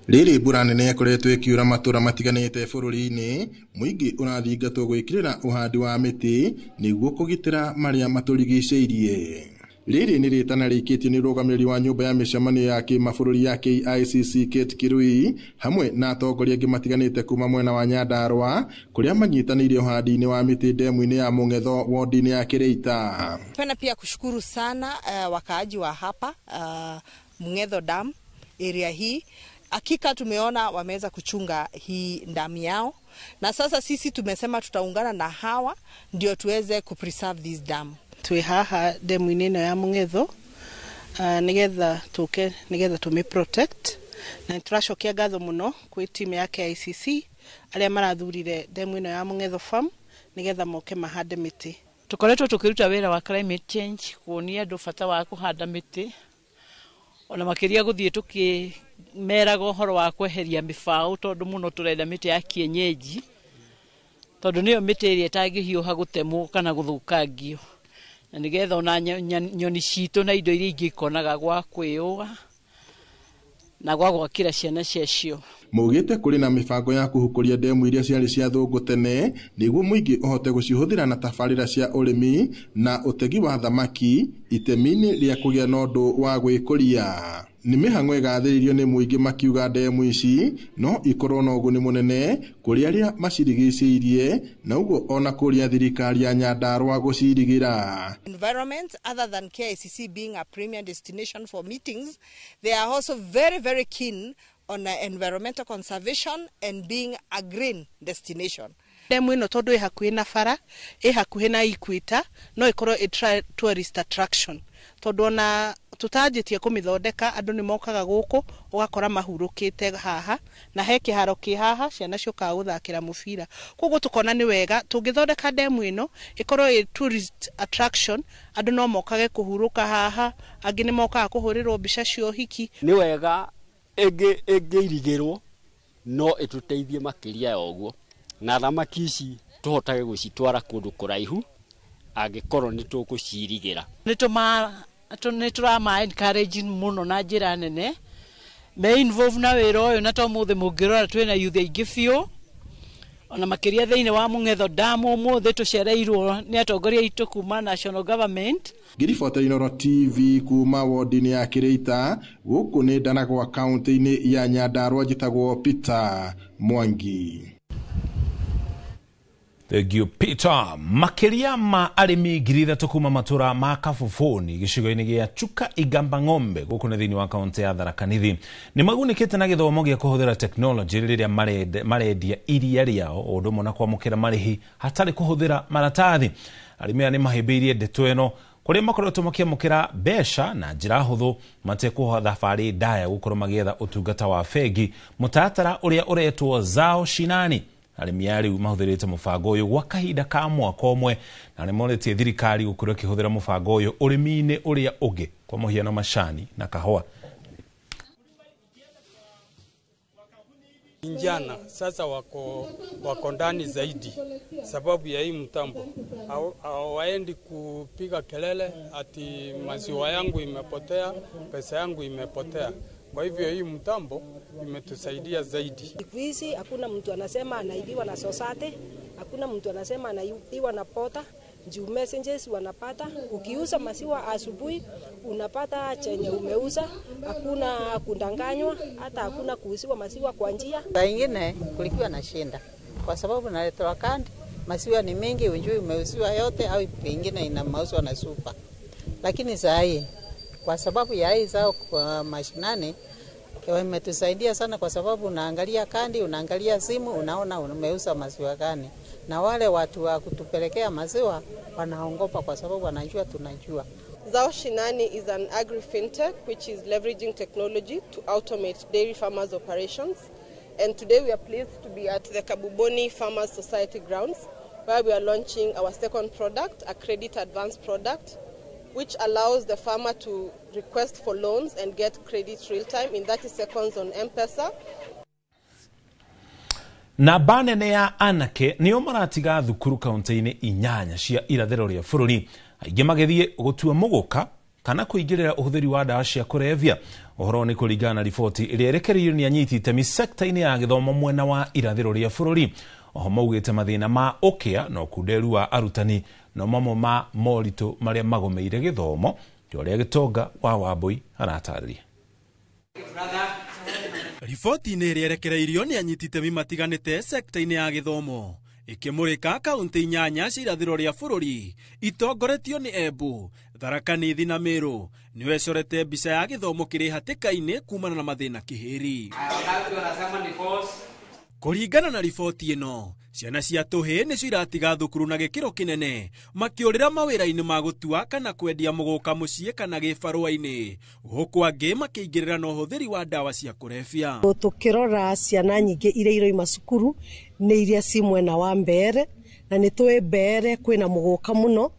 Riri mbura nene ĩkoretwo ĩkiura matũra matiganĩte bũrũri-inĩ, mũingĩ ũrathingatwo gwĩkĩrĩra ũhandi wa mĩtĩ nĩguo kũgitĩra marĩa matũrigicĩirie. Riri nĩ rĩtana rĩkĩtio nĩ rũgamĩrĩri wa nyũmba ya mĩcemanio ya kĩmabũrũri ya KICC Kate Kirui hamwe na atongoria angĩ matiganĩte kuma mwena wa Nyandarua kũrĩa manyitanĩire ũhandi-inĩ wa mĩtĩ ndemu-inĩ ya Mũng'etho wodi-inĩ ya Kĩrĩita. Napenda pia kushukuru sana wakaaji wa hapa Mũng'etho Dam area hii. Hakika tumeona wameweza kuchunga hii damu yao, na sasa sisi tumesema tutaungana na hawa ndio tuweze kupreserve this dam. Twi haha demu-inĩ ĩno ya Mũng'etho nigetha tũmĩ protect, na tũracokia ngatho mũno kwĩ timu ya KICC arĩa marathurire demu ĩno ya Mũng'etho farm nigetha moke mahande mĩtĩ. Tukoretwo tukiruta wĩra wa climate change kuonia andũ bata wa kuhanda mĩtĩ, ona makĩria gũthiĩ tukimeraga ũhoro wa kweheria mĩbaũ tondũ mũno tũrenda mĩtĩ ya kienyeji, tondũ nĩyo mĩtĩ ĩrĩa ĩtangĩhiũha gũtemwo kana gũthũkangio, na nigetha ona nyoni citũ na indo iria ingĩ ikonaga gwa kwĩũa na gwa gwakĩra ciana ciacio. Maugĩte kũrĩ na mĩbango ya kũhũkũria demu iria ciarĩ cia thũngũ tene nĩguo mũingĩ ũhote gũcihũthĩra na tabarĩra cia ũrĩmi na ũtegi wa thamaki itemi-inĩ rĩa kũgĩa na ũndũ wa gwĩkũria. Nĩ mĩhang'o ĩgathĩrĩirio nĩ mũingĩ makiuga demu ici no ikorwo na ũguni mũnene kũrĩ arĩa macirigicĩirie na ũguo ona kũrĩa thirikari ya Nyandarua gũcirigĩra. Environment, other than KICC being a premier destination for meetings, they are also very, very keen on environmental conservation and being a green destination. Demu ĩno tondũ ĩ hakuhĩ na bara, ĩ hakuhĩ na Equator, no ikorwo tourist attraction. Tondũ ona tutanjĩtie kũmĩthondeka andũ nĩ mokaga gũkũ ũgakora mahurũkĩte haha na he kĩharo kĩ haha ciana ciokaga gũthakĩra mũbira. Koguo tukona nĩ wega tũngĩthondeka demu ĩno ĩkorwo tourist attraction, andũ no mokage kũhurũka haha, angĩ nĩ mokaga kũhũrĩrwo mbica cia ũhiki. Nĩ wega ĩngĩirigĩrwo no ĩtũteithie makĩria ya ũguo, na thamaki ici tũhotage gũcitwara kũndũ kũraihu angĩkorwo nĩ tũgũcirigĩra. Nĩ tũrama encourage mũno na njĩra nene me involve na wĩra ũyũ, na to mũthĩ mũngĩrora twĩna youth aingĩ biũ, ona makĩria thĩinĩ wa Mũng'etho Dam ũmũthĩ tũcereirwo nĩ atongoria aitũ kuma national government. Ngiribota Inooro TV kuma wodi-inĩ ya Kĩrĩita gũkũ nĩ Ndaragwa kaunti-inĩ ya Nyandarua, njĩtagwo Peter Mwangi. Thank you, Peter. Makiria ma arĩmi 3,000 kuma matura ma Kabuboni gĩcigo-inĩ gĩa Chuka Igamba Ng'ombe gũkũ nĩ thĩinĩ wa kaunti ya Tharaka Nithi nĩ magunĩkĩte na gĩthomo gĩa kũhũthĩra teknolojĩ rĩrĩa marendia iria rĩao o ũndũ ũmwe na kwamũkĩra marĩhi hatarĩ kũhũthĩra maratathi. Arĩmi aya nĩ mahĩmbĩirie ndeto ĩno kũrĩa makoretwo makĩamũkĩra mbeca na njĩra hũthũ matekũoha thabarĩ ndaya gũkorwo magĩetha ũtungata wa bengi, mũtaratara ũrĩa ũretwo Zao Shinani. Arĩmi aya rĩu mahũthĩrĩte mũbango ũyũ gwa kahinda ka mwaka ũmwe na nĩ moretie thirikari gũkorwo ĩkĩhũthĩra mũbango ũyũ ũrĩmi-inĩ ũrĩa ũngĩ kwa mũhiano macani na kahũa. Vijana sasa wako ndani zaidi sababu ya hii mtambo. Hawaendi kupiga kelele ati maziwa yangu imepotea, pesa yangu imepotea. Kwa hivyo hii mtambo imetusaidia zaidi. Siku hizi hakuna mtu anasema anaibiwa na society, hakuna mtu anasema anaibiwa na pota. Juu messages wanapata, ukiuza maziwa asubuhi unapata chenye umeuza, hakuna kundanganywa, hata hakuna kuuziwa maziwa kwa njia. Wengine kulikuwa na shinda kwa sababu naletewa kandi, maziwa ni mengi, unjui umeuziwa yote au pengine ina mauzwa na super. Lakini saa hii kwa sababu ya hii Zao kwa mashinani imetusaidia sana kwa sababu unaangalia kandi, unaangalia simu, unaona umeuza maziwa gani. Na wale watu wa kutupelekea maziwa wanaongopa kwa sababu wanajua tunajua. Zao Shinani is an agri-fintech which is leveraging technology to automate dairy farmers' operations. And today we are pleased to be at the Kabuboni Farmers Society grounds where we are launching our second product, a credit advance product, which allows the farmer to request for loans and get credit real time in 30 seconds on M-Pesa. Na banene ya anake nĩo maratiga thukuru kaunti-inĩ 8 cia irathĩro rĩa bũrũri, aingĩ magĩthiĩ gũtua mũgũka kana kũingĩrĩra ũhũthĩri wa ndawa cia kũrebia. Uhoro ni kuringana na riboti iria irekereirio ni anyiti itemi sekta-ini ya githomo mwena wa irathiro ria bururi. Oho maugite mathina ma ukia no kunderu wa arutani no mamwe ma moritũ maria magomeire githomo joria Gitonga wa Wambui aratarĩria. Riboti-inĩ ĩrĩa ĩrekereirio nĩ anyiti itemi matiganĩte sekta-inĩ ya gĩthomo ikĩmũrĩka kaunti 8 cia irathĩro rĩa bũrũri itongoretio nĩ Embu, Tharaka Nithi na Meru nĩyo ĩcorete mbica ya gĩthomo kĩrĩ hatĩka-inĩ kumana na mathĩna kĩhĩri. Kũringana na riboti ĩno, ciana cia tũhĩ nĩcio iratiga thukuru na gĩkĩro kĩnene makĩũrĩra mawĩra-inĩ ma gũtua kana kwendia mũgũka mũciĩ kana gĩbarũa-inĩ, gũkũ angĩ makĩingĩrĩra na ũhũthĩri wa ndawa cia kũrebia. Tũkĩrora ciana nyingĩ iria iroima cukuru nĩ iria ci mwena wa Mbeere, na nĩ tũĩ Mbeere kwĩna mũgũka mũno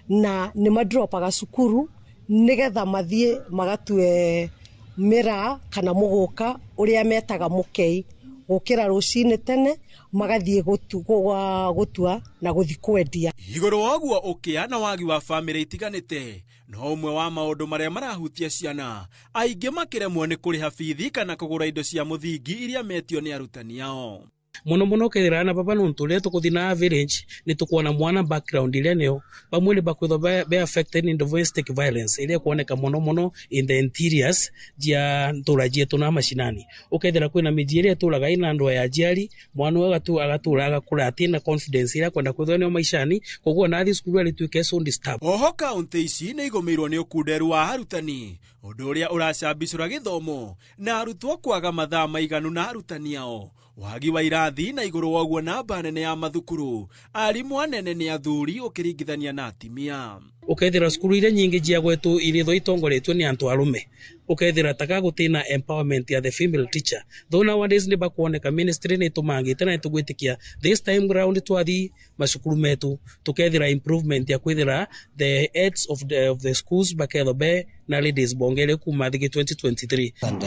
na nĩ madropaga cukuru nĩgetha mathiĩ magatue mĩraa kana mũgũka ũrĩa metaga mũkei, gũkĩra rũcinĩ tene magathiĩ gũtua na gũthi kwendia. Igũrũ wa ũguo ũkĩa na wagi wa bamĩrĩ itiganĩte no ũmwe wa maũndũ marĩa marahutia ciana aingĩ makĩremwo nĩ kũrĩha bithi kana kũgũra indo cia mũthingi iria metio nĩ arutani ao. Muno kethira na papa nuntu ria tukuthi na village ni tukuona mwana background ile neo bamwe ni bakwitho be affected in domestic violence ile kuoneka muno in the interiors jia nturaji yetu na mashinani. Ukethira kwina miji ile tulaga ina ndo ya jali mwana agaturaga kula atina confidence ile kwenda kwithonio maishani koguo na thi skulu ile tuike so disturb. Oho kaunti ici nĩ igomeirwo nĩ ũkunderu wa arutani, ũndũ ũrĩa ũracambicũra gĩthomo na arutwo kwaga mathaa maiganu na arutani ao. Wagi wa irathi na igũrũ woguo namba nene ya mathukuru, arimũ anene nĩ athuri ũkĩringithania na atimia. Ukethira skulu ile nyingi jia gwetu iritho itongoretio ni antu arume. Ukethira taka gutina empowerment ya the female teacher. Though nowadays ni bakuoneka ministry ni tumangite na tugwitikia this time round twathi masukuru metu tukethira improvement ya kwithira the heads of the schools baketho be na ladies bongere kuma thigi 2023 and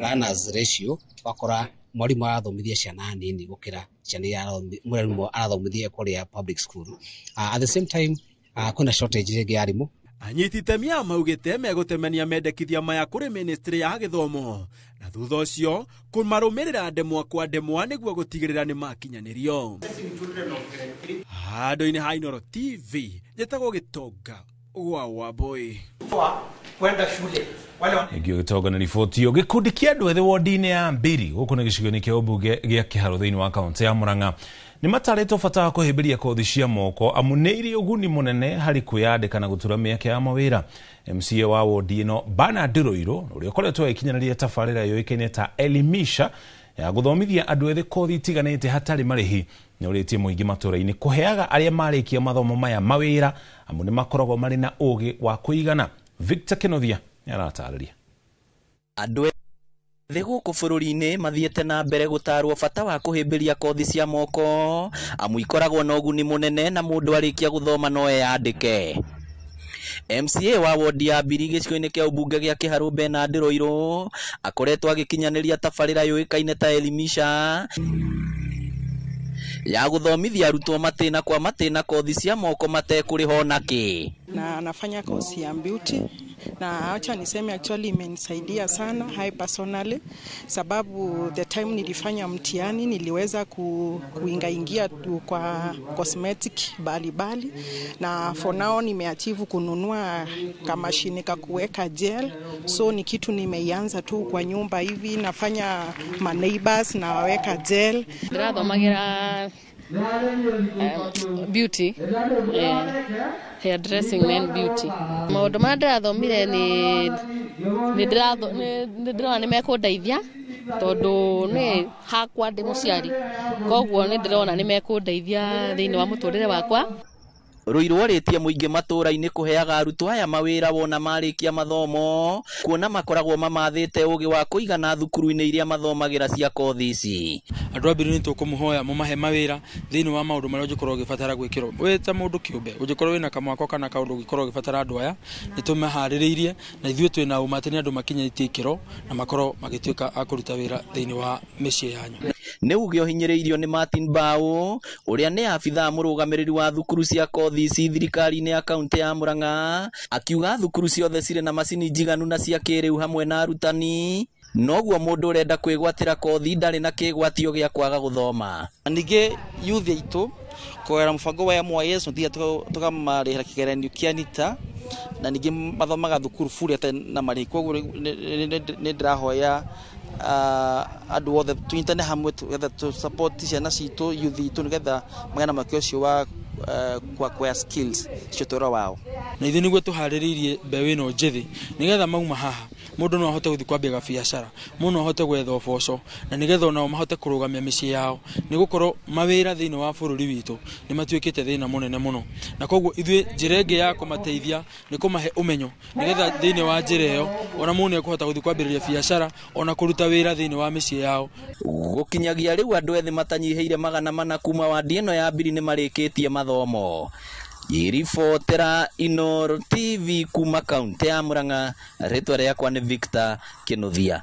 learners ratio wakora mwarimu arathomithia ciana nini gukira ciana mwarimu arathomithia kuria public school. At the same time kuna shortage rĩngĩ ya arimũ. Anyiti itemi maugĩte megũtemania mendekithia maya kũrĩ ministry ya gĩthomo na thutha ũcio kũmarũmĩrĩra ndemwa kwa ndemwa nĩguo gũtigĩrĩra nĩ makinyanĩrio. Handũ-inĩ ha Inooro TV njĩtagwo Gitonga wa Wambui. Kwenda shule Gĩkĩo Gitonga na riboti yo. Gĩkundi kĩa andũ ethĩ wodi-inĩ ya Mbiri gũkũ nĩ gĩcigo-inĩ kĩa ũmbunge gĩa Kĩharo thĩinĩ wa kaunti ya Murang'a nĩ matarĩtwo bata wa kũhĩmbĩria kothi cia moko amu nĩ irĩ ũguni mũnene harĩ kwĩyandĩka na gũtura mĩeke ya mawĩra. MCA wa wodi ĩno Bernard Ndĩrũirũ ũrĩa ũkoretwo agĩkinyanĩria tabarĩra yũĩkaine ta Elimisha ya gũthomithia andũ ethĩ kothi itiganĩte hatarĩ marĩhi nĩ ũrĩtie mũingĩ matũra-inĩ kũheaga arĩa marĩkia mathomo maya mawĩra amu nĩ makoragwo marĩ na ũgĩ wa kũigana. Victor Kenothia nĩ aratarĩria. Andũ ethĩ gũkũ bũrũri-inĩ mathiĩte na mbere gũtarwo bata wa kũhĩmbĩria kothi cia moko amu ikoragwo na ũguni mũnene na mũndũ arĩkia gũthoma no eyandĩke. MCA wa wodi ya Mbiri gĩcigo-inĩ kĩa ũmbunge gĩa Kĩharũ Bernard Ndĩrũirũ akoretwo agĩkinyanĩria tabarĩra yũĩkaine ta Elimisha ya gũthomithia arutwo matĩna kwa matĩna kothi cia moko matekũrĩho nakĩ. Na anafanya kozi ya beauty na acha niseme actually imenisaidia sana hai personally, sababu the time nilifanya mtihani niliweza kuingia kwa cosmetic balibali na for now nimeachieve kununua kamashini ka kuweka gel, so ni kitu nimeianza tu kwa nyumba hivi, nafanya ma neighbors na waweka gel. Ndĩrathomagira beauty, hair dressing and beauty. Maũndũ marĩa ndĩrathomire nĩ ndĩrona nĩ mekũndeithia tondũ nĩ hakwa ndĩ mũciari, koguo nĩ ndĩrona nĩ mekũndeithia thĩinĩ wa mũtũrĩre wakwa. Rũirũ arĩtie mũingĩ matũra-inĩ kũheaga arutwo aya mawĩra wona marĩkia mathomo kuona makoragwo mamathĩte ũgĩ wa kũigana thukuru-inĩ iria mathomagĩra cia kothi ici. Andũ a Mbiri nĩ tũkũmũhoya mũmahe mawĩra thĩinĩ wa maũndũ marĩa ũngĩkorwo ũgĩbatara gwĩkĩrwo wĩ ta mũndũ kĩũmbe, ũngĩkorwo wĩna kamwako kana kaũndũ ũngĩkorwo ũgĩbatara andũ aya nĩ tũmaharĩrĩirie na ithuĩ twĩna ũma atĩ nĩ andũ makinyĩtie ikĩro na makorwo magĩtuĩka a kũruta wĩra thĩinĩ wa mĩciĩ yanyu. nĩ uge ũhinyĩrĩirio nĩ Martin Bao ũrĩa nĩ abithaa mũrũgamĩrĩri wa thukuru cia kothi ici thirikari-inĩ ya kaunti ya Murang'a, akiuga thukuru ciothe cirĩ na macini njiganu na cia kĩrĩu hamwe na arutani, noguo mũndũ ũrenda kwĩgwatĩra kothi ndarĩ na kĩgwatio gĩa kwaga gũthoma. Ningĩ youth aitũ kũgerera mũbango wa MYS nũthia tũkamarĩhĩra kĩgeranio kĩa NITA, na ningĩ mathomaga thukuru bure atarĩ na marĩhi. Koguo nĩ ndĩrahoya andũ othe tũnyitane hamwe getha tũ support ciana citũ, youth itũ, nĩgetha magĩe na mweke ũcio wa kwa skills cio tũra wao. Na ithuĩ nĩguo tũharĩrĩirie mbeũ ĩno njĩthĩ nĩgetha mauma haha mũndũ no ahote gũthiĩ kwambia gabiacara, mũndũ no ahote gwetha ũboco, na nĩgetha onao mahote kũrũgamia mĩciĩ yao, nĩgũkorwo mawĩra thĩinĩ wa bũrũri witũ nĩ matuĩkĩte thĩna mũnene mũno, na koguo ithuĩ njĩra ĩngĩ ya kũmateithia nĩ kũmahe ũmenyo, nĩgetha thĩinĩ wa njĩra ĩyo ona mũndũ nĩ ekũhota gũthiĩ kwambĩrĩria biacara ona kũruta wĩra thĩinĩ wa mĩciĩ yao. Gũkinyagia rĩu andũ ethĩ matanyihĩire 400 kuma wadi ĩno ya Mbiri nĩ marĩkĩtie mathomo. Iribotera Inooro TV kuma kaunti ya Murang'a, rĩtwa rĩakwa nĩ Victor Kinuthia.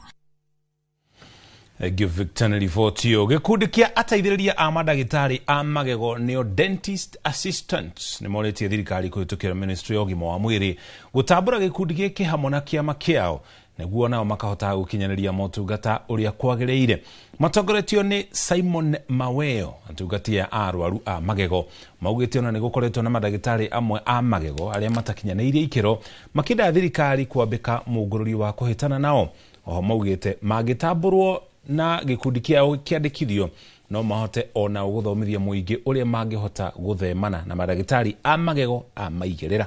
Give Victor nĩ riboti ĩyo. Gĩkundi kĩa ateithĩrĩria a mandagĩtarĩ a magego nĩo dentist assistants nĩ morĩtie thirikari kũhĩtũkĩra ministry ya ũgima wa mwĩrĩ gũtambũra gĩkundi gĩkĩ hamwe na kĩama kĩao nĩguo nao makahota gũkinyanĩria motungata ũrĩa kwagĩrĩire. Matongoretio nĩ Simon Maweo, atungatia arwaru a magego, maugĩte ona nĩ gũkoretwo na mandagĩtarĩ amwe a magego arĩa matakinyanĩirie ikĩro, makĩenda thirikari kwambĩka mũngũrũri wa kũhĩtana nao. Oho maugĩte mangĩtambũrwo na gĩkundi kĩao kĩandĩkithio no mahote ona gũthomithia mũingĩ ũrĩa mangĩhota gũthemana na mandagĩtarĩ a magego a maigĩrĩra.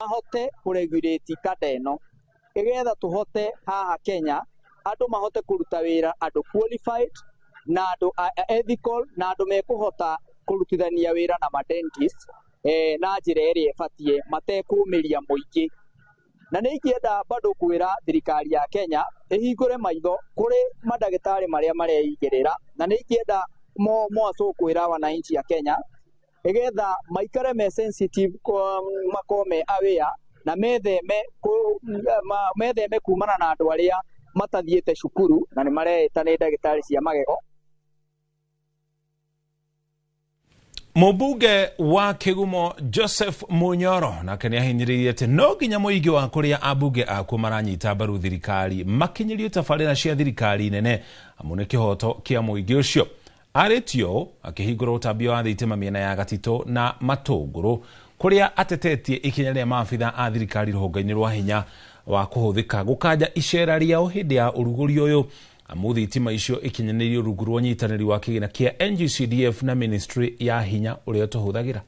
Mahote kũregulate kada ĩno ĩgetha tũhote haha Kenya andũ mahote kũruta wĩra, andũ qualified na andũ ethical na andũ mekũhota kũrutithania wĩra na madentist na njĩra ĩrĩa ĩbatiĩ matekũmĩria mũingĩ. Na nĩ ingĩenda bado kwĩra thirikari ya Kenya ĩhingũre maitho kũrĩ mandagĩtarĩ marĩa mareigĩrĩra, na nĩ ingĩenda mwaco kwĩra wananchi ya Kenya egetha maikare me sensitive makome aware na metheme kumana na andũ arĩa matathiĩte cukuru na nĩ mareta nĩ ndagĩtarĩ cia magego. Mũmbunge wa Kĩgumo Joseph Munyoro nake nĩ ahinyĩrĩirie atĩ no nginya mũingĩ wa kũrĩa ambunge akuo maranyita mbaru thirikari makinyĩrie tabarĩra cia thirikari nene amu nĩ kĩhoto kĩa mũingĩ ũcio. Arĩtio akĩhingũra ũtambia wa thitima mĩena ya Gatitũ na Matũngũrũ kũrĩa atetetie ikinya rĩa maabitha a thirikari rũhonge-inĩ rwa hinya wa kũhũthĩka gũkanja icera rĩao hĩndĩ ya ũrugũri ũyũ amu thitima icio ikinyanĩirio rungu rwa ũnyitanĩri wa kĩgĩna kĩa NGCDF na ministry ya hinya ũrĩa tũhũthagĩra.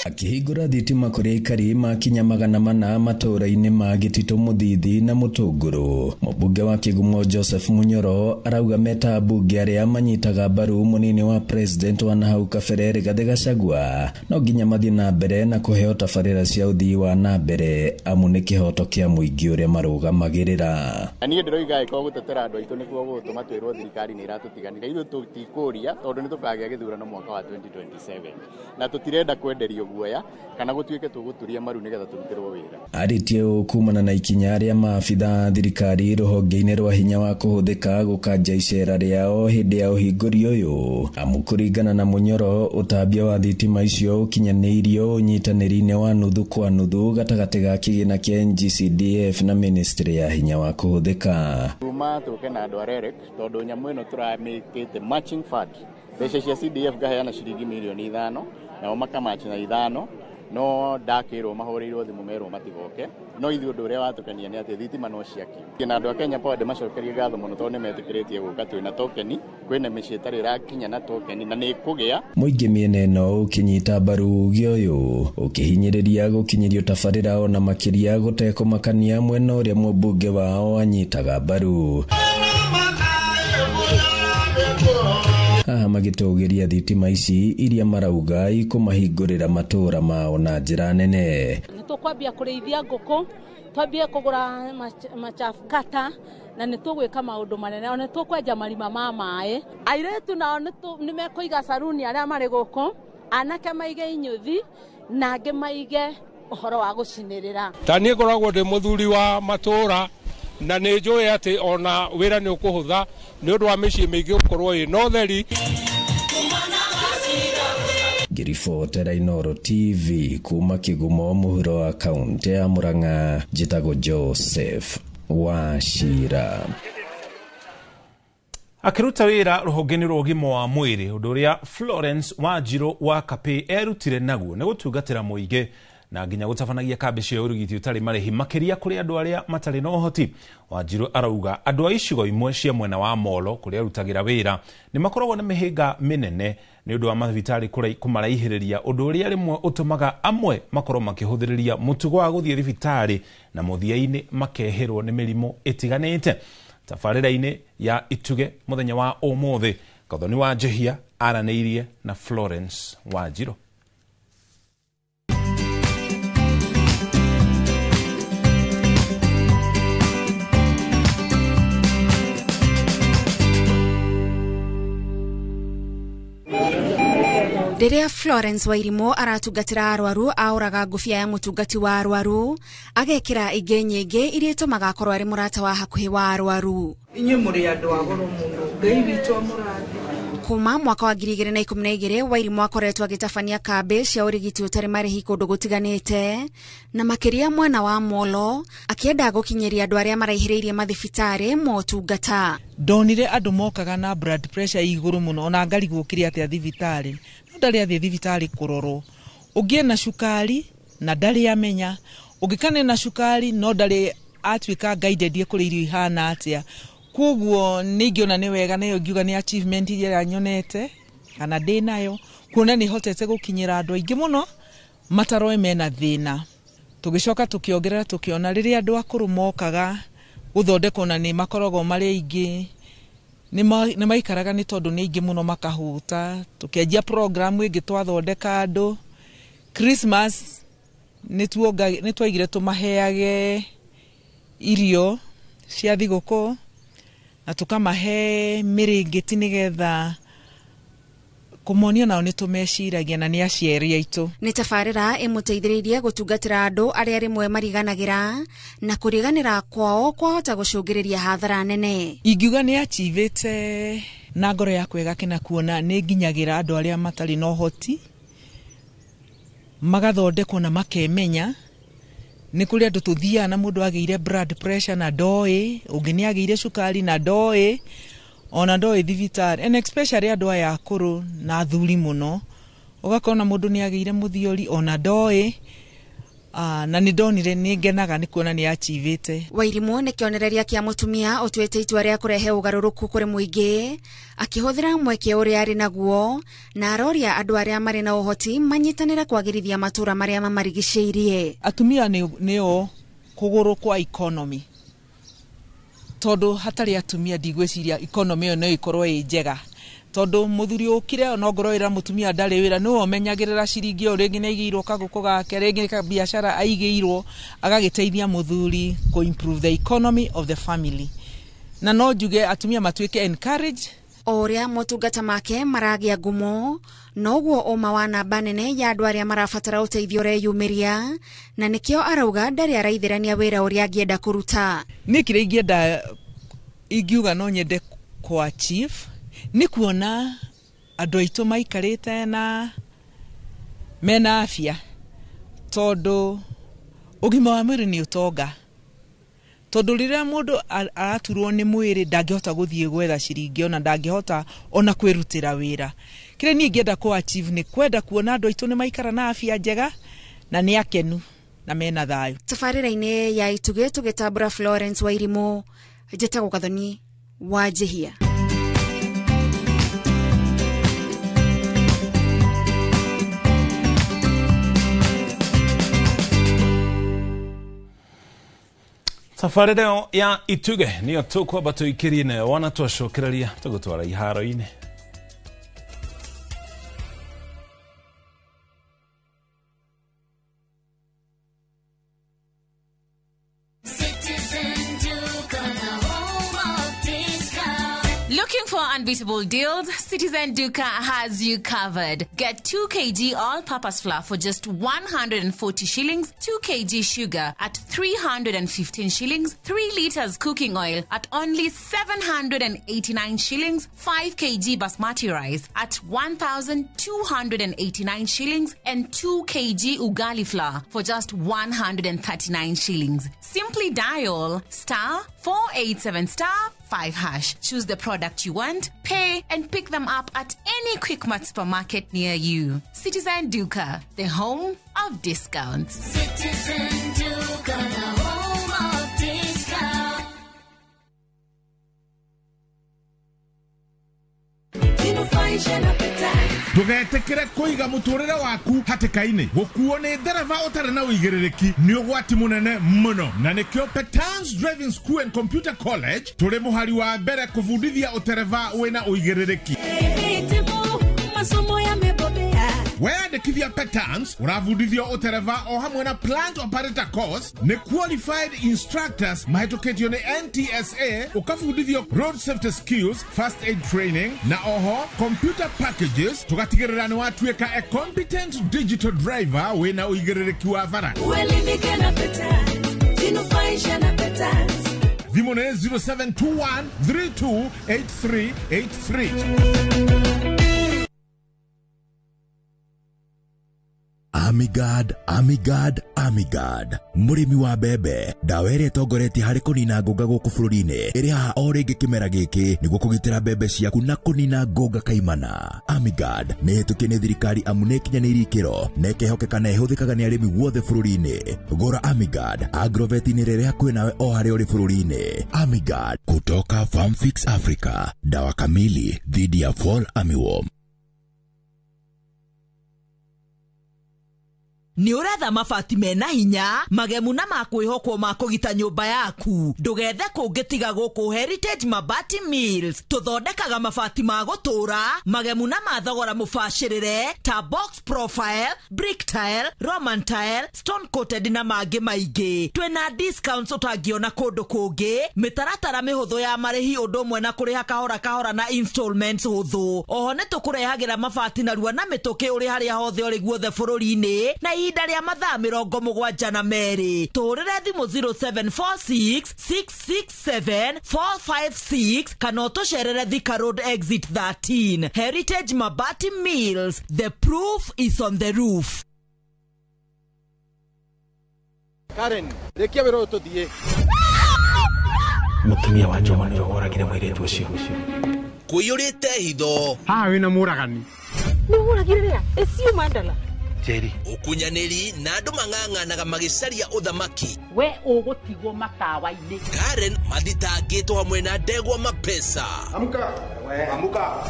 Akĩhingũra thitima kũrĩa aikari makinya 400 matũũra-inĩ ma Gĩtitũ, Mũthithi na Mũtũngũrũ. Mũmbunge wa Kĩgumo Joseph Munyoro arauga meta ambunge arĩa manyitaga mbaru mũnini wa president wa nahau kabere Rigathĩ Gachagua no nginya mathiĩ na mbere na kũheo tabarĩra cia ũthii wa na mbere amu nĩ kĩhoto kĩa mũingĩ ũrĩa marũgamagĩrĩra. Niĩ ndĩroiga ĩkorwo gũtetera andũ aitũ nĩkuo gũtũma twĩrwo thirikari nĩ iratũtiganĩra, ithuĩ tũtikũria tondũ nĩ tũkagĩa gĩthurano mwaka wa 2027 na tũtirenda kwenderio guoya kana gũtuĩke tũgũturia maru nĩgetha tũrutĩrwo wĩra. Arĩtie kumana na ikinya rĩa maabitha thirikari rũhonge-inĩ rwa hinya wa kũhũthĩka gũkanja icera rĩao hĩndĩ ya ũhingũri ũyũ amu kũringana na Munyoro ũtambia wa thitima icio ũkinyanĩirio ũnyitanĩri-inĩ wa nuthu kwa nuthu gatagatĩ ga kĩgĩna kĩa NGCDF na ministry ya hinya wa kũhũthĩka. Kuma tũke na andũ a REREC tondũ nyamũ ĩno tũramĩkĩte matching fund, mbeca cia CDF ngaheana ciringi milioni 5 nao makamachi na 5 no ndakĩrwo mahũrĩirwo thimũ merwo matigoke no ithuĩ ũndũ ũrĩa watũkania nĩ atĩ thitima no ciaki na andũ a Kenya Power ndĩmacokerie ngatho mũno tondũ nĩ metĩkĩrĩtie gũka twĩna tokeni, kwĩna mĩciĩ ĩtarĩ ĩrakinya na tokeni na nĩ kũgĩa. Mũingĩ mĩena ĩno ũkĩnyita mbaru uge ũyũ ũkĩhinyĩrĩria gũkinyĩrio tabarĩra ona makĩria gũtekũmakania mwena ũrĩa mũmbunge wao anyitaga mbaru. Haha magĩtũgĩria thitima ici iria marauga ikũmahingũrĩra matũũra mao na njĩra nene. Nĩtũkwambia kũrĩithia ngũkũ, twambie kũgũra machafu kata na nĩtũgwĩka maũndũ manene, ona nĩtũkwenja marima ma maĩ. Airĩtu nao nĩmekũiga saruni arĩa marĩ gũkũ, anake maige inyuthi na angĩ maige uhoro wa gucinirira. Tani ngoragwo ndi muthuri wa matura na nĩ njũĩ atĩ ona wĩra nĩ ũkũhũtha nĩ ũndũ wa mĩciĩ mĩingĩ gũkorwo ĩna ũtheri. Ngiribotera Inooro TV kuma Kigumo mũhuro wa kaunti ya Murang'a, njĩtagwo Joseph Wachira. Akiruta wĩra rũhonge-inĩ rwa ũgima wa mwĩrĩ, ũndũ ũrĩa Florence Wanjiru wa Kapĩ erutire naguo nĩ gũtungatĩra mũingĩ na nginya gũtabanagia kambĩ cia ũrigiti ũtarĩ marĩhi makĩria kũrĩ andũ arĩa matarĩ na ũhoti. Wanjiru arauga andũ a icigo imwe cia mwena wa Molo kũrĩa arutagĩra wĩra nĩ makoragwo na mĩhĩnga mĩnene nĩ ũndũ wa mathibitarĩ kũmaraihĩrĩria, ũndũ ũrĩa rĩmwe ũtũmaga amwe makorwo makĩhũthĩrĩria mũtugo wa gũthiĩ thibitarĩ na mũthia-inĩ makeherwo nĩ mĩrimũ ĩtiganĩte. Tabarĩra-inĩ ya Ituge mũthenya wa ũmũthĩ, Gathoni wa Njehia aranĩirie na Florence Wanjiru. Rĩrĩa Florence Wairimu aratungatĩra arwaru aũraga ngũbia ya mũtungati wa arwaru agekĩra ingĩ nyingĩ iria itũmaga akorwo arĩ mũrata wa hakuhĩ wa arwaru. Inyuĩ mũrĩ andũ a goro mũno, Ngai witũ amũrathime. Kuma mwaka wa 2012 Wairimu akoretwo agĩtabania kambĩ cia ũrigiti ũtarĩ marĩhi kũndũ gũtiganĩte na makĩria mwena wa Molo, akĩenda gũkinyĩria andũ arĩa maraihĩrĩirie mathibitarĩ motungata. Ndonire andũ mokaga na blood pressure igũrũ mũno, ona ngarigwo kĩrĩa atĩa thibitarĩ. Ndarĩ athiĩ thibitarĩ kũrorwo. Ũngĩe na cukari na ndarĩ amenya, ũngĩkane na cukari no ndarĩ atuĩka guided kũrĩ irio ihana atĩa. Koguo nĩngiona nĩ wega nayo ngiuga nĩ achievement iria nyonete kana ndĩ nayo, kuona nĩ hotete gũkinyĩra andũ aingĩ mũno mataroe mena thĩna. Tũgĩcoka tũkĩongerera tũkĩona rĩrĩa andũ akũrũ mokaga gũthondekwo na nĩ makoragwo marĩ aingĩ, nĩ maikaraga nĩ tondũ nĩ aingĩ mũno makahuta. Tũkĩanjia program ĩngĩ twathondeka andũ Christmas nĩ twaigire tũmaheage irio cia thigũkũ na tukamahe mĩrĩngĩti nĩgetha kũmonia nao nĩ tũmeciragia na nĩ aciari aitũ. Nĩ tabarĩra ĩmũteithĩrĩirie gũtungatĩra andũ arĩa rĩmwe mariganagĩra na kũriganĩra kwao kwahota gũcũngĩrĩria hathara nene. Ingiuga nĩ achivĩte na ngoro yakwa ĩgakena kuona nĩ nginyagĩra andũ arĩa matarĩ na ũhoti magathondekwo na makemenya. Nĩ kũrĩ andũ tũthiaga na mũndũ agĩire blood pressure na ndoĩ, ũngĩ nĩ agĩire cukari na ndoĩ, ona ndoĩ thibitarĩ, and especially andũ aya akũrũ na athuri mũno, ũgakora mũndũ nĩ agĩire mũthiori ona ndoĩ. Na nĩ ndonire nĩ ngenaga nĩ kuona nĩ achivĩte. Wairimu nĩ kĩonereria kĩa mũtumia ũtuĩte itua rĩa kũrehe ũgarũrũku kũrĩ mũingĩ, akĩhũthĩra mweke ũrĩa arĩ naguo na aroria andũ arĩa marĩ na ũhoti manyitanĩre kwagĩrithia matũra marĩa mamarigicĩirie. Atumia nĩo kũgũrũ kwa economy, tondũ hatarĩ atumia ndigwĩciria economy ĩyo no ĩkorwo ĩ njega. Tondũ mũthuri ũkire ona ngoro ĩra mũtumia ndarĩ wĩra no omenyagĩrĩra ciringi ĩyo, rĩngĩ nĩ aigĩirwo kagũkũ gake, rĩngĩ ka biashara aigĩirwo, agagĩteithia mũthuri ku improve the economy of the family. Na no njuge atumia matuĩke encourage. O ũrĩa motungata make maragĩa ngumo, noguo ũma wa namba nene ya andũ arĩa marabatara ũteithio ũreyumĩria, na nĩkĩo arauga ndarĩ araithĩrania wĩra ũrĩa angĩenda kũruta. Niĩ kĩrĩa ingĩenda ingiuga no nyende kuachieve nĩ kuona andũ aitũ maikarĩte na mena afya, tondũ ũgima wa mwĩrĩ nĩ ũtonga. Tondũ rĩrĩa mũndũ araturwo nĩ mwĩrĩ ndangĩhota gũthiĩ gwetha ciringi, ona ndangĩhota ona kwĩrutĩra wĩra. Kĩrĩa niĩ ingĩenda kuachieve nĩ kwenda kuona andũ aitũ nĩ maikara na afya njega na nĩ akenu na mena thayũ. Tabarĩra-inĩ ya Ituge tũgĩtambũra Florence Wairimu, njĩtagwo Gathoni wa Njehia. Tabarĩra ya Ituge nĩyo tũkwamba tũikĩrie nayo, wana twacokereria tũgũtwara iharo-inĩ. Looking for unbeatable deals? Citizen Duka has you covered. Get 2 kg all-purpose flour for just 140 shillings, 2 kg sugar at 315 shillings, 3 liters cooking oil at only 789 shillings, 5 kg basmati rice at 1,289 shillings, and 2 kg ugali flour for just 139 shillings. Simply dial *487*5#. Choose the product you want, pay, and pick them up at any Quickmart supermarket near you. Citizen Duka, the home of discounts. Citizen Duka, the home of discounts. Ndugetekere kuiga muturire waku hatikaini gukuo ni ndereva utari na uigiririki ni ugwati munene muno na nikio Petans Driving School and Computer College turi muhari wa mbere kuvundithia utereva wina uigiririki. Weyandikithia Petans uravundithio utereva o hamwe na plant operator course ni qualified instructors mahetuketio ni NTSA ukavundithio road safety skills, first aid training na oho computer packages tugatigirira ni watuika a competent digital driver wina uigiririki wa vara. Uelimike na Petans, jinufaishe na Petans. Vimone 0721 328383. Amigad. Murimi wa bebe. Dawere togoreti hari kunina ngoga guku bururi-ini. Iri haha o ringi kimera giki niguo kugitira bebe ciaku na kunina ngoga kaimana. Amigad ni hitukie ni thirikari amu ni kinyanĩirie ikĩro na ĩkehokeka na ĩhũthĩkaga nĩ arĩmi guothe bururi-ini. Gora Amigad agrovet-inĩ rĩrĩ hakuhĩ nawe o harĩa ũrĩ bururi-ini. Amigad kutoka Farm Fix Africa, dawa kamili dhidi ya fall armyworm. Ni uretha mabati mena hinya magemu na makwihokwo ma kugita nyumba yaku. Ndugethe kungitiga guku Heritage Mabati Mills tuthondekaga mabati ma gutura magemu na mathogora mubashirire ta box profile, brick tile, roman tile, stone coated na mangi maingi. Twina discounts utangiona kundu kungi, mitaratara mihuthu ya marihi undu mwe na kuriha kahora na installments huthu. Oho ni tukurehagira mabati na ruwa na mituki uri haria hothe uri guothe bururi-ini na ihinda ria mathaa 72. Tuhurire thimu 0746 667 456 kana utucerere Thika Road exit 13. Heritage Mabati Mills, the proof is on the roof. Karen, rekia wero tuthie. Mutumia wa Joma ni ogoragire mwiretu ucio. Kuyurite hitho. Ha wina muragani. Ni muragire esiu mandala. Jerry. Ukunyaniri na andu mang'ang'anaga magicaria uthamaki. We ugutigwo matawa-ini. Karen mathitangitwo hamwe na ndegwa mapesa. Amuka.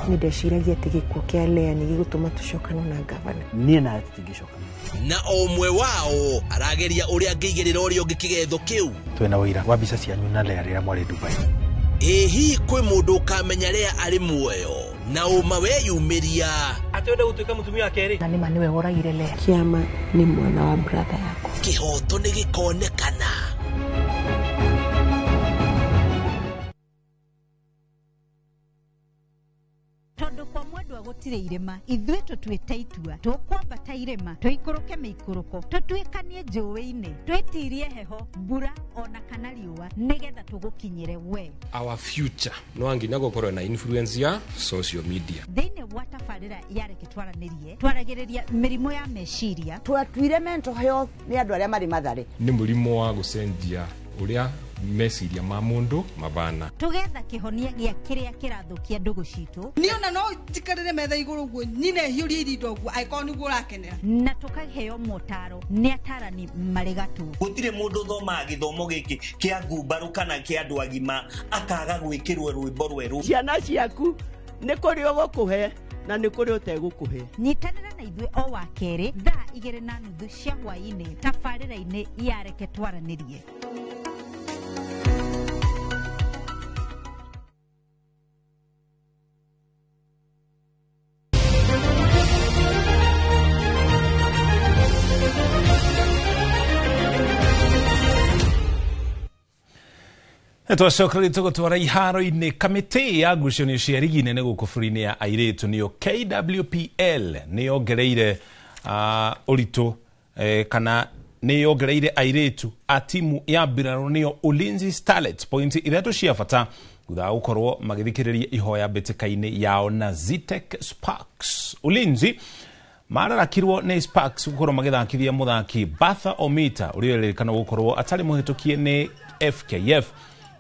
Nindeciragia ati gikuo kia Lea ni gigutuma tucokane na gavana. Nie na atigicokana. Na omwe wao arageria uria ngigirira uria ungikigetho kiu. Twena wira wa bica cianyu na Lea rira mwari Dubai. Ehi kwe mundu ukamenya Lea ari muoyo na uma weyumiria atwenda gutuika mutumia wa keri na nima niwe woragire Lea. Kiama ni mwana wa brother yako. Kihoto ni gikonekana. Tondu kwa mwendwa gutire irema ithwe tutwite itua tukwambata irema tuikuruke miikuruko tutwikanie njuwi-ini twitirie heho mbura ona kana riua nigetha tugukinyire we. Our future no anginya gukorwo na influence ya social media thiini wa tabarira yareke twaranirie twaragiriria mirimu ya meciria twatuire mental health ni andu aria mari mathare ni murimu wa gucenjia uria meciria ma mundu mabana tugetha kihonia gia kiria kirathukia ndugu citu ni ona no tikarire metha iguru guo nyine hiuria irindo guo aiko ni guo rakenera na tukaheo motaro ni atarani marigatu gutire mundu thoma githomo giki kia ngumbaru kana kia andu agima akaga gwikirwo rwimbo rweru ciana ciaku ni kuri ugukuhe na ni kuri utegukuhe nyitanira na ithwe o wa keri thaa 2:30 cia hwaini tabarira-ini yareke twaranirie. Twacokera tugutwara iharo-ini kamiti ya ngucanio cia rigi nene guku bũrũri-inĩ ya airĩtu nĩyo KWPL nĩyongereire ũritũ kana nĩyongereire airĩtu a timu ya Mbirarũ nĩyo Ulinzi Starlets pointi ithatũ cia bata thutha wa gũkorwo magĩthikĩrĩria ihoya mbĩtĩka-inĩ yao na Zetech Sparks. Ulinzi mararakirwo nĩ Sparks gũkorwo magĩthakithia mũthaki Batha Omita ũrĩa ũrerĩkana gũkorwo atarĩ mũhĩtũkie nĩ FKF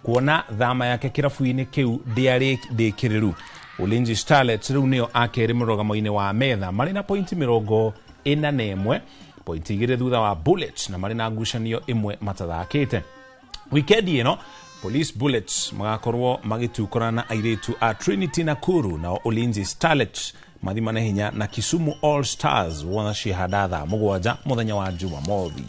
kuona thama yake kĩrabu-inĩ kĩu ndĩkĩrĩru. Ulinzi Starlets rĩu nĩyo akerĩ mũrũgamo-inĩ wa metha marĩ na pointi 41, pointi 2 thutha wa Bullets na marĩ na ngucanio ĩmwe matathakĩte. Wikendi ĩno Police Bullets magakorwo magĩtukũrana na airĩtu a Trinity Nakuru na Ulinzi Starlets mathimana hinya na Kisumu All Stars wona cihanda thaa 7 mũthenya wa Jumamothi.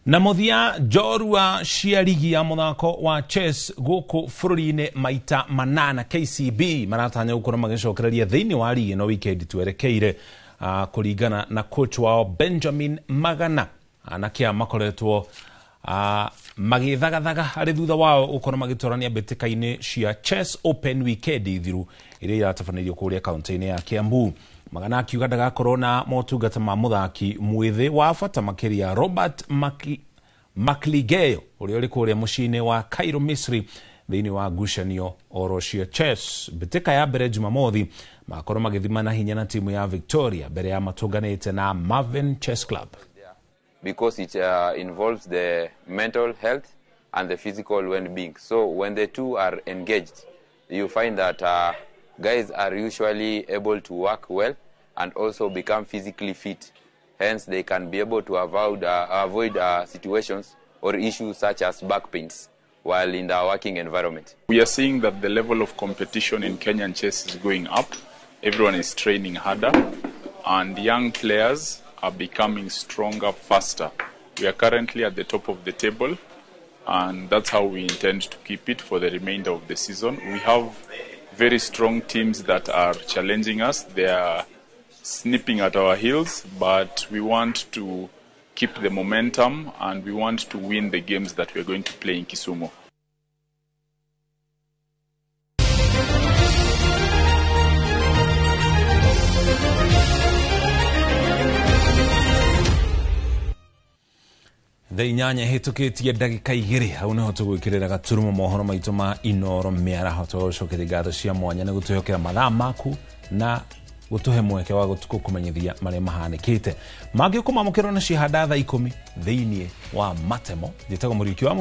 Na muthia jorua cia ligi ya muthako wa chess guku bũrũri-inĩ maita 8 KCB maratanya gũkorwo magĩcokereria thĩinĩ wa ligi no weekend twerekeire kũringana na coach wao Benjamin Magana. Anake makoretwo magĩthagathaga harĩ thutha wao gũkorwo magĩtwarania mbĩtĩka-inĩ cia Chess Open weekend ithiru iria iratabanĩrio kũrĩa kaunti-inĩ ya Kiambu. Magana akiuga ndagakorwo na motungata ma mũthaki mwĩthĩ wa bata makĩria Robert Makligeyo ũrĩa ũrĩ kũrĩa mũciĩ-inĩ wa Cairo Misri thĩinĩ wa ngucanio oro cia chess. Mbĩtĩka ya mbere Jumamothi makorwo magĩthimana hinya na timu ya Victoria mbere ya matũnganĩte na Marvin Chess Club. Because it involves the mental health and the physical well-being. So when the two are engaged, you find that guys are usually able to work well and also become physically fit. Hence, they can be able to avoid situations or issues such as back pains while in the working environment. We are seeing that the level of competition in Kenyan chess is going up. Everyone is training harder and young players are becoming stronger faster. We are currently at the top of the table and that's how we intend to keep it for the remainder of the season. We have very strong teams that are challenging us. They are snipping at our heels, but we want to keep the momentum and we want to win the games that we are going to play in Kisumu. Thainyanya hĩtũkĩtie ndagĩka 2 hau nĩho tũgwĩkĩrĩra gaturumo mohoro maitũ ma Inoro mĩaraho tũcokeria ngatho cia mwanya nĩ gũtũhokera mathaa maku na gũtũhe mweke wa gũkũmenyithia marĩa mahanĩkĩte mangĩ ũkũmamũkĩrwo na cihanda thaa 10 thĩinĩ wa Matemo njĩtagwo mũriki wa